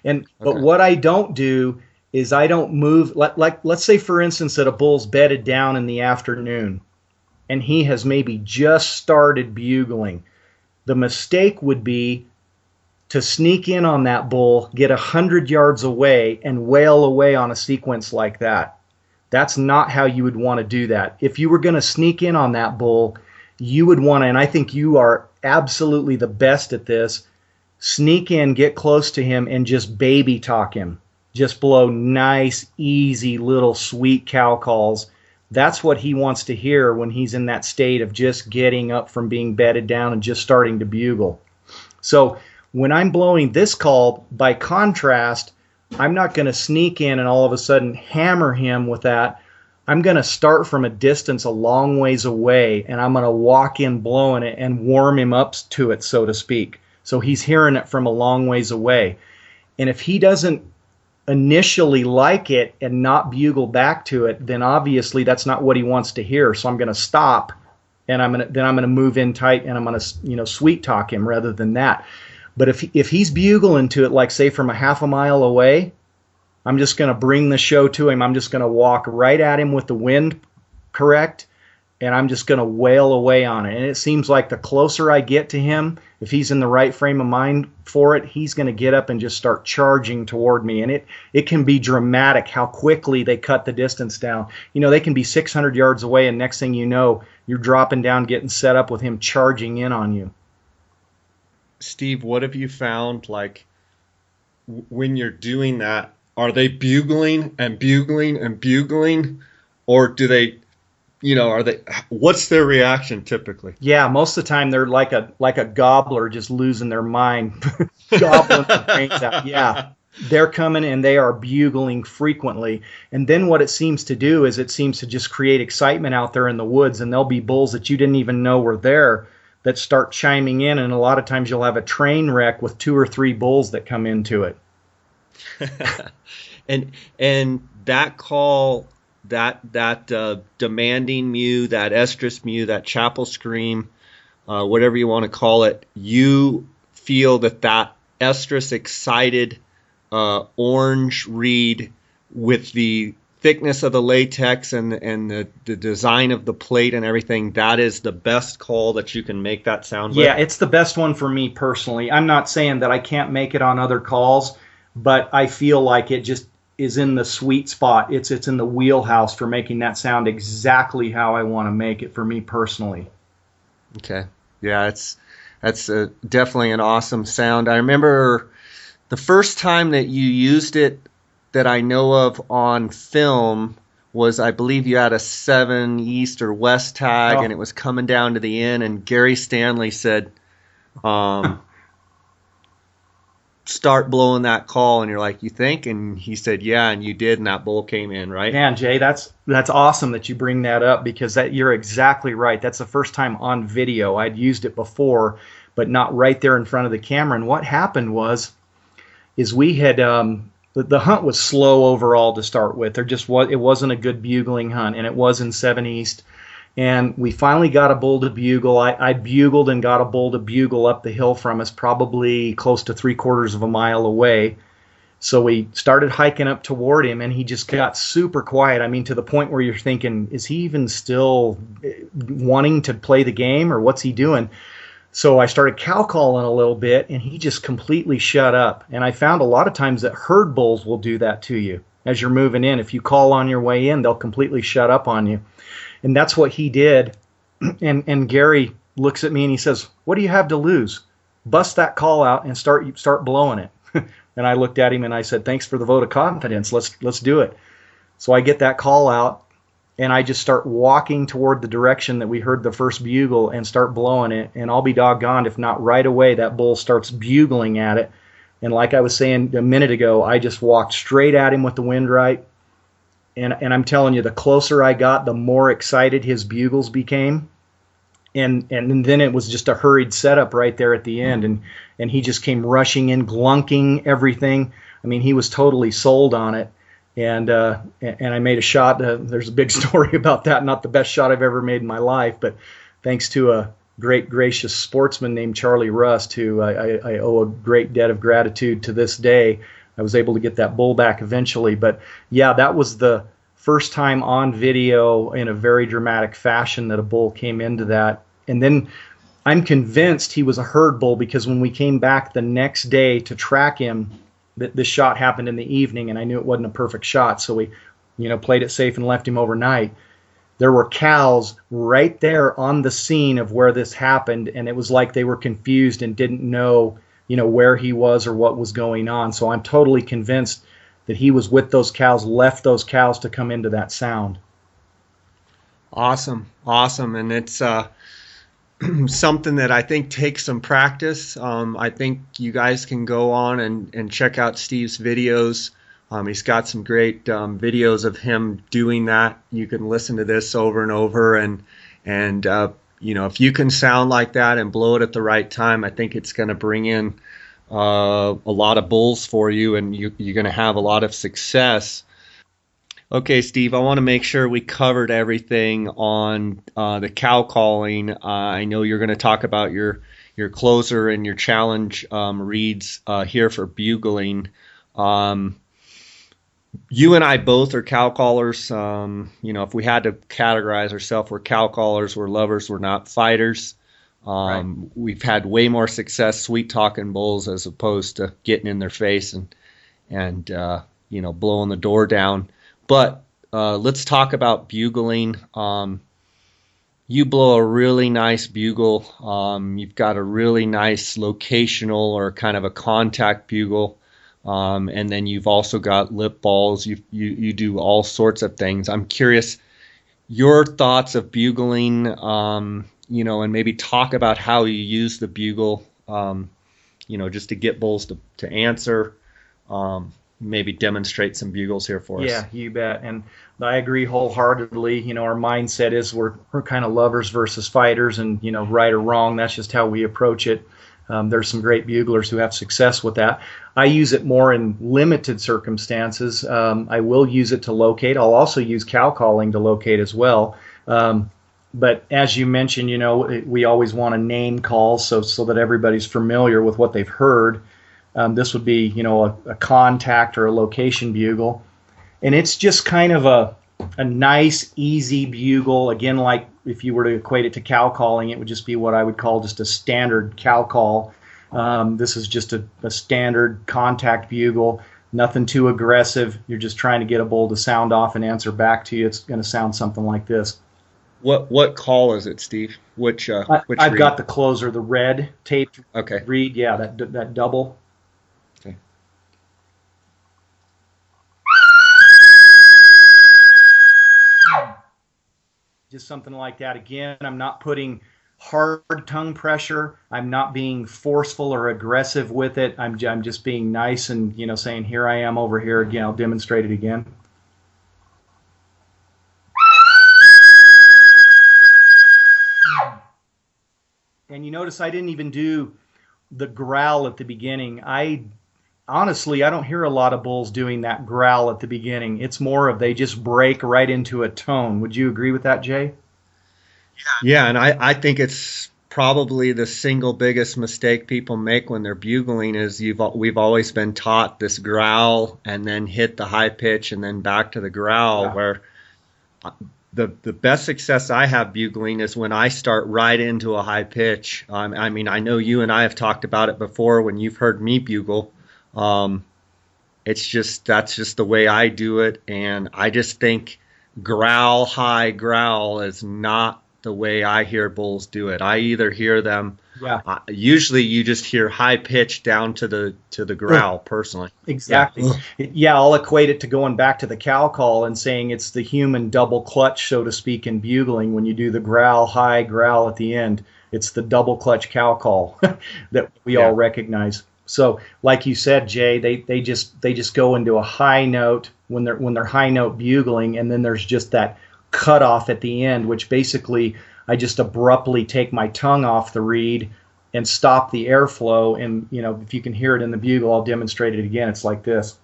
But what I don't do is I don't move. Let's say, for instance, that a bull's bedded down in the afternoon and he has maybe just started bugling. The mistake would be to sneak in on that bull, get 100 yards away, and wail away on a sequence like that. That's not how you would want to do that. If you were going to sneak in on that bull, you would want to, and I think you are absolutely the best at this, sneak in, get close to him, and just baby talk him. Just blow nice, easy, little sweet cow calls. That's what he wants to hear when he's in that state of just getting up from being bedded down and just starting to bugle. So when I'm blowing this call, by contrast, I'm not going to sneak in and all of a sudden hammer him with that. I'm going to start from a distance a long ways away, and I'm going to walk in blowing it and warm him up to it, so to speak. So he's hearing it from a long ways away. And if he doesn't initially like it and not bugle back to it, then obviously that's not what he wants to hear. So I'm going to stop, and I'm going to move in tight, and I'm going to sweet talk him rather than that. But if he's bugling to it, like say from a half a mile away, I'm just going to bring the show to him. I'm just going to walk right at him with the wind correct, and I'm just going to wail away on it. And it seems like the closer I get to him, if he's in the right frame of mind for it, he's going to get up and just start charging toward me. And it can be dramatic how quickly they cut the distance down. They can be 600 yards away, and next thing you know, you're dropping down, getting set up with him charging in on you. Steve, what have you found? Like when you're doing that, are they bugling and bugling and bugling, or do they, are they? What's their reaction typically? Yeah, most of the time they're like a gobbler just losing their mind, gobbling their brains out. Yeah, they're coming and they are bugling frequently. And then what it seems to do is it seems to just create excitement out there in the woods, and there'll be bulls that you didn't even know were there that start chiming in, and a lot of times you'll have a train wreck with two or three bulls that come into it. And that call, that demanding mew, that estrus mew, that Chappell scream, whatever you want to call it, you feel that estrus excited orange reed with the thickness of the latex and the design of the plate and everything, that is the best call that you can make that sound with? Yeah, it's the best one for me personally. I'm not saying that I can't make it on other calls, but I feel like it just is in the sweet spot. It's in the wheelhouse for making that sound exactly how I want to make it for me personally. Okay. Yeah, that's definitely an awesome sound. I remember the first time that you used it that I know of on film was, I believe you had a 7 east or west tag, and it was coming down to the end, and Gary Stanley said, start blowing that call, and you're like, you think? And he said, yeah, and you did, and that bull came in, right? Man, Jay, that's awesome that you bring that up, because you're exactly right. That's the first time on video. I'd used it before, but not right there in front of the camera. And what happened is we had the hunt was slow overall to start with. It wasn't a good bugling hunt, and it was in 7 East. And we finally got a bull to bugle. I bugled and got a bull to bugle up the hill from us, probably close to 3/4 of a mile away. So we started hiking up toward him, and he just got super quiet. I mean, to the point where you're thinking, is he even still wanting to play the game, or what's he doing? So I started cow calling a little bit, and he just completely shut up. And I found a lot of times that herd bulls will do that to you as you're moving in. If you call on your way in, they'll completely shut up on you. And that's what he did. And Gary looks at me and he says, "What do you have to lose? Bust that call out and start blowing it." And I looked at him and I said, "Thanks for the vote of confidence. Let's do it." So I get that call out, and I just start walking toward the direction that we heard the first bugle and start blowing it. And I'll be doggone if not right away that bull starts bugling at it. And like I was saying a minute ago, I just walked straight at him with the wind right. And I'm telling you, the closer I got, the more excited his bugles became. And then it was just a hurried setup right there at the end. And he just came rushing in, glunking everything. I mean, he was totally sold on it. And I made a shot. There's a big story about that. Not the best shot I've ever made in my life, but thanks to a great, gracious sportsman named Charlie Rust, who I owe a great debt of gratitude to this day, I was able to get that bull back eventually. But yeah, that was the first time on video in a very dramatic fashion that a bull came into that. And then I'm convinced he was a herd bull, because when we came back the next day to track him, this shot happened in the evening, and I knew it wasn't a perfect shot, so we, played it safe and left him overnight. There were cows right there on the scene of where this happened, and it was like they were confused and didn't know, where he was or what was going on. So I'm totally convinced that he was with those cows, left those cows to come into that sound. Awesome. And it's something that I think takes some practice. I think you guys can go on and check out Steve's videos. He's got some great videos of him doing that. You can listen to this over and over, and if you can sound like that and blow it at the right time, I think it's going to bring in a lot of bulls for you, and you're going to have a lot of success. Okay, Steve, I want to make sure we covered everything on the cow calling. I know you're going to talk about your closer and your challenge reads here for bugling. You and I both are cow callers. If we had to categorize ourselves, we're cow callers, we're lovers, we're not fighters. Right. We've had way more success sweet talking bulls as opposed to getting in their face and blowing the door down. But let's talk about bugling. you blow a really nice bugle. You've got a really nice locational or kind of a contact bugle. And then you've also got lip balls. You do all sorts of things. I'm curious your thoughts of bugling, and maybe talk about how you use the bugle, just to get bulls to answer. Maybe demonstrate some bugles here for us. Yeah, you bet. And I agree wholeheartedly. Our mindset is we're kind of lovers versus fighters, and right or wrong, that's just how we approach it. There's some great buglers who have success with that. I use it more in limited circumstances. I will use it to locate. I'll also use cow calling to locate as well. But as you mentioned, we always want to name calls so that everybody's familiar with what they've heard. This would be, a contact or a location bugle. And it's just kind of a nice, easy bugle. Again, like if you were to equate it to cow calling, it would just be what I would call just a standard cow call. This is just a standard contact bugle, nothing too aggressive. You're just trying to get a bull to sound off and answer back to you. It's going to sound something like this. What call is it, Steve? Which I've reed? got the closer, the red taped Okay. reed. Yeah, that double. Okay. Just something like that. Again, I'm not putting hard tongue pressure. I'm not being forceful or aggressive with it. I'm just being nice and saying, here I am over here again. I'll demonstrate it again. And you notice I didn't even do the growl at the beginning. Honestly, I don't hear a lot of bulls doing that growl at the beginning. It's more of they just break right into a tone. Would you agree with that, Jay? Yeah, and I think it's probably the single biggest mistake people make when they're bugling is we've always been taught this growl and then hit the high pitch and then back to the growl, Yeah. where the best success I have bugling is when I start right into a high pitch. I mean, I know you and I have talked about it before when you've heard me bugle. That's just the way I do it, and I just think high growl is not the way I hear bulls do it. I either hear them. Yeah. Usually, you just hear high pitch down to the growl. Personally, Exactly. Yeah, I'll equate it to going back to the cow call and saying it's the human double clutch, so to speak, in bugling. When you do the high growl at the end, it's the double clutch cow call that we all recognize. So, like you said, Jay, they just go into a high note when they're high note bugling, and then there's just that cutoff at the end, which basically I just abruptly take my tongue off the reed and stop the airflow. And if you can hear it in the bugle, I'll demonstrate it again. It's like this.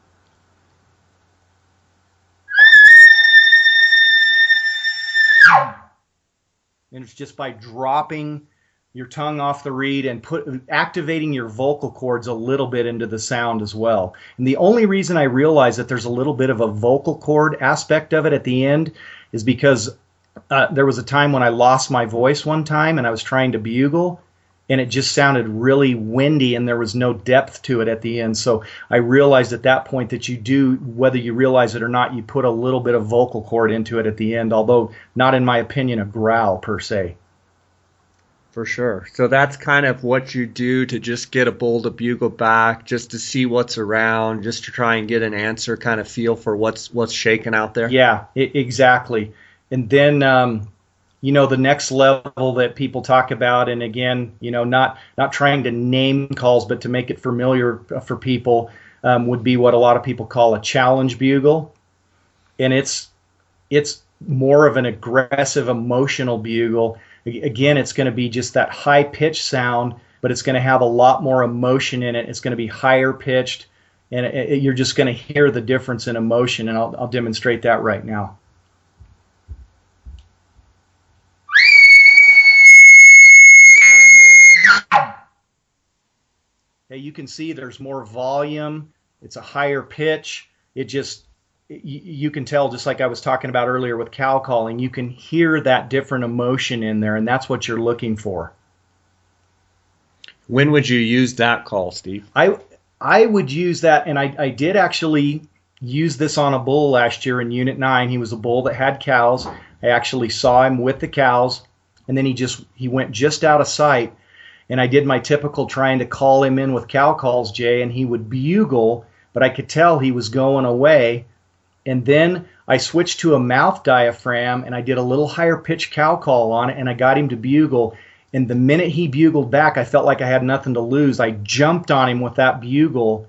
And it's just by dropping your tongue off the reed and activating your vocal cords a little bit into the sound as well. And the only reason I realize that there's a little bit of a vocal cord aspect of it at the end is because there was a time when I lost my voice one time and I was trying to bugle, and it just sounded really windy and there was no depth to it at the end. So I realized at that point that you do, whether you realize it or not, you put a little bit of vocal cord into it at the end, although not, in my opinion, a growl per se. for sure. So that's kind of what you do to just get a bull to bugle back, just to see what's around, just to try and get an answer, kind of feel for what's shaking out there. Yeah, exactly. And then, the next level that people talk about, and again, not trying to name calls, but to make it familiar for people, would be what a lot of people call a challenge bugle. And it's more of an aggressive, emotional bugle. Again, it's going to be just that high pitch sound, but it's going to have a lot more emotion in it. It's going to be higher pitched, and you're just going to hear the difference in emotion. And I'll demonstrate that right now. Okay, you can see there's more volume. It's a higher pitch. You can tell, just like I was talking about earlier with cow calling, you can hear that different emotion in there, and that's what you're looking for. When would you use that call, Steve? I would use that, and I did actually use this on a bull last year in Unit 9. He was a bull that had cows. I actually saw him with the cows, and then he went just out of sight. And I did my typical trying to call him in with cow calls, Jay, and he would bugle, but I could tell he was going away. And then I switched to a mouth diaphragm, and I did a little higher pitch cow call on it, and I got him to bugle. And the minute he bugled back, I felt like I had nothing to lose. I jumped on him with that bugle,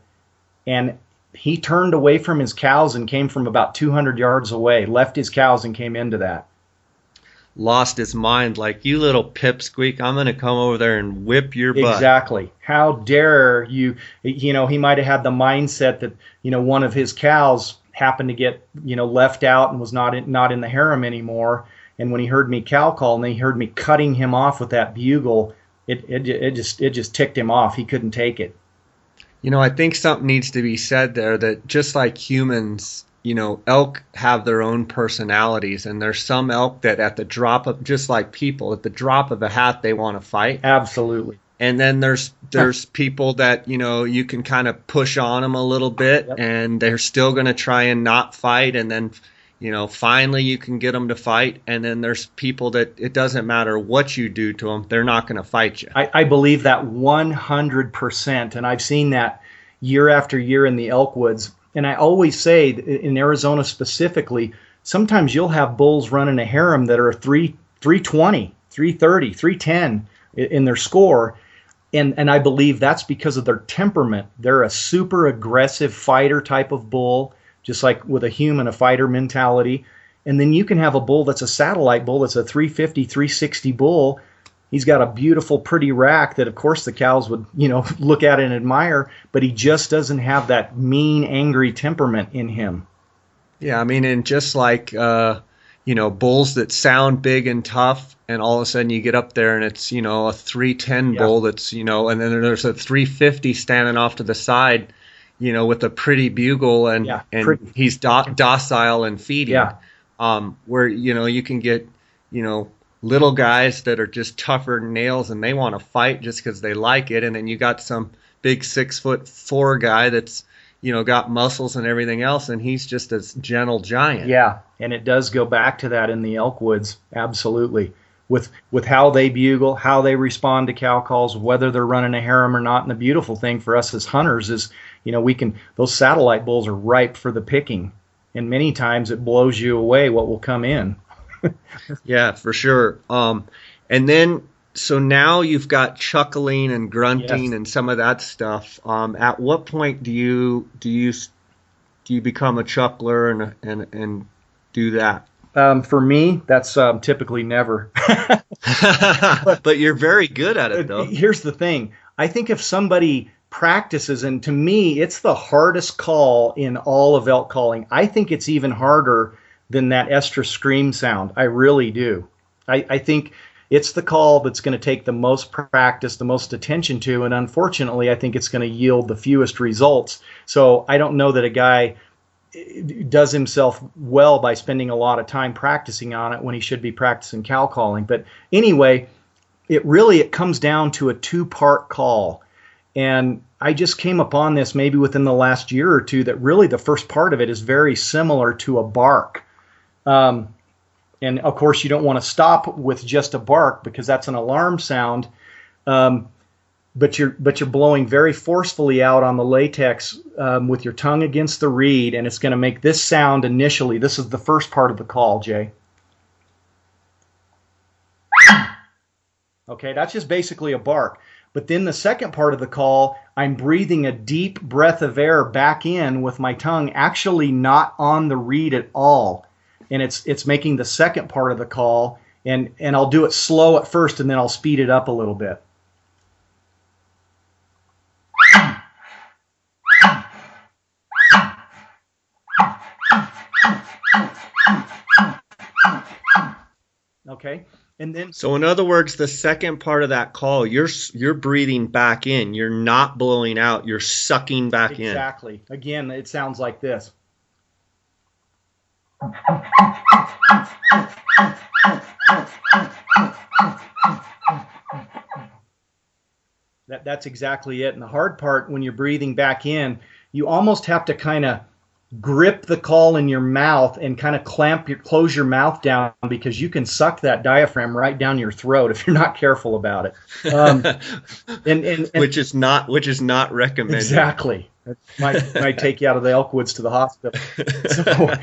and he turned away from his cows and came from about 200 yards away, left his cows and came into that. Lost his mind, like, you little pipsqueak, I'm going to come over there and whip your butt. Exactly. How dare you? You know, he might have had the mindset that, you know, one of his cows happened to get, you know, left out and was not in the harem anymore. And when he heard me cow call and he heard me cutting him off with that bugle, it just ticked him off. He couldn't take it. You know, I think something needs to be said there, that just like humans, you know, elk have their own personalities, and there's some elk that at the drop of, just like people, at the drop of a hat, they want to fight. Absolutely. And then there's people that, you know, you can kind of push on them a little bit, yep, and they're still going to try and not fight. And then, you know, finally you can get them to fight. And then there's people that it doesn't matter what you do to them, they're not going to fight you. I believe that 100%. And I've seen that year after year in the elk woods. And I always say, in Arizona specifically, sometimes you'll have bulls running a harem that are 320, 330, 310 in their score. And I believe that's because of their temperament. They're a super aggressive fighter type of bull, just like with a human, a fighter mentality. And then you can have a bull that's a satellite bull, that's a 350, 360 bull. He's got a beautiful, pretty rack that, of course, the cows would, you know, look at and admire, but he just doesn't have that mean, angry temperament in him. Yeah, I mean, and just like, you know, bulls that sound big and tough, and all of a sudden you get up there and it's, you know, a 310 bull that's, you know, and then there's a 350 standing off to the side, you know, with a pretty bugle, and he's docile and feeding. Yeah. Where, you know, you can get, you know, little guys that are just tougher than nails and they want to fight just because they like it. And then you got some big 6'4" guy that's, you know, got muscles and everything else, and he's just a gentle giant. Yeah, and it does go back to that in the elk woods, absolutely. With how they bugle, how they respond to cow calls, whether they're running a harem or not. And the beautiful thing for us as hunters is, you know, those satellite bulls are ripe for the picking. And many times it blows you away what will come in. Yeah, for sure. And then, so now you've got chuckling and grunting, yes, and some of that stuff. At what point do you become a chuckler and do that? For me, that's typically never. But you're very good at it, though. Here's the thing. I think if somebody practices, and to me, it's the hardest call in all of elk calling. I think it's even harder than that estrus scream sound. I really do. I think it's the call that's going to take the most practice, the most attention to, and unfortunately, I think it's going to yield the fewest results. So I don't know that a guy does himself well by spending a lot of time practicing on it when he should be practicing cow calling. But anyway, it comes down to a two-part call. And I just came upon this maybe within the last year or two, that really the first part of it is very similar to a bark. And of course, you don't want to stop with just a bark because that's an alarm sound. But you're blowing very forcefully out on the latex with your tongue against the reed, and it's going to make this sound initially. This is the first part of the call, Jay. Okay, that's just basically a bark. But then the second part of the call, I'm breathing a deep breath of air back in with my tongue actually not on the reed at all. And it's making the second part of the call, and I'll do it slow at first, and then I'll speed it up a little bit. Okay, and then so in other words, the second part of that call, you're breathing back in. You're not blowing out. You're sucking back in. Exactly. Again, it sounds like this. That's exactly it. And the hard part when you're breathing back in, you almost have to kind of grip the call in your mouth and kind of close your mouth down, because you can suck that diaphragm right down your throat if you're not careful about it. And Which is not recommended. exactly. It might take you out of the Elkwoods to the hospital. So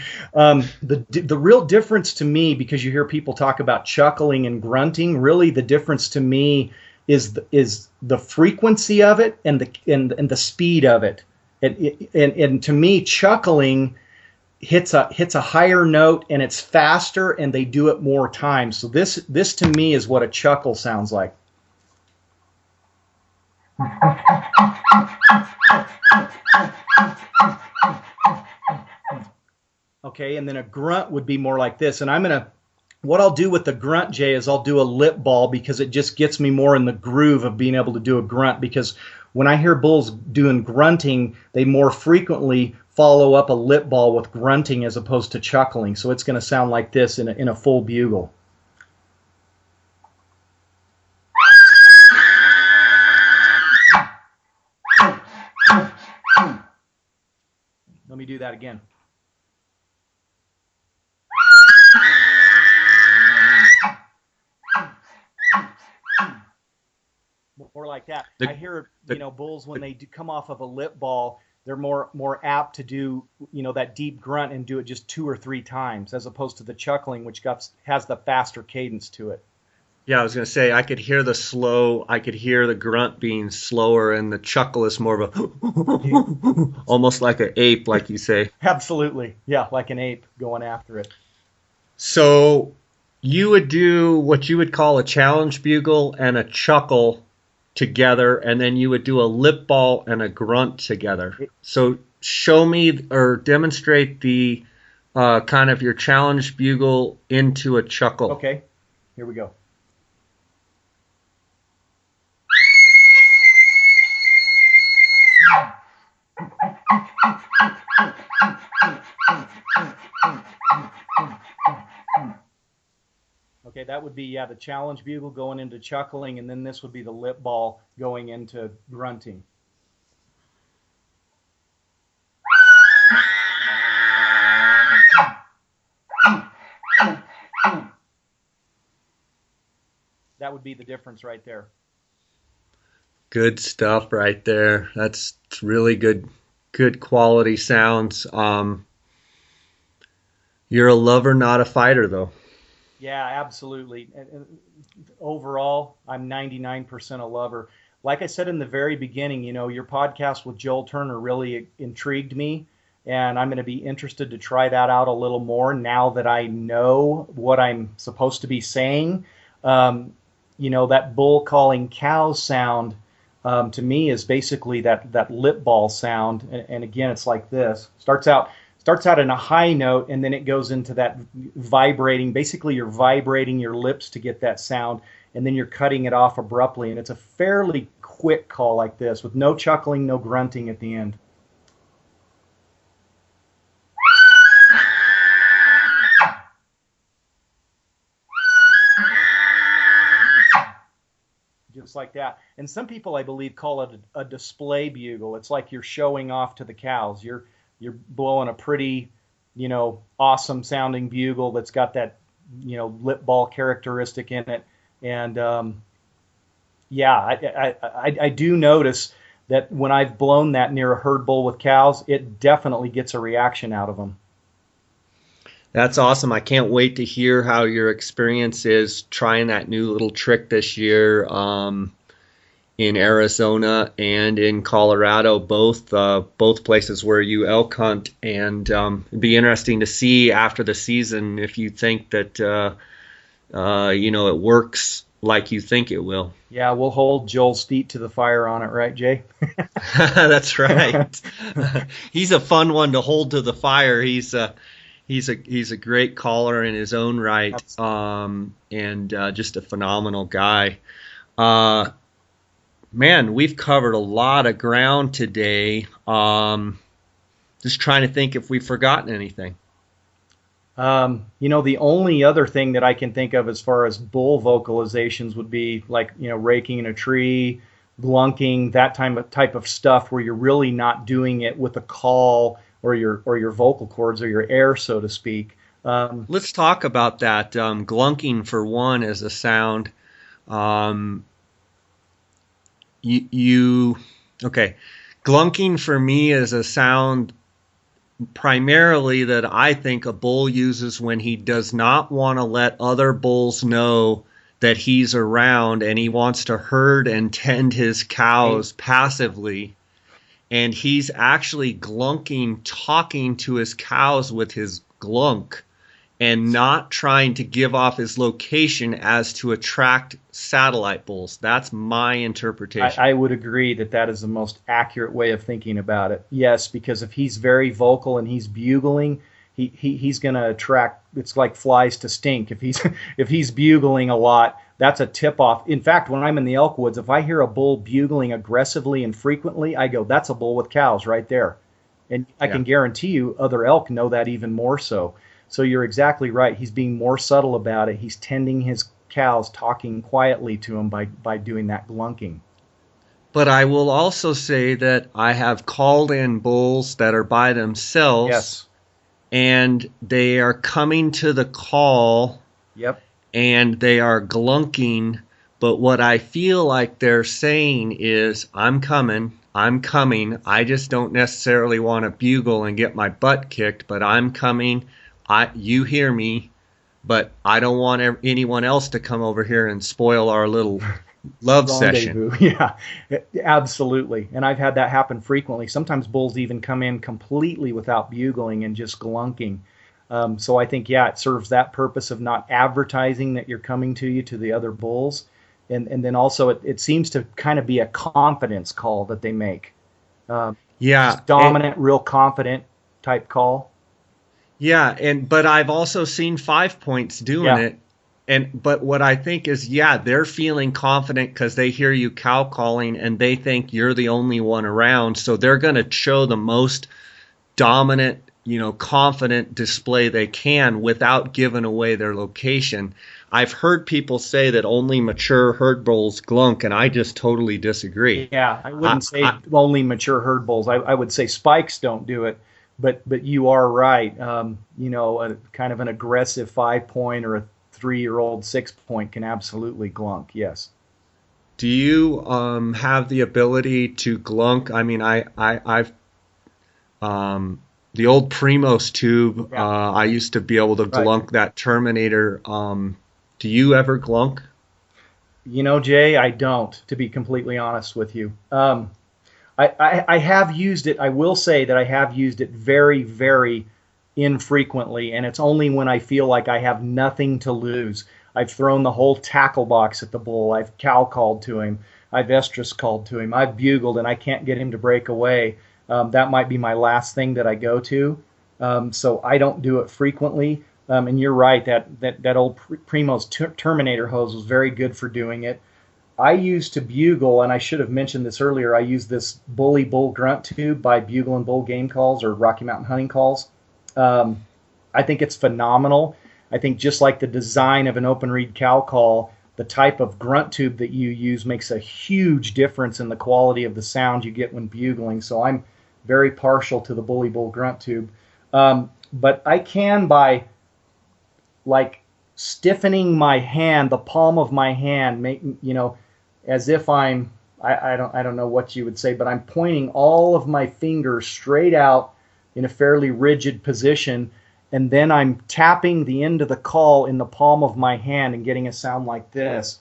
the real difference to me, because you hear people talk about chuckling and grunting, really the difference to me is the frequency of it and the speed of it. And to me, chuckling hits a higher note and it's faster and they do it more times. So this to me is what a chuckle sounds like. Okay, and then a grunt would be more like this. And what I'll do with the grunt, Jay, is I'll do a lip ball, because it just gets me more in the groove of being able to do a grunt. Because when I hear bulls doing grunting, they more frequently follow up a lip ball with grunting as opposed to chuckling. So it's going to sound like this in a full bugle. Let me do that again. More like that. I hear, bulls, when they do come off of a lip ball, they're more apt to do, that deep grunt and do it just 2 or 3 times, as opposed to the chuckling, which has the faster cadence to it. Yeah, I was going to say, I could hear the grunt being slower, and the chuckle is more of a, almost like an ape, like you say. Absolutely. Yeah, like an ape going after it. So you would do what you would call a challenge bugle and a chuckle together, and then you would do a lip ball and a grunt together. So show me or demonstrate the kind of your challenge bugle into a chuckle. Okay, here we go. Okay, that would be, the challenge bugle going into chuckling, and then this would be the lip ball going into grunting. That would be the difference right there. Good stuff right there. That's really good quality sounds. You're a lover, not a fighter, though. Yeah, absolutely. And overall, I'm 99% a lover. Like I said in the very beginning, your podcast with Joel Turner really intrigued me, and I'm going to be interested to try that out a little more now that I know what I'm supposed to be saying. That bull calling cow sound, to me, is basically that lip ball sound. And again, it's like this. Starts out in a high note, and then it goes into that vibrating. Basically, you're vibrating your lips to get that sound, and then you're cutting it off abruptly. And it's a fairly quick call like this, with no chuckling, no grunting at the end. Just like that. And some people, I believe, call it a display bugle. It's like you're showing off to the cows. You're blowing a pretty, awesome sounding bugle that's got that, lip ball characteristic in it. And I do notice that when I've blown that near a herd bull with cows, it definitely gets a reaction out of them. That's awesome. I can't wait to hear how your experience is trying that new little trick this year. In Arizona and in Colorado, both places where you elk hunt, and it'd be interesting to see after the season if you think that it works like you think it will. Yeah, we'll hold Joel's feet to the fire on it, right, Jay? That's right. He's a fun one to hold to the fire. He's a great caller in his own right, and just a phenomenal guy. Man, we've covered a lot of ground today. Just trying to think if we've forgotten anything. The only other thing that I can think of as far as bull vocalizations would be like, raking in a tree, glunking, that type of stuff, where you're really not doing it with a call your vocal cords or your air, so to speak. Let's talk about that. Glunking, for one, is a sound. Um, you okay? Glunking for me is a sound primarily that I think a bull uses when he does not want to let other bulls know that he's around and he wants to herd and tend his cows passively. And he's actually glunking, talking to his cows with his glunk and not trying to give off his location as to attract satellite bulls. That's my interpretation. I would agree that that is the most accurate way of thinking about it. Yes, because if he's very vocal and he's bugling, he's going to attract. It's like flies to stink. If he's if he's bugling a lot, that's a tip off. In fact, when I'm in the elk woods, if I hear a bull bugling aggressively and frequently, I go, "That's a bull with cows right there," and I can guarantee you, other elk know that even more so. So you're exactly right. He's being more subtle about it. He's tending his cows, talking quietly to him by doing that glunking. But I will also say that I have called in bulls that are by themselves. Yes. And they are coming to the call. Yep. And they are glunking. But what I feel like they're saying is, I'm coming. I just don't necessarily want to bugle and get my butt kicked, but I'm coming. You hear me, but I don't want anyone else to come over here and spoil our little love session. Yeah, absolutely. And I've had that happen frequently. Sometimes bulls even come in completely without bugling and just glunking. So I think, yeah, it serves that purpose of not advertising that you're coming to the other bulls. And then also it seems to kind of be a confidence call that they make. Yeah. Dominant, real confident type call. Yeah, but I've also seen 5 Points doing it. But what I think is, they're feeling confident because they hear you cow calling and they think you're the only one around. So they're going to show the most dominant, confident display they can without giving away their location. I've heard people say that only mature herd bulls glunk, and I just totally disagree. Yeah, I wouldn't say only mature herd bulls. I would say spikes don't do it. But you are right. A kind of an aggressive 5 Point or a 3-year-old 6 Point can absolutely glunk. Yes. Do you have the ability to glunk? I mean, I've the old Primos tube. I used to be able to glunk that Terminator. Do you ever glunk? Jay, I don't. To be completely honest with you. I have used it. I will say that I have used it very, very infrequently, and it's only when I feel like I have nothing to lose. I've thrown the whole tackle box at the bull. I've cow called to him. I've estrus called to him. I've bugled, and I can't get him to break away. That might be my last thing that I go to. So I don't do it frequently. And you're right, that old Primo's Terminator hose was very good for doing it. I used to bugle, and I should have mentioned this earlier, I used this Bully Bull Grunt Tube by Bugle and Bull Game Calls or Rocky Mountain Hunting Calls. I think it's phenomenal. I think just like the design of an open reed cow call, the type of grunt tube that you use makes a huge difference in the quality of the sound you get when bugling. So I'm very partial to the Bully Bull Grunt Tube. But I can, by like stiffening my hand, the palm of my hand, as if I don't know what you would say, but I'm pointing all of my fingers straight out in a fairly rigid position, and then I'm tapping the end of the call in the palm of my hand and getting a sound like this.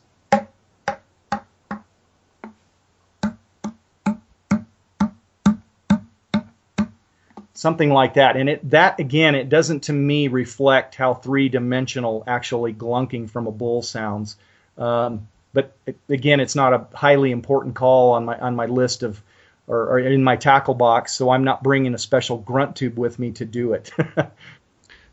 Something like that. And that again, it doesn't to me reflect how three-dimensional actually glunking from a bull sounds. But again, it's not a highly important call on my list of or in my tackle box, so I'm not bringing a special grunt tube with me to do it.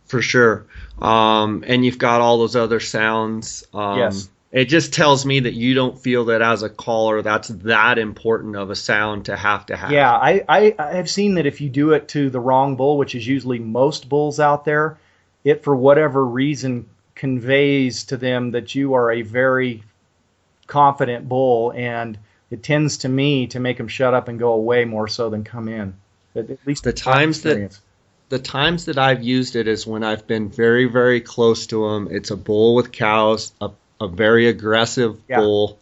For sure. And you've got all those other sounds. Yes. It just tells me that you don't feel that as a caller that's that important of a sound to have. Yeah, I have seen that if you do it to the wrong bull, which is usually most bulls out there, it for whatever reason conveys to them that you are a very confident bull, and it tends to me to make them shut up and go away more so than come in. At least The in my times that experience. the times that I've used it is when I've been very, very close to them. It's a bull with cows, a very aggressive Yeah. bull,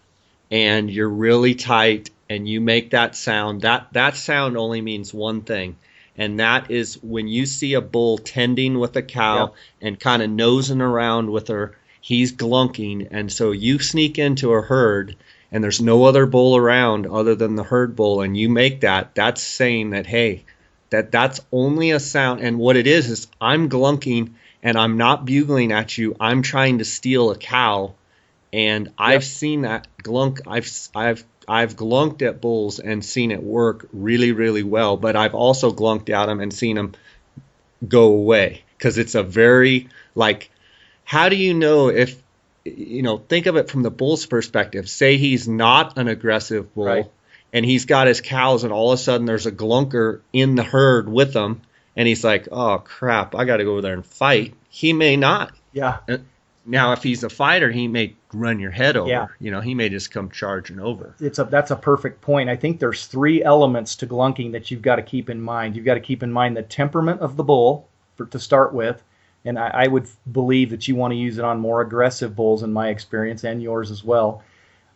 and you're really tight and you make that sound. That sound only means one thing, and that is when you see a bull tending with a Yeah. cow and kind of nosing around with her, he's glunking, and so you sneak into a herd and there's no other bull around other than the herd bull, and you make that's saying that, hey, that's only a sound, and what it is I'm glunking and I'm not bugling at you. I'm trying to steal a cow, and I've Yep. seen that glunk. I've glunked at bulls and seen it work really, really well, but I've also glunked at them and seen them go away because it's a very, like, how do you know if, think of it from the bull's perspective. Say he's not an aggressive bull, Right. and he's got his cows, and all of a sudden there's a glunker in the herd with him, and he's like, oh crap, I got to go over there and fight. He may not. Yeah. Now, if he's a fighter, he may run your head over. Yeah. He may just come charging over. That's a perfect point. I think there's three elements to glunking that you've got to keep in mind. You've got to keep in mind the temperament of the bull to start with, and I would believe that you want to use it on more aggressive bulls in my experience, and yours as well.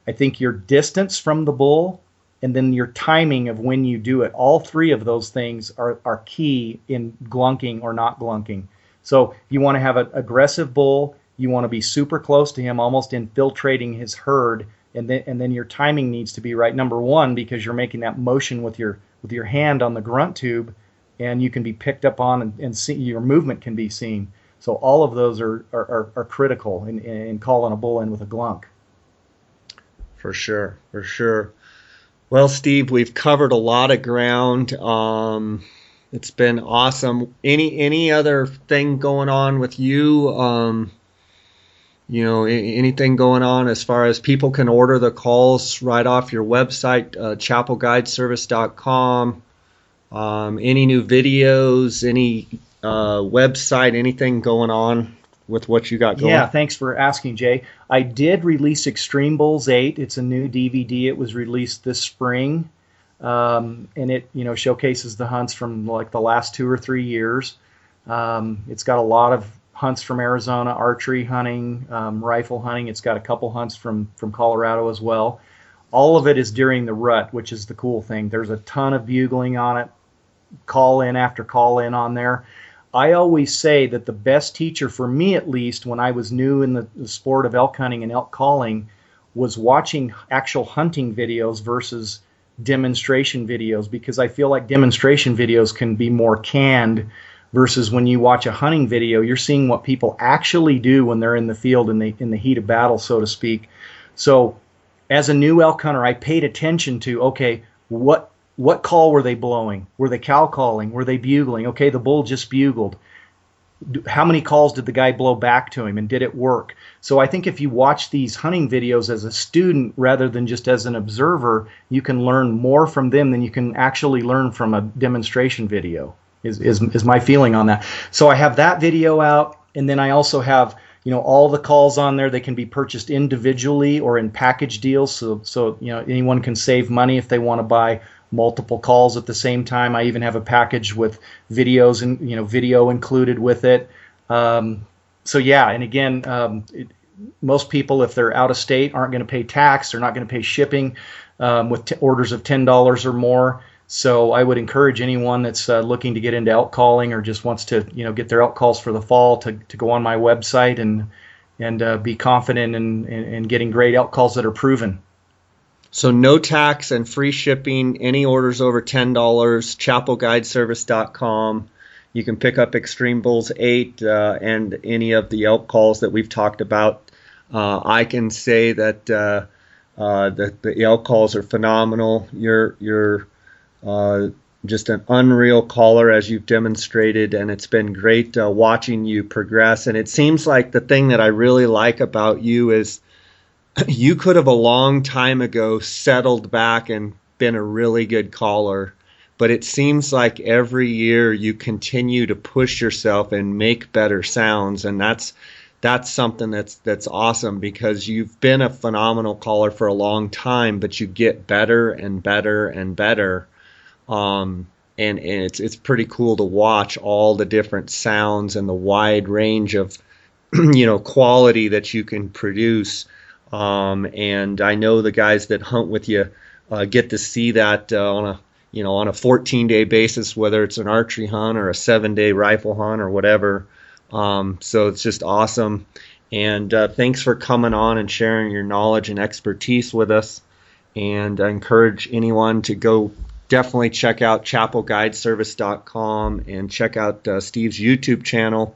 I think your distance from the bull and then your timing of when you do it. All three of those things are key in glunking or not glunking. So if you want to have an aggressive bull, you want to be super close to him, almost infiltrating his herd, and then your timing needs to be right. Number one, because you're making that motion with your hand on the grunt tube, and you can be picked up on, and see, your movement can be seen. So all of those are critical in calling a bull in with a glunk. For sure, for sure. Well, Steve, we've covered a lot of ground. It's been awesome. Any other thing going on with you? Anything going on as far as people can order the calls right off your website, chappellguideservice.com? Any new videos, any website, anything going on with what you got going? Yeah, thanks for asking, Jay. I did release Extreme Bulls 8. It's a new DVD. It was released this spring, and it showcases the hunts from like the last 2 or 3 years. It's got a lot of hunts from Arizona, archery hunting, rifle hunting. It's got a couple hunts from Colorado as well. All of it is during the rut, which is the cool thing. There's a ton of bugling on it, call in after call in on there. I always say that the best teacher, for me at least, when I was new in the sport of elk hunting and elk calling, was watching actual hunting videos versus demonstration videos, because I feel like demonstration videos can be more canned versus when you watch a hunting video, you're seeing what people actually do when they're in the field in the heat of battle, so to speak. So as a new elk hunter, I paid attention to, okay, what call were they blowing? Were they cow calling? Were they bugling? Okay, the bull just bugled. How many calls did the guy blow back to him, and did it work? So I think if you watch these hunting videos as a student rather than just as an observer, you can learn more from them than you can actually learn from a demonstration video, is my feeling on that. So I have that video out, and then I also have all the calls on there. They can be purchased individually or in package deals, so anyone can save money if they want to buy multiple calls at the same time. I even have a package with videos and video included with it. So yeah, and again, most people, if they're out of state, aren't going to pay tax. They're not going to pay shipping with orders of $10 or more. So I would encourage anyone that's looking to get into elk calling or just wants to get their elk calls for the fall to go on my website and be confident in getting great elk calls that are proven. So no tax and free shipping, any orders over $10, chappellguideservice.com. You can pick up Extreme Bulls 8 and any of the elk calls that we've talked about. I can say that the elk calls are phenomenal. You're just an unreal caller, as you've demonstrated, and it's been great watching you progress. And it seems like the thing that I really like about you is you could have a long time ago settled back and been a really good caller, but it seems like every year you continue to push yourself and make better sounds, and that's something that's awesome, because you've been a phenomenal caller for a long time, but you get better and better and better. and it's pretty cool to watch all the different sounds and the wide range of quality that you can produce. And I know the guys that hunt with you get to see that on a 14-day basis, whether it's an archery hunt or a 7-day rifle hunt or whatever. So it's just awesome. And thanks for coming on and sharing your knowledge and expertise with us. And I encourage anyone to go definitely check out chappellguideservice.com and check out Steve's YouTube channel.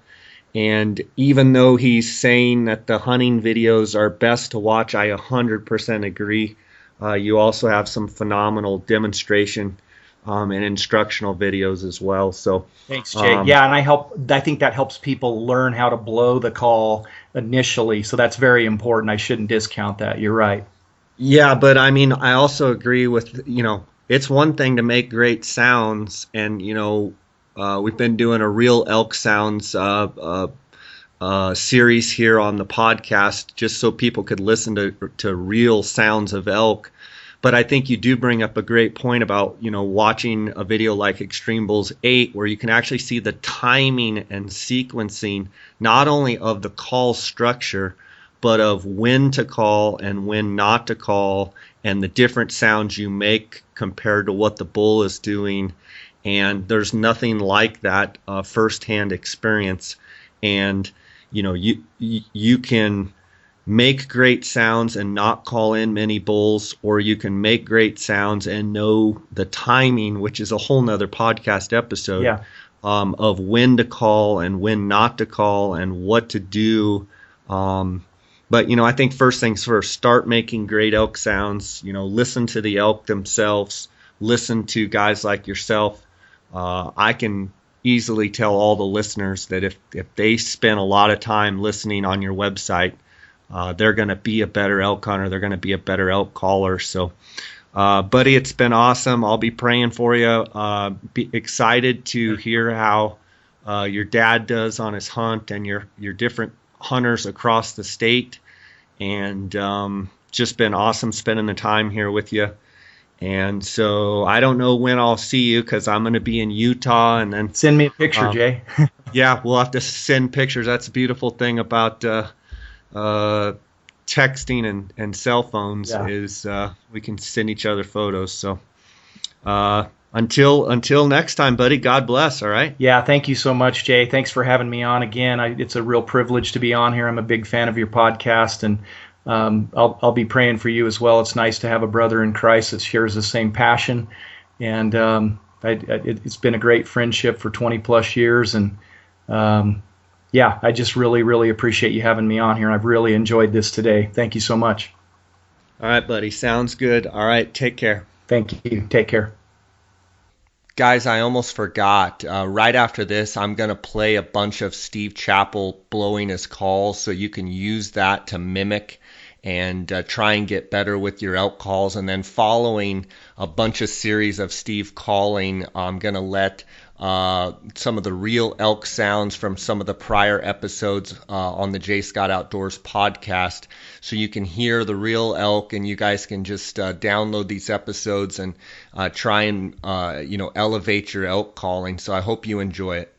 And even though he's saying that the hunting videos are best to watch, I 100% agree. You also have some phenomenal demonstration and instructional videos as well. So thanks, Jay. Yeah, and I think that helps people learn how to blow the call initially. So that's very important. I shouldn't discount that. You're right. Yeah, but I mean, I also agree with, it's one thing to make great sounds, and we've been doing a real elk sounds series here on the podcast just so people could listen to real sounds of elk. But I think you do bring up a great point about, watching a video like Extreme Bulls 8, where you can actually see the timing and sequencing, not only of the call structure, but of when to call and when not to call, and the different sounds you make compared to what the bull is doing. And there's nothing like that firsthand experience. And you can make great sounds and not call in many bulls, or you can make great sounds and know the timing, which is a whole nother podcast episode. Yeah. Of when to call and when not to call and what to do. But I think first things first, start making great elk sounds. Listen to the elk themselves. Listen to guys like yourself. I can easily tell all the listeners that if they spend a lot of time listening on your website, they're going to be a better elk hunter. They're going to be a better elk caller. So, buddy, it's been awesome. I'll be praying for you. Be excited to hear how your dad does on his hunt and your different hunters across the state. And just been awesome spending the time here with you. And so I don't know when I'll see you, because I'm going to be in Utah, and then send me a picture, Jay. Yeah, we'll have to send pictures. That's a beautiful thing about texting and cell phones, is we can send each other photos. So until next time, buddy, God bless. All right. Yeah, thank you so much, Jay. Thanks for having me on again. It's a real privilege to be on here. I'm a big fan of your podcast, and I'll be praying for you as well. It's nice to have a brother in Christ that shares the same passion, and it's been a great friendship for 20 plus years. And I just really, really appreciate you having me on here. And I've really enjoyed this today. Thank you so much. All right, buddy. Sounds good. All right. Take care. Thank you. Take care. Guys, I almost forgot. Right after this, I'm going to play a bunch of Steve Chappell blowing his calls, so you can use that to mimic and try and get better with your elk calls. And then following a bunch of series of Steve calling, I'm going to let some of the real elk sounds from some of the prior episodes on the J. Scott Outdoors podcast, so you can hear the real elk, and you guys can just download these episodes and try and elevate your elk calling. So I hope you enjoy it.